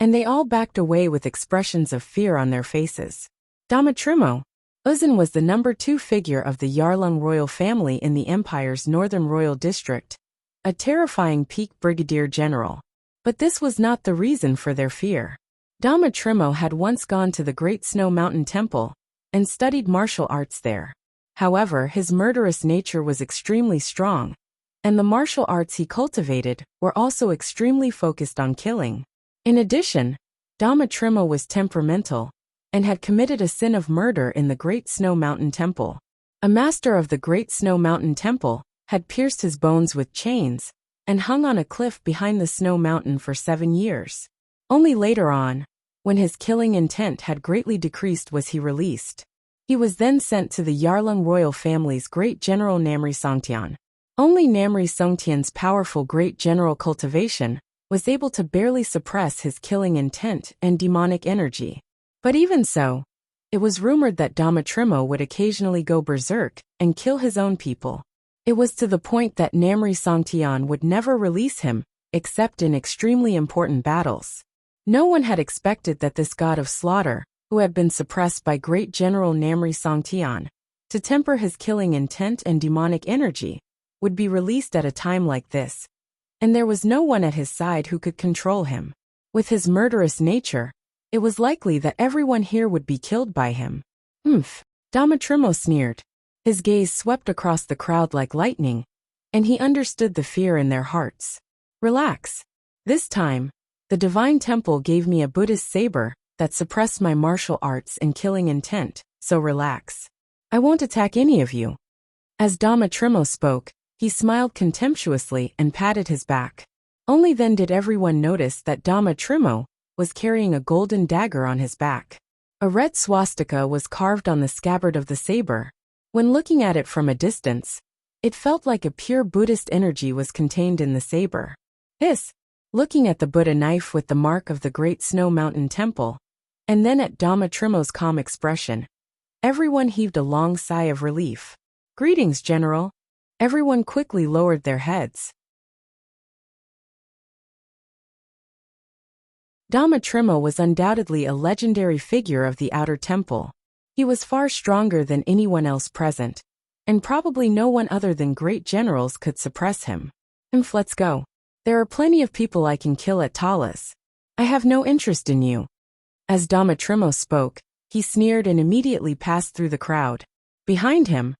and they all backed away with expressions of fear on their faces. Damatrimo. Uzun was the number 2 figure of the Yarlung royal family in the empire's northern royal district, a terrifying peak brigadier general. But this was not the reason for their fear. Damatrimo had once gone to the Great Snow Mountain Temple and studied martial arts there. However, his murderous nature was extremely strong, and the martial arts he cultivated were also extremely focused on killing. In addition, Damatrimo was temperamental and had committed a sin of murder in the Great Snow Mountain Temple. A master of the Great Snow Mountain Temple had pierced his bones with chains and hung on a cliff behind the snow mountain for 7 years. Only later on, when his killing intent had greatly decreased, was he released. He was then sent to the Yarlung royal family's great general Namri Songtian. Only Namri Songtian's powerful great general cultivation was able to barely suppress his killing intent and demonic energy. But even so, it was rumored that Damatrimo would occasionally go berserk and kill his own people. It was to the point that Namri Songtian would never release him, except in extremely important battles. No one had expected that this god of slaughter, who had been suppressed by great general Namri Songtian, to temper his killing intent and demonic energy, would be released at a time like this. And there was no one at his side who could control him. With his murderous nature, it was likely that everyone here would be killed by him. Damatrimo sneered. His gaze swept across the crowd like lightning, and he understood the fear in their hearts. Relax. This time, the Divine Temple gave me a Buddhist saber that suppressed my martial arts and killing intent, so relax. I won't attack any of you. As Damatrimo spoke, he smiled contemptuously and patted his back. Only then did everyone notice that Damatrimo was carrying a golden dagger on his back. A red swastika was carved on the scabbard of the saber. When looking at it from a distance, it felt like a pure Buddhist energy was contained in the saber. Looking at the Buddha knife with the mark of the Great Snow Mountain Temple, and then at Damatrimo's calm expression, everyone heaved a long sigh of relief. Greetings, General. Everyone quickly lowered their heads. Damatrimo was undoubtedly a legendary figure of the Outer Temple. He was far stronger than anyone else present, and probably no one other than great generals could suppress him. Let's go. There are plenty of people I can kill at Talas. I have no interest in you. As Damatrimo spoke, he sneered and immediately passed through the crowd. Behind him,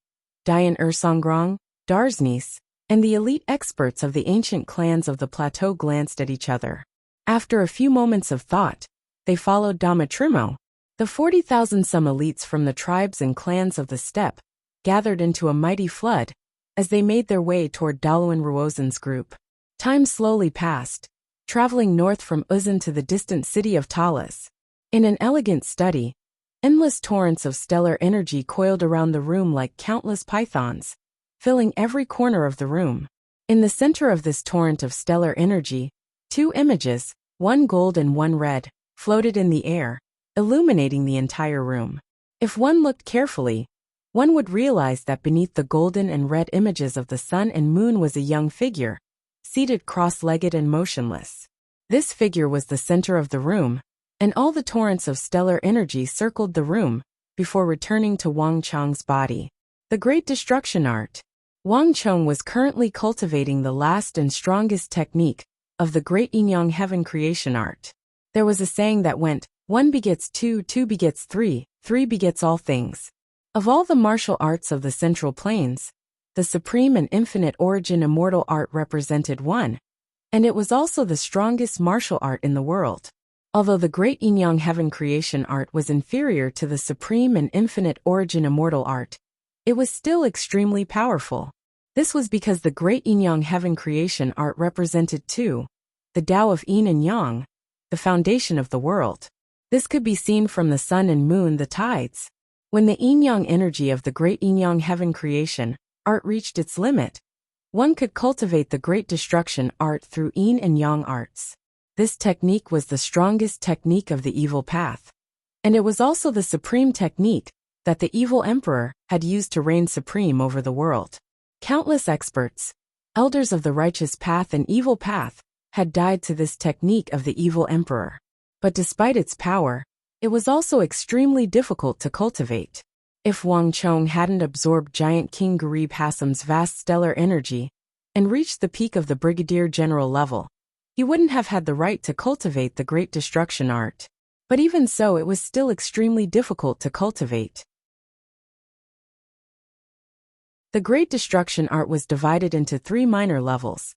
Dian Ersongrong, Darsnis, and the elite experts of the ancient clans of the plateau glanced at each other. After a few moments of thought, they followed Damatrimo. The 40,000-some elites from the tribes and clans of the steppe gathered into a mighty flood as they made their way toward Daluan Ruozen's group. Time slowly passed, traveling north from Uzun to the distant city of Talas. In an elegant study, endless torrents of stellar energy coiled around the room like countless pythons, filling every corner of the room. In the center of this torrent of stellar energy, 2 images, one gold and one red, floated in the air, illuminating the entire room. If one looked carefully, one would realize that beneath the golden and red images of the sun and moon was a young figure, seated cross-legged and motionless. This figure was the center of the room, and all the torrents of stellar energy circled the room before returning to Wang Chang's body. The Great Destruction Art. Wang Chang was currently cultivating the last and strongest technique of the Great Yin-Yang Heaven Creation Art. There was a saying that went, 1 begets 2, 2 begets 3, 3 begets all things. Of all the martial arts of the Central Plains, the supreme and infinite origin immortal art represented one, and it was also the strongest martial art in the world. Although the Great Yin-Yang Heaven Creation Art was inferior to the supreme and infinite origin immortal art, it was still extremely powerful. This was because the Great Yin-Yang Heaven Creation Art represented two, the Tao of Yin and Yang, the foundation of the world. This could be seen from the sun and moon, the tides. When the yin-yang energy of the Great Yin-Yang Heaven Creation Art reached its limit, one could cultivate the Great Destruction Art through Yin and Yang arts. This technique was the strongest technique of the evil path, and it was also the supreme technique that the evil emperor had used to reign supreme over the world. Countless experts, elders of the righteous path and evil path, had died to this technique of the evil emperor. But despite its power, it was also extremely difficult to cultivate. If Wang Chang hadn't absorbed giant King Garib Hassam's vast stellar energy and reached the peak of the brigadier general level, he wouldn't have had the right to cultivate the Great Destruction Art. But even so, it was still extremely difficult to cultivate. The Great Destruction Art was divided into 3 minor levels.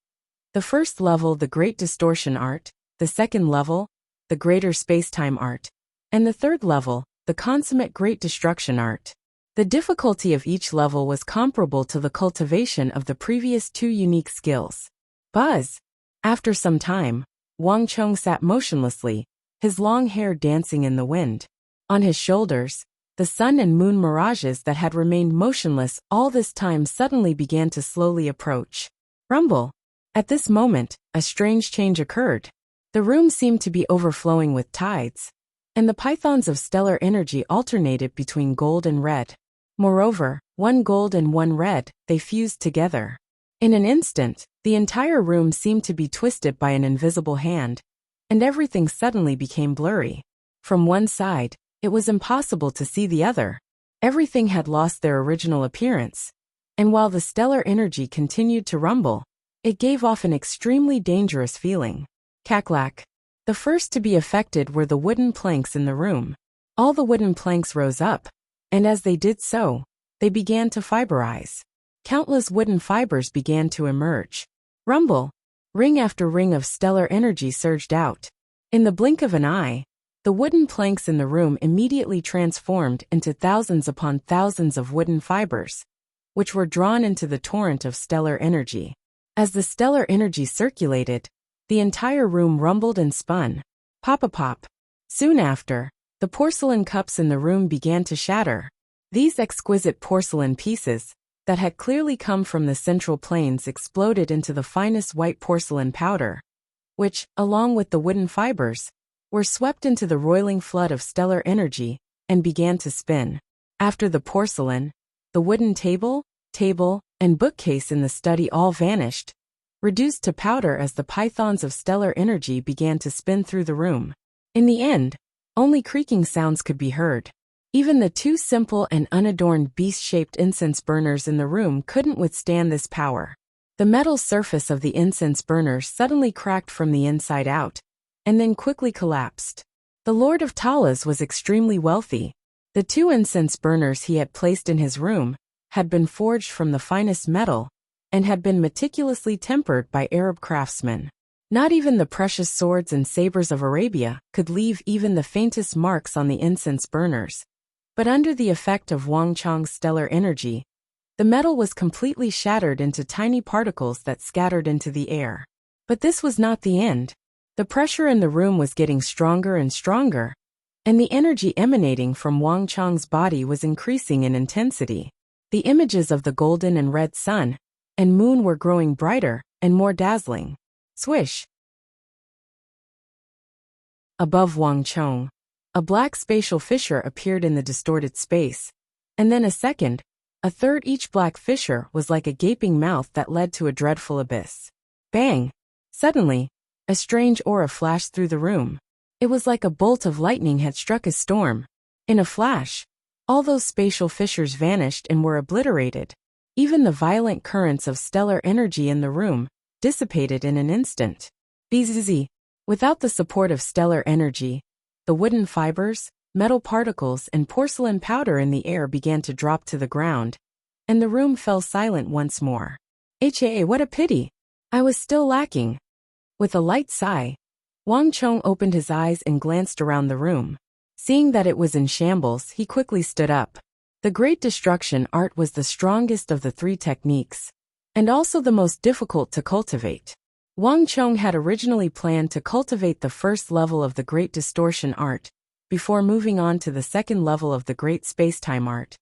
The first level, the Great Distortion Art, the second level, the Greater Spacetime Art, and the third level, the Consummate Great Destruction Art. The difficulty of each level was comparable to the cultivation of the previous 2 unique skills. Buzz! After some time, Wang Chang sat motionlessly, his long hair dancing in the wind. On his shoulders, the sun and moon mirages that had remained motionless all this time suddenly began to slowly approach. Rumble! At this moment, a strange change occurred. The room seemed to be overflowing with tides, and the pythons of stellar energy alternated between gold and red. Moreover, 1 gold and 1 red, they fused together. In an instant, the entire room seemed to be twisted by an invisible hand, and everything suddenly became blurry. From one side, it was impossible to see the other. Everything had lost their original appearance, and while the stellar energy continued to rumble, it gave off an extremely dangerous feeling. Cacklack. The first to be affected were the wooden planks in the room. All the wooden planks rose up, and as they did so, they began to fiberize. Countless wooden fibers began to emerge. Rumble! Ring after ring of stellar energy surged out. In the blink of an eye, the wooden planks in the room immediately transformed into thousands upon thousands of wooden fibers, which were drawn into the torrent of stellar energy. As the stellar energy circulated, the entire room rumbled and spun. Pop-a-pop. Soon after, the porcelain cups in the room began to shatter. These exquisite porcelain pieces, that had clearly come from the Central Plains, exploded into the finest white porcelain powder, which, along with the wooden fibers, were swept into the roiling flood of stellar energy and began to spin. After the porcelain, the wooden table, and bookcase in the study all vanished, reduced to powder as the pythons of stellar energy began to spin through the room. In the end, only creaking sounds could be heard. Even the 2 simple and unadorned beast-shaped incense burners in the room couldn't withstand this power. The metal surface of the incense burners suddenly cracked from the inside out, and then quickly collapsed. The Lord of Talas was extremely wealthy. The 2 incense burners he had placed in his room had been forged from the finest metal and had been meticulously tempered by Arab craftsmen. Not even the precious swords and sabers of Arabia could leave even the faintest marks on the incense burners. But under the effect of Wang Chang's stellar energy, the metal was completely shattered into tiny particles that scattered into the air. But this was not the end. The pressure in the room was getting stronger and stronger, and the energy emanating from Wang Chang's body was increasing in intensity. The images of the golden and red sun and moon were growing brighter and more dazzling. Swish! Above Wang Chang, a black spatial fissure appeared in the distorted space, and then a second, a third. Each black fissure was like a gaping mouth that led to a dreadful abyss. Bang! Suddenly, a strange aura flashed through the room. It was like a bolt of lightning had struck a storm. In a flash, all those spatial fissures vanished and were obliterated. Even the violent currents of stellar energy in the room dissipated in an instant. Bzz. Without the support of stellar energy, the wooden fibers, metal particles, and porcelain powder in the air began to drop to the ground, and the room fell silent once more. What a pity! I was still lacking. With a light sigh, Wang Chong opened his eyes and glanced around the room. Seeing that it was in shambles, he quickly stood up. The Great Destruction art was the strongest of the three techniques, and also the most difficult to cultivate. Wang Chong had originally planned to cultivate the first level of the Great Distortion art, before moving on to the second level of the Great Spacetime art.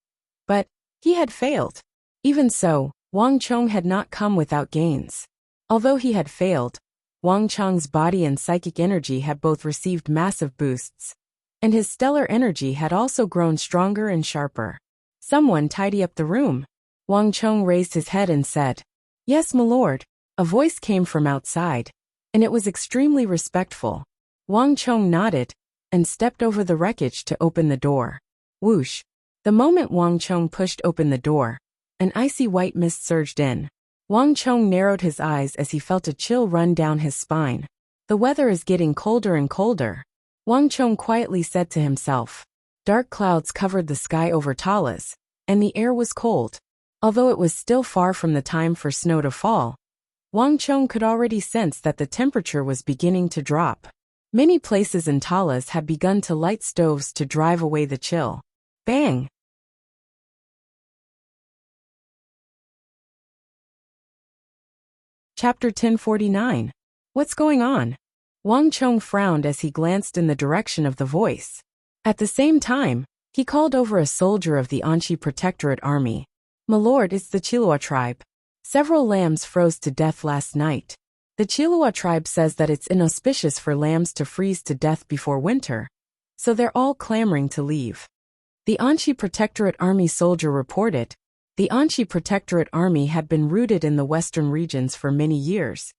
But he had failed. Even so, Wang Chong had not come without gains. Although he had failed, Wang Chong's body and psychic energy had both received massive boosts, and his stellar energy had also grown stronger and sharper. Someone tidy up the room. Wang Chong raised his head and said, "Yes, my lord." A voice came from outside, and it was extremely respectful. Wang Chong nodded and stepped over the wreckage to open the door. Whoosh! The moment Wang Chong pushed open the door, an icy white mist surged in. Wang Chong narrowed his eyes as he felt a chill run down his spine. The weather is getting colder and colder, Wang Chong quietly said to himself. Dark clouds covered the sky over Talas, and the air was cold. Although it was still far from the time for snow to fall, Wang Chong could already sense that the temperature was beginning to drop. Many places in Talas had begun to light stoves to drive away the chill. Bang! Chapter 1049. What's going on? Wang Chong frowned as he glanced in the direction of the voice. At the same time, he called over a soldier of the Anchi Protectorate Army. My lord, it's the Chilua tribe. Several lambs froze to death last night. The Chilua tribe says that it's inauspicious for lambs to freeze to death before winter, so they're all clamoring to leave. The Anchi Protectorate Army soldier reported. The Anchi Protectorate Army had been rooted in the western regions for many years,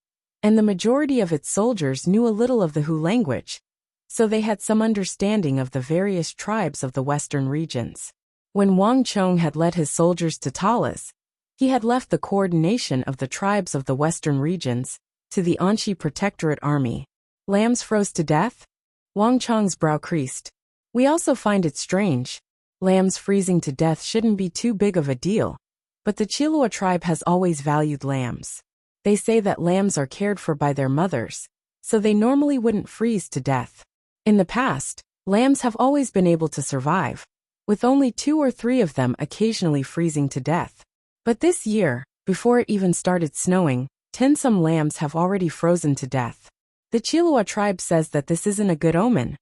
and the majority of its soldiers knew a little of the Hu language, so they had some understanding of the various tribes of the western regions. When Wang Chong had led his soldiers to Talas, he had left the coordination of the tribes of the western regions to the Anchi Protectorate Army. Lambs froze to death? Wang Chong's brow creased. We also find it strange. Lambs freezing to death shouldn't be too big of a deal, but the Chilua tribe has always valued lambs. They say that lambs are cared for by their mothers, so they normally wouldn't freeze to death. In the past, lambs have always been able to survive, with only 2 or 3 of them occasionally freezing to death. But this year, before it even started snowing, 10 some lambs have already frozen to death. The Chilua tribe says that this isn't a good omen.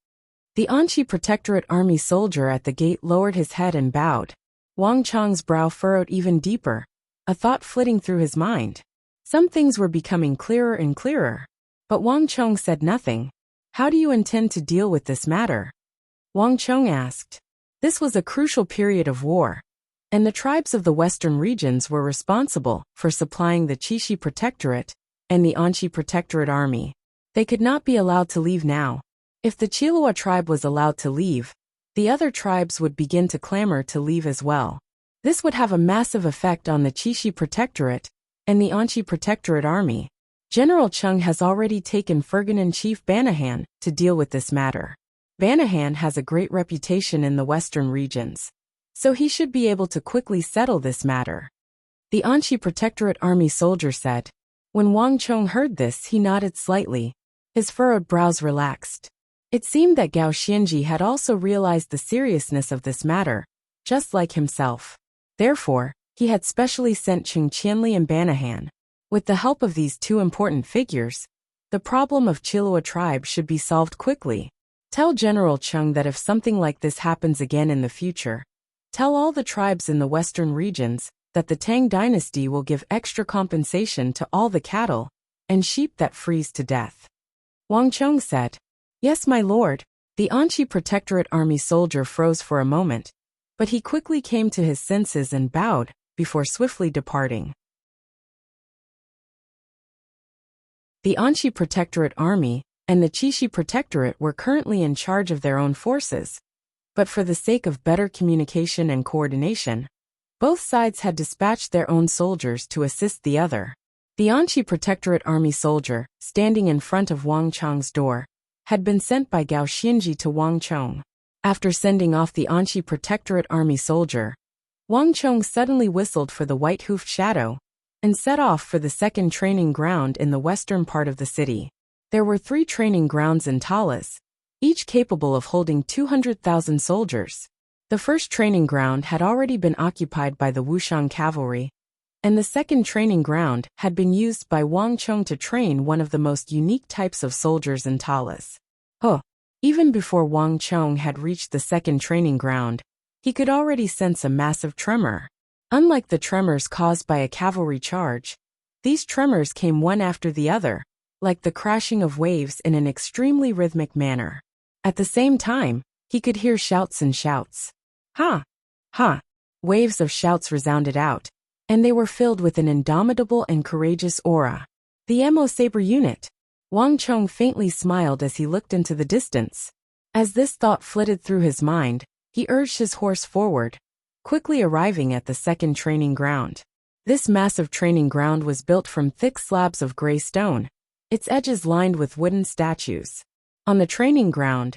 The Anchi Protectorate Army soldier at the gate lowered his head and bowed. Wang Chong's brow furrowed even deeper, a thought flitting through his mind. Some things were becoming clearer and clearer. But Wang Chong said nothing. How do you intend to deal with this matter? Wang Chong asked. This was a crucial period of war, and the tribes of the western regions were responsible for supplying the Chishi Protectorate and the Anchi Protectorate Army. They could not be allowed to leave now. If the Chilua tribe was allowed to leave, the other tribes would begin to clamor to leave as well. This would have a massive effect on the Chishi Protectorate and the Anchi Protectorate Army. General Chung has already taken Ferganan Chief Banahan to deal with this matter. Banahan has a great reputation in the western regions, so he should be able to quickly settle this matter. The Anchi Protectorate Army soldier said. When Wang Chong heard this, he nodded slightly. His furrowed brows relaxed. It seemed that Gao Xianji had also realized the seriousness of this matter, just like himself. Therefore, he had specially sent Chung Qianli and Banahan. With the help of these 2 important figures, the problem of Chilua tribe should be solved quickly. Tell General Chung that if something like this happens again in the future, tell all the tribes in the western regions that the Tang dynasty will give extra compensation to all the cattle and sheep that freeze to death. Wang Chong said. Yes, my lord. The Anchi Protectorate Army soldier froze for a moment, but he quickly came to his senses and bowed before swiftly departing. The Anchi Protectorate Army and the Qixi Protectorate were currently in charge of their own forces. But for the sake of better communication and coordination, both sides had dispatched their own soldiers to assist the other. The Anqi Protectorate army soldier, standing in front of Wang Chong's door, had been sent by Gao Xinji to Wang Chong. After sending off the Anqi Protectorate army soldier, Wang Chong suddenly whistled for the white-hoofed shadow and set off for the second training ground in the western part of the city. There were 3 training grounds in Talas, each capable of holding 200,000 soldiers. The first training ground had already been occupied by the Wuxian cavalry, and the second training ground had been used by Wang Chong to train one of the most unique types of soldiers in Talas. Even before Wang Chong had reached the second training ground, he could already sense a massive tremor. Unlike the tremors caused by a cavalry charge, these tremors came one after the other, like the crashing of waves in an extremely rhythmic manner. At the same time, he could hear shouts and shouts. Ha! Ha! Waves of shouts resounded out, and they were filled with an indomitable and courageous aura. The Mo Saber unit. Wang Chong faintly smiled as he looked into the distance. As this thought flitted through his mind, he urged his horse forward, quickly arriving at the second training ground. This massive training ground was built from thick slabs of gray stone, its edges lined with wooden statues. On the training ground,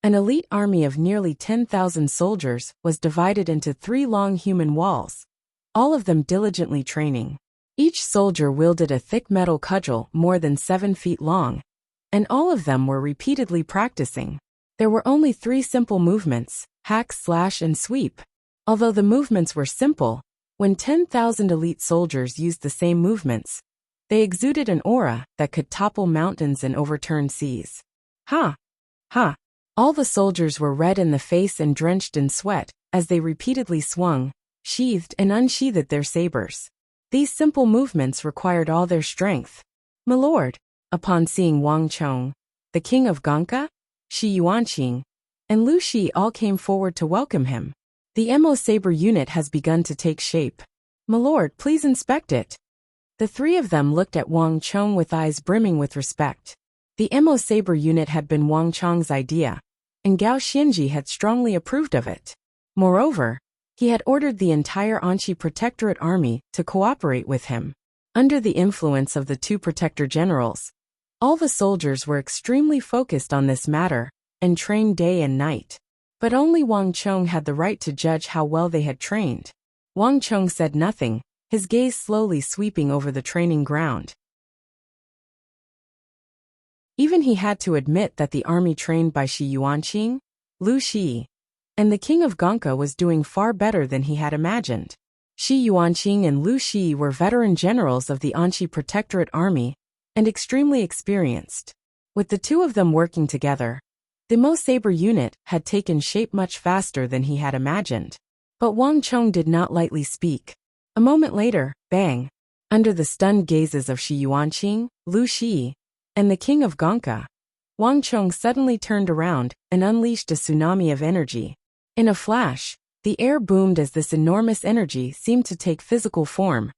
an elite army of nearly 10,000 soldiers was divided into 3 long human walls, all of them diligently training. Each soldier wielded a thick metal cudgel more than 7 feet long, and all of them were repeatedly practicing. There were only 3 simple movements: hack, slash, and sweep. Although the movements were simple, when 10,000 elite soldiers used the same movements, they exuded an aura that could topple mountains and overturn seas. Ha! Ha! All the soldiers were red in the face and drenched in sweat as they repeatedly swung, sheathed, and unsheathed their sabers. These simple movements required all their strength. My lord, upon seeing Wang Chong, the king of Gongka, Shi Yuanqing, and Lu Shi all came forward to welcome him. The Mo Saber unit has begun to take shape. My lord, please inspect it. The 3 of them looked at Wang Chong with eyes brimming with respect. The Mo Saber unit had been Wang Chong's idea, and Gao Xinji had strongly approved of it. Moreover, he had ordered the entire Anqi Protectorate army to cooperate with him. Under the influence of the 2 protector generals, all the soldiers were extremely focused on this matter and trained day and night. But only Wang Chong had the right to judge how well they had trained. Wang Chong said nothing, his gaze slowly sweeping over the training ground. Even he had to admit that the army trained by Shi Yuanqing, Lu Shi, and the king of Gongka was doing far better than he had imagined. Shi Yuanqing and Lu Shi were veteran generals of the Anqi Protectorate army and extremely experienced. With the 2 of them working together, the Mo Saber unit had taken shape much faster than he had imagined. But Wang Chong did not lightly speak. A moment later, bang! Under the stunned gazes of Shi Yuanqing, Lu Shi, and the king of Gongka, Wang Chong suddenly turned around and unleashed a tsunami of energy. In a flash, the air boomed as this enormous energy seemed to take physical form,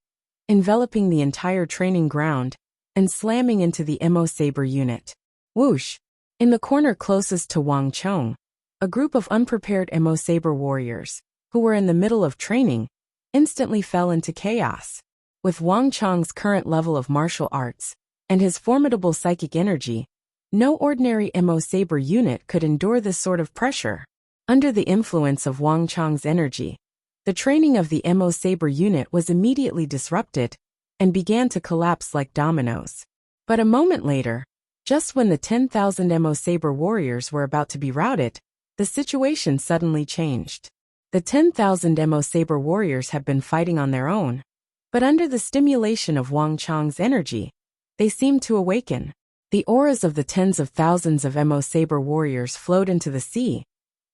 enveloping the entire training ground and slamming into the Mo Saber unit. Whoosh! In the corner closest to Wang Chong, a group of unprepared Mo Saber warriors, who were in the middle of training, instantly fell into chaos. With Wang Chong's current level of martial arts and his formidable psychic energy, no ordinary Mo Saber unit could endure this sort of pressure. Under the influence of Wang Chong's energy, the training of the Mo Saber unit was immediately disrupted and began to collapse like dominoes. But a moment later, just when the 10,000 Mo Saber warriors were about to be routed, the situation suddenly changed. The 10,000 Mo Saber warriors had been fighting on their own, but under the stimulation of Wang Chong's energy, they seemed to awaken. The auras of the tens of thousands of Mo Saber warriors flowed into the sea,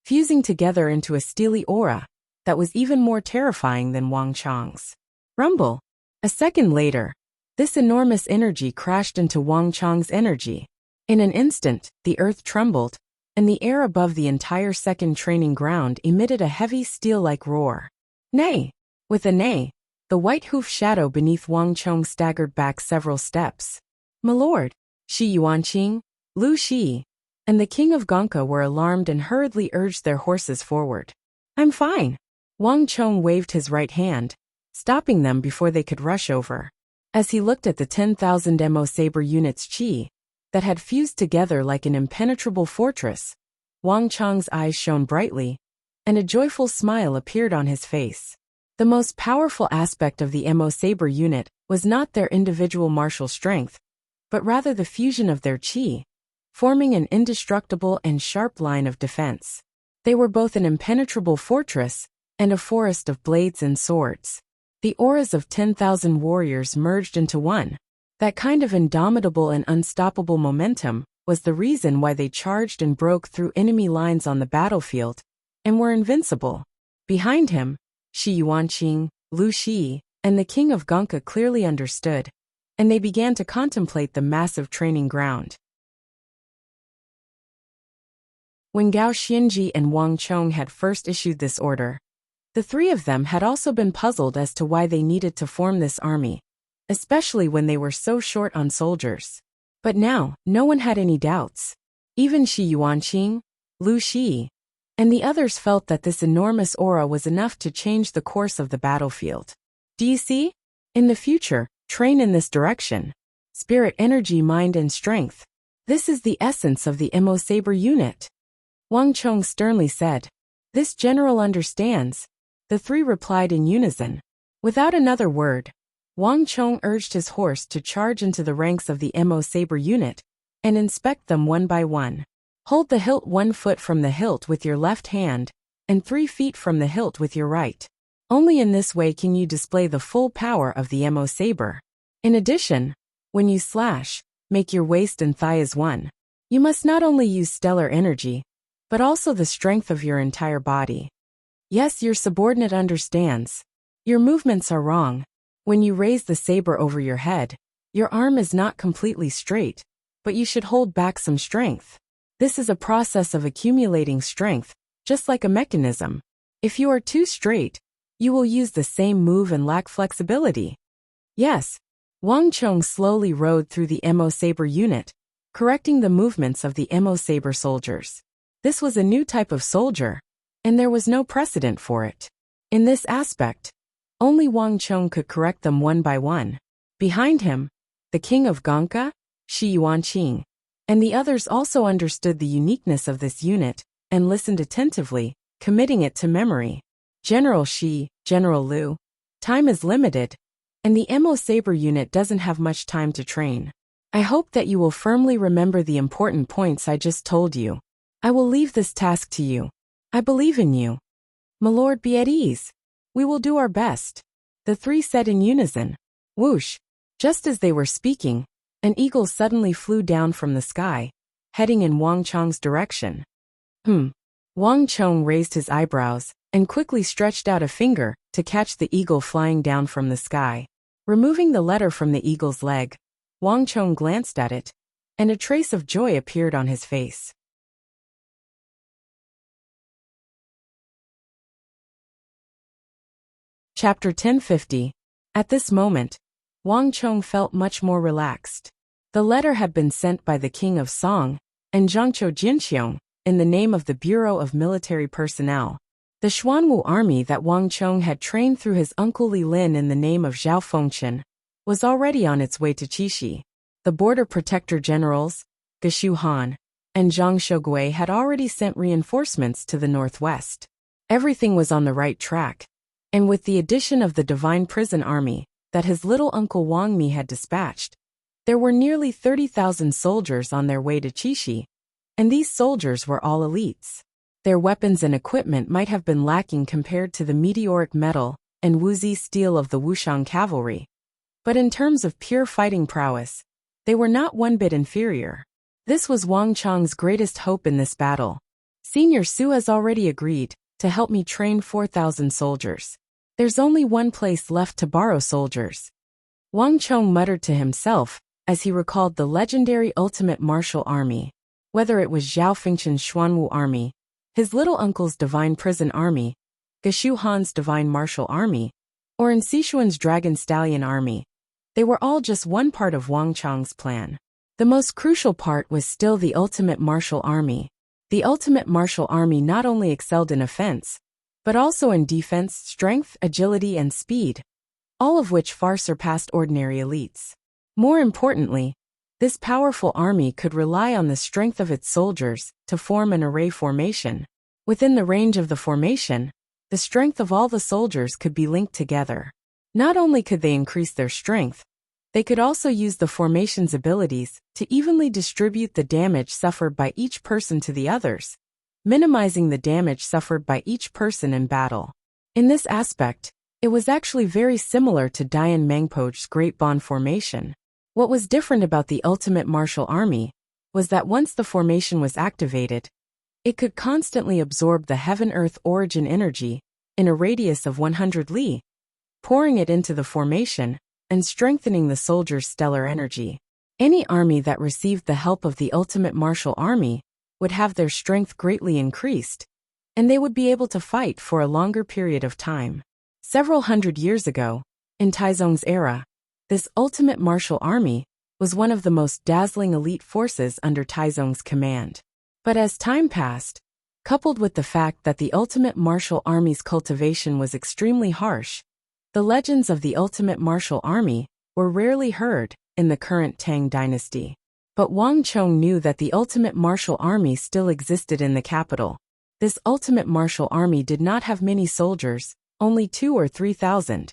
fusing together into a steely aura that was even more terrifying than Wang Chong's. Rumble! A second later, this enormous energy crashed into Wang Chong's energy. In an instant, the earth trembled, and the air above the entire second training ground emitted a heavy steel-like roar. Nay! With a neigh, the white-hoof shadow beneath Wang Chong staggered back several steps. My lord, Shi Yuanqing, Lu Shi, and the king of Gonka were alarmed and hurriedly urged their horses forward. I'm fine. Wang Chong waved his right hand, stopping them before they could rush over. As he looked at the 10,000 Mo saber units chi that had fused together like an impenetrable fortress, Wang Chong's eyes shone brightly, and a joyful smile appeared on his face. The most powerful aspect of the Mo saber unit was not their individual martial strength, but rather the fusion of their chi, forming an indestructible and sharp line of defense. They were both an impenetrable fortress and a forest of blades and swords. The auras of 10,000 warriors merged into one. That kind of indomitable and unstoppable momentum was the reason why they charged and broke through enemy lines on the battlefield and were invincible. Behind him, Shi Yuanqing, Lu Shi, and the king of Gonka clearly understood, and they began to contemplate the massive training ground. When Gao Xianji and Wang Chong had first issued this order, the three of them had also been puzzled as to why they needed to form this army, especially when they were so short on soldiers. But now, no one had any doubts. Even Shi Yuanqing, Lu Shi, and the others felt that this enormous aura was enough to change the course of the battlefield. Do you see? In the future, train in this direction. Spirit, energy, mind, and strength. This is the essence of the Mo saber unit. Wang Chong sternly said. This general understands. The three replied in unison. Without another word, Wang Chong urged his horse to charge into the ranks of the Mo saber unit and inspect them one by one. Hold the hilt 1 foot from the hilt with your left hand and 3 feet from the hilt with your right. Only in this way can you display the full power of the Mo saber. In addition, when you slash, make your waist and thigh as one. You must not only use stellar energy, but also the strength of your entire body. Yes, your subordinate understands. Your movements are wrong. When you raise the saber over your head, your arm is not completely straight, but you should hold back some strength. This is a process of accumulating strength, just like a mechanism. If you are too straight, you will use the same move and lack flexibility. Yes. Wang Chong slowly rode through the Mo saber unit, correcting the movements of the Mo saber soldiers. This was a new type of soldier, and there was no precedent for it. In this aspect, only Wang Chong could correct them one by one. Behind him, the king of Gonka, Shi Yuanqing, and the others also understood the uniqueness of this unit and listened attentively, committing it to memory. General Shi, General Lu, time is limited, and the Mo saber unit doesn't have much time to train. I hope that you will firmly remember the important points I just told you. I will leave this task to you. I believe in you. My lord, be at ease. We will do our best. The three said in unison. Whoosh! Just as they were speaking, an eagle suddenly flew down from the sky, heading in Wang Chong's direction. Wang Chong raised his eyebrows and quickly stretched out a finger to catch the eagle flying down from the sky. Removing the letter from the eagle's leg, Wang Chong glanced at it, and a trace of joy appeared on his face. Chapter 1050. At this moment, Wang Chong felt much more relaxed. The letter had been sent by the king of Song and Zhangqiu Jinxiong in the name of the Bureau of Military Personnel. The Xuanwu army that Wang Chong had trained through his uncle Li Lin in the name of Zhao Fengchen was already on its way to Qixi. The border protector generals, Geshu Han and Zhang Shogui, had already sent reinforcements to the northwest. Everything was on the right track, and with the addition of the Divine Prison Army that his little uncle Wang Mi had dispatched, there were nearly 30,000 soldiers on their way to Qixi, and these soldiers were all elites. Their weapons and equipment might have been lacking compared to the meteoric metal and Wuxia steel of the Wuxian cavalry, but in terms of pure fighting prowess, they were not one bit inferior. This was Wang Chong's greatest hope in this battle. Senior Su has already agreed to help me train 4,000 soldiers. There's only one place left to borrow soldiers. Wang Chong muttered to himself as he recalled the legendary ultimate martial army. Whether it was Zhao Fengchen's Xuanwu army, his little uncle's Divine Prison Army, Geshu Han's Divine Martial Army, or in Sichuan's Dragon Stallion Army, they were all just one part of Wang Chong's plan. The most crucial part was still the ultimate martial army. The ultimate martial army not only excelled in offense, but also in defense, strength, agility, and speed, all of which far surpassed ordinary elites. More importantly, this powerful army could rely on the strength of its soldiers to form an array formation. Within the range of the formation, the strength of all the soldiers could be linked together. Not only could they increase their strength, they could also use the formation's abilities to evenly distribute the damage suffered by each person to the others, minimizing the damage suffered by each person in battle. In this aspect, it was actually very similar to Dian Mangpoch's Great Bond formation. What was different about the ultimate martial army was that once the formation was activated, it could constantly absorb the heaven-earth origin energy in a radius of 100 li, pouring it into the formation and strengthening the soldiers' stellar energy. Any army that received the help of the ultimate martial army would have their strength greatly increased, and they would be able to fight for a longer period of time. Several hundred years ago, in Taizong's era, this ultimate martial army was one of the most dazzling elite forces under Taizong's command. But as time passed, coupled with the fact that the ultimate martial army's cultivation was extremely harsh, the legends of the ultimate martial army were rarely heard in the current Tang dynasty. But Wang Chong knew that the ultimate martial army still existed in the capital. This ultimate martial army did not have many soldiers, only 2,000 or 3,000.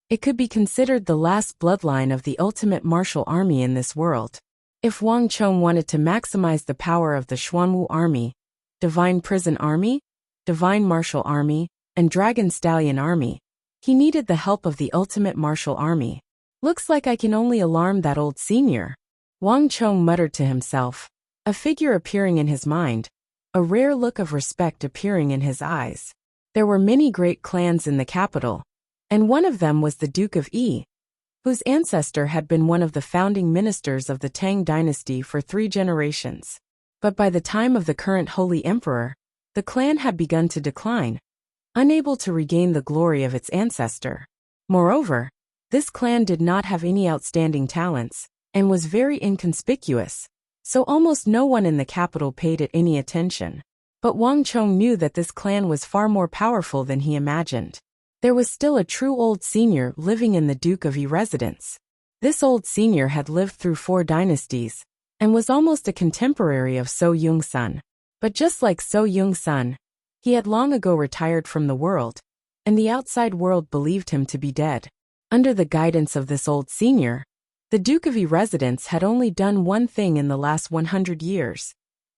It could be considered the last bloodline of the ultimate martial army in this world. If Wang Chong wanted to maximize the power of the Xuanwu army, Divine Prison Army, Divine Martial Army, and Dragon Stallion Army, he needed the help of the ultimate martial army. Looks like I can only alarm that old senior, Wang Chong muttered to himself, a figure appearing in his mind, a rare look of respect appearing in his eyes. There were many great clans in the capital, and one of them was the Duke of Yi, whose ancestor had been one of the founding ministers of the Tang dynasty for 3 generations. But by the time of the current Holy Emperor, the clan had begun to decline, unable to regain the glory of its ancestor. Moreover, this clan did not have any outstanding talents, and was very inconspicuous, so almost no one in the capital paid it any attention. But Wang Chong knew that this clan was far more powerful than he imagined. There was still a true old senior living in the Duke of Yi residence. This old senior had lived through 4 dynasties, and was almost a contemporary of So Yung-sun. But just like So Yung-sun, he had long ago retired from the world, and the outside world believed him to be dead. Under the guidance of this old senior, the Duke of Yi residence had only done one thing in the last 100 years: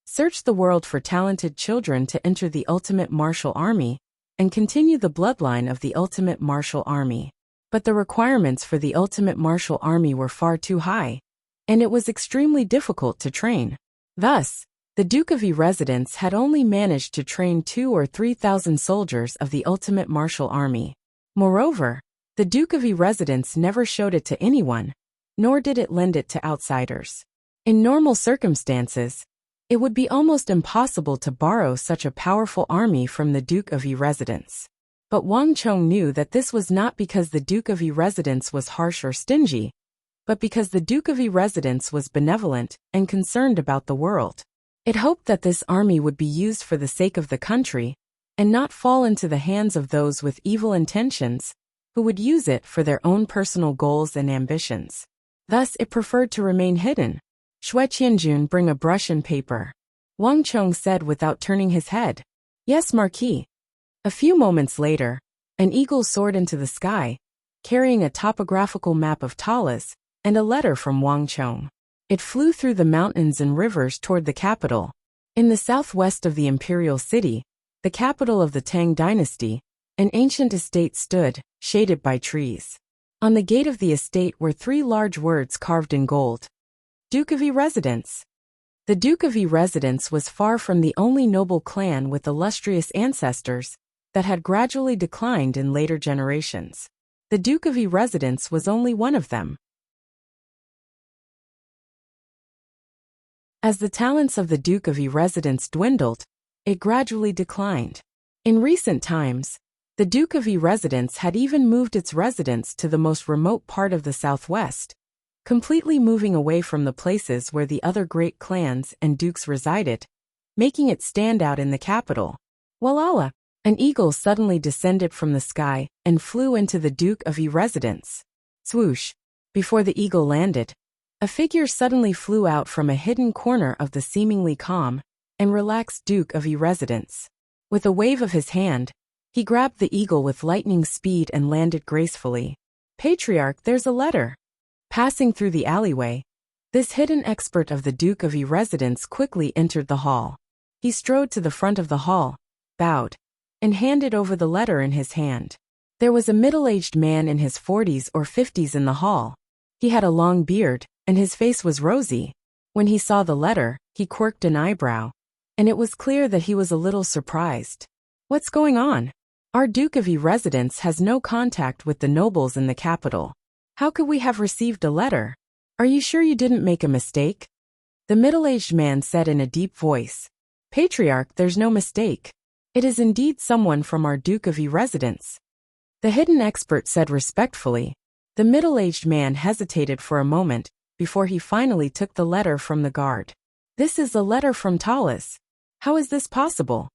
search the world for talented children to enter the ultimate martial army, and continue the bloodline of the ultimate martial army. But the requirements for the ultimate martial army were far too high, and it was extremely difficult to train. Thus, the Duke of Yi residence had only managed to train 2,000 or 3,000 soldiers of the ultimate martial army. Moreover, the Duke of Yi residence never showed it to anyone, nor did it lend it to outsiders. In normal circumstances, it would be almost impossible to borrow such a powerful army from the Duke of Yi residence. But Wang Chong knew that this was not because the Duke of Yi residence was harsh or stingy, but because the Duke of Yi residence was benevolent and concerned about the world. It hoped that this army would be used for the sake of the country, and not fall into the hands of those with evil intentions, who would use it for their own personal goals and ambitions. Thus it preferred to remain hidden. Xue Qianjun, bring a brush and paper, Wang Chong said without turning his head. Yes, Marquis. A few moments later, an eagle soared into the sky, carrying a topographical map of Talas and a letter from Wang Chong. It flew through the mountains and rivers toward the capital. In the southwest of the imperial city, the capital of the Tang dynasty, an ancient estate stood, shaded by trees. On the gate of the estate were 3 large words carved in gold: Duke of Yi residence. The Duke of Yi residence was far from the only noble clan with illustrious ancestors that had gradually declined in later generations. The Duke of Yi residence was only one of them. As the talents of the Duke of Yi residence dwindled, it gradually declined. In recent times, The Duke of E residence had even moved its residence to the most remote part of the southwest, completely moving away from the places where the other great clans and dukes resided, making it stand out in the capital. Walala! An eagle suddenly descended from the sky and flew into the Duke of E residence. Swoosh! Before the eagle landed, a figure suddenly flew out from a hidden corner of the seemingly calm and relaxed Duke of E residence. With a wave of his hand, he grabbed the eagle with lightning speed and landed gracefully. Patriarch, there's a letter. Passing through the alleyway, this hidden expert of the Duke of E residence quickly entered the hall. He strode to the front of the hall, bowed, and handed over the letter in his hand. There was a middle-aged man in his 40s or 50s in the hall. He had a long beard, and his face was rosy. When he saw the letter, he quirked an eyebrow, and it was clear that he was a little surprised. What's going on? Our Duke of E residence has no contact with the nobles in the capital. How could we have received a letter? Are you sure you didn't make a mistake? The middle-aged man said in a deep voice. Patriarch, there's no mistake. It is indeed someone from our Duke of E residence. The hidden expert said respectfully. The middle-aged man hesitated for a moment before he finally took the letter from the guard. This is a letter from Talus. How is this possible?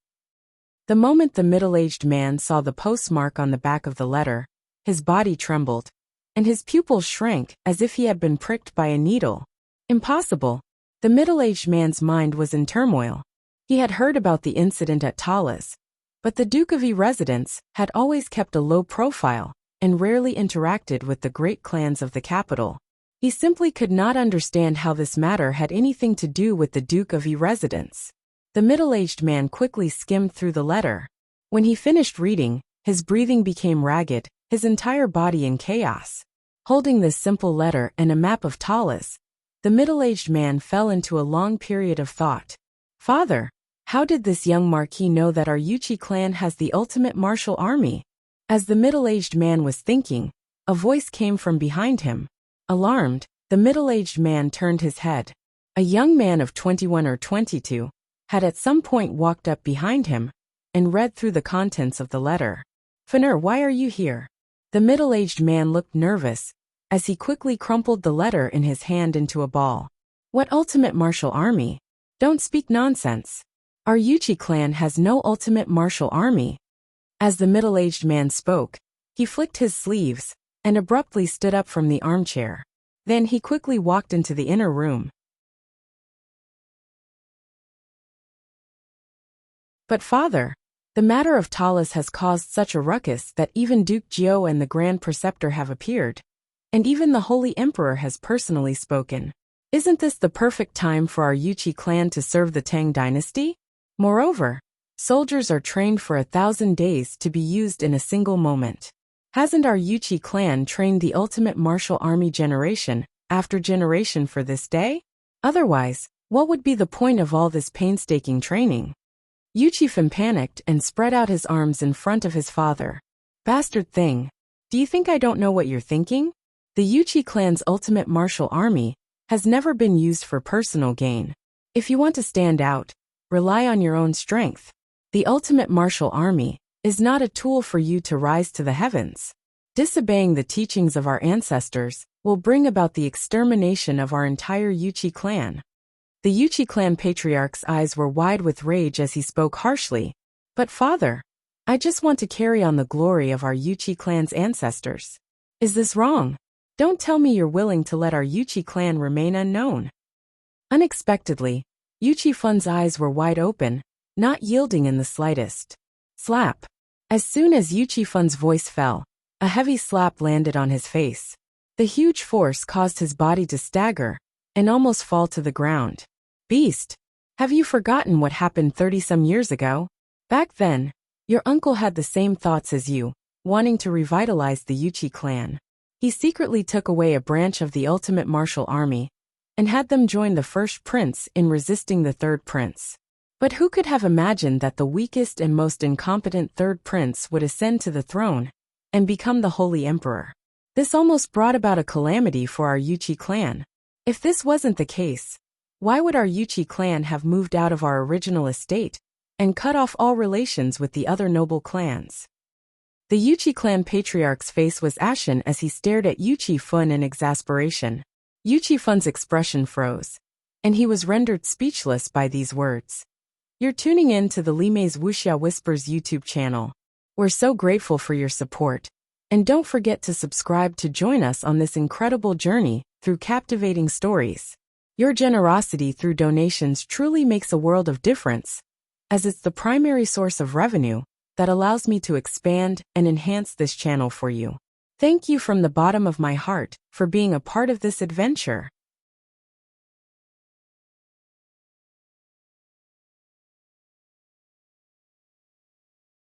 The moment the middle-aged man saw the postmark on the back of the letter, his body trembled, and his pupils shrank as if he had been pricked by a needle. Impossible. The middle-aged man's mind was in turmoil. He had heard about the incident at Talus, but the Duke of E residence had always kept a low profile and rarely interacted with the great clans of the capital. He simply could not understand how this matter had anything to do with the Duke of E residence. The middle-aged man quickly skimmed through the letter. When he finished reading, his breathing became ragged, his entire body in chaos. Holding this simple letter and a map of Talus, the middle-aged man fell into a long period of thought. Father, how did this young marquis know that our Yuchi clan has the ultimate martial army? As the middle-aged man was thinking, a voice came from behind him. Alarmed, the middle-aged man turned his head. A young man of 21 or 22 had at some point walked up behind him and read through the contents of the letter. Fenner, why are you here? The middle-aged man looked nervous as he quickly crumpled the letter in his hand into a ball. What ultimate martial army? Don't speak nonsense. Our Yuchi clan has no ultimate martial army. As the middle-aged man spoke, he flicked his sleeves and abruptly stood up from the armchair. Then he quickly walked into the inner room. But father, the matter of Talus has caused such a ruckus that even Duke Jiao and the Grand Preceptor have appeared, and even the Holy Emperor has personally spoken. Isn't this the perfect time for our Yuchi clan to serve the Tang dynasty? Moreover, soldiers are trained for 1,000 days to be used in a single moment. Hasn't our Yuchi clan trained the ultimate martial army generation after generation for this day? Otherwise, what would be the point of all this painstaking training? Yuchi-fan panicked and spread out his arms in front of his father. Bastard thing. Do you think I don't know what you're thinking? The Yuchi clan's ultimate martial army has never been used for personal gain. If you want to stand out, rely on your own strength. The ultimate martial army is not a tool for you to rise to the heavens. Disobeying the teachings of our ancestors will bring about the extermination of our entire Yuchi clan. The Yuchi clan patriarch's eyes were wide with rage as he spoke harshly. But father, I just want to carry on the glory of our Yuchi clan's ancestors. Is this wrong? Don't tell me you're willing to let our Yuchi clan remain unknown. Unexpectedly, Yuchi-fan's eyes were wide open, not yielding in the slightest. Slap. As soon as Yuchi-fan's voice fell, a heavy slap landed on his face. The huge force caused his body to stagger and almost fall to the ground. Beast! Have you forgotten what happened 30-some years ago? Back then, your uncle had the same thoughts as you, wanting to revitalize the Yuchi clan. He secretly took away a branch of the ultimate martial army and had them join the first prince in resisting the third prince. But who could have imagined that the weakest and most incompetent third prince would ascend to the throne and become the Holy Emperor? This almost brought about a calamity for our Yuchi clan. If this wasn't the case, why would our Yuchi clan have moved out of our original estate and cut off all relations with the other noble clans? The Yuchi clan patriarch's face was ashen as he stared at Yuchi Fun in exasperation. Yuchi Fun's expression froze, and he was rendered speechless by these words. You're tuning in to the Limei's Wuxia Whispers YouTube channel. We're so grateful for your support. And don't forget to subscribe to join us on this incredible journey through captivating stories. Your generosity through donations truly makes a world of difference, as it's the primary source of revenue that allows me to expand and enhance this channel for you. Thank you from the bottom of my heart for being a part of this adventure.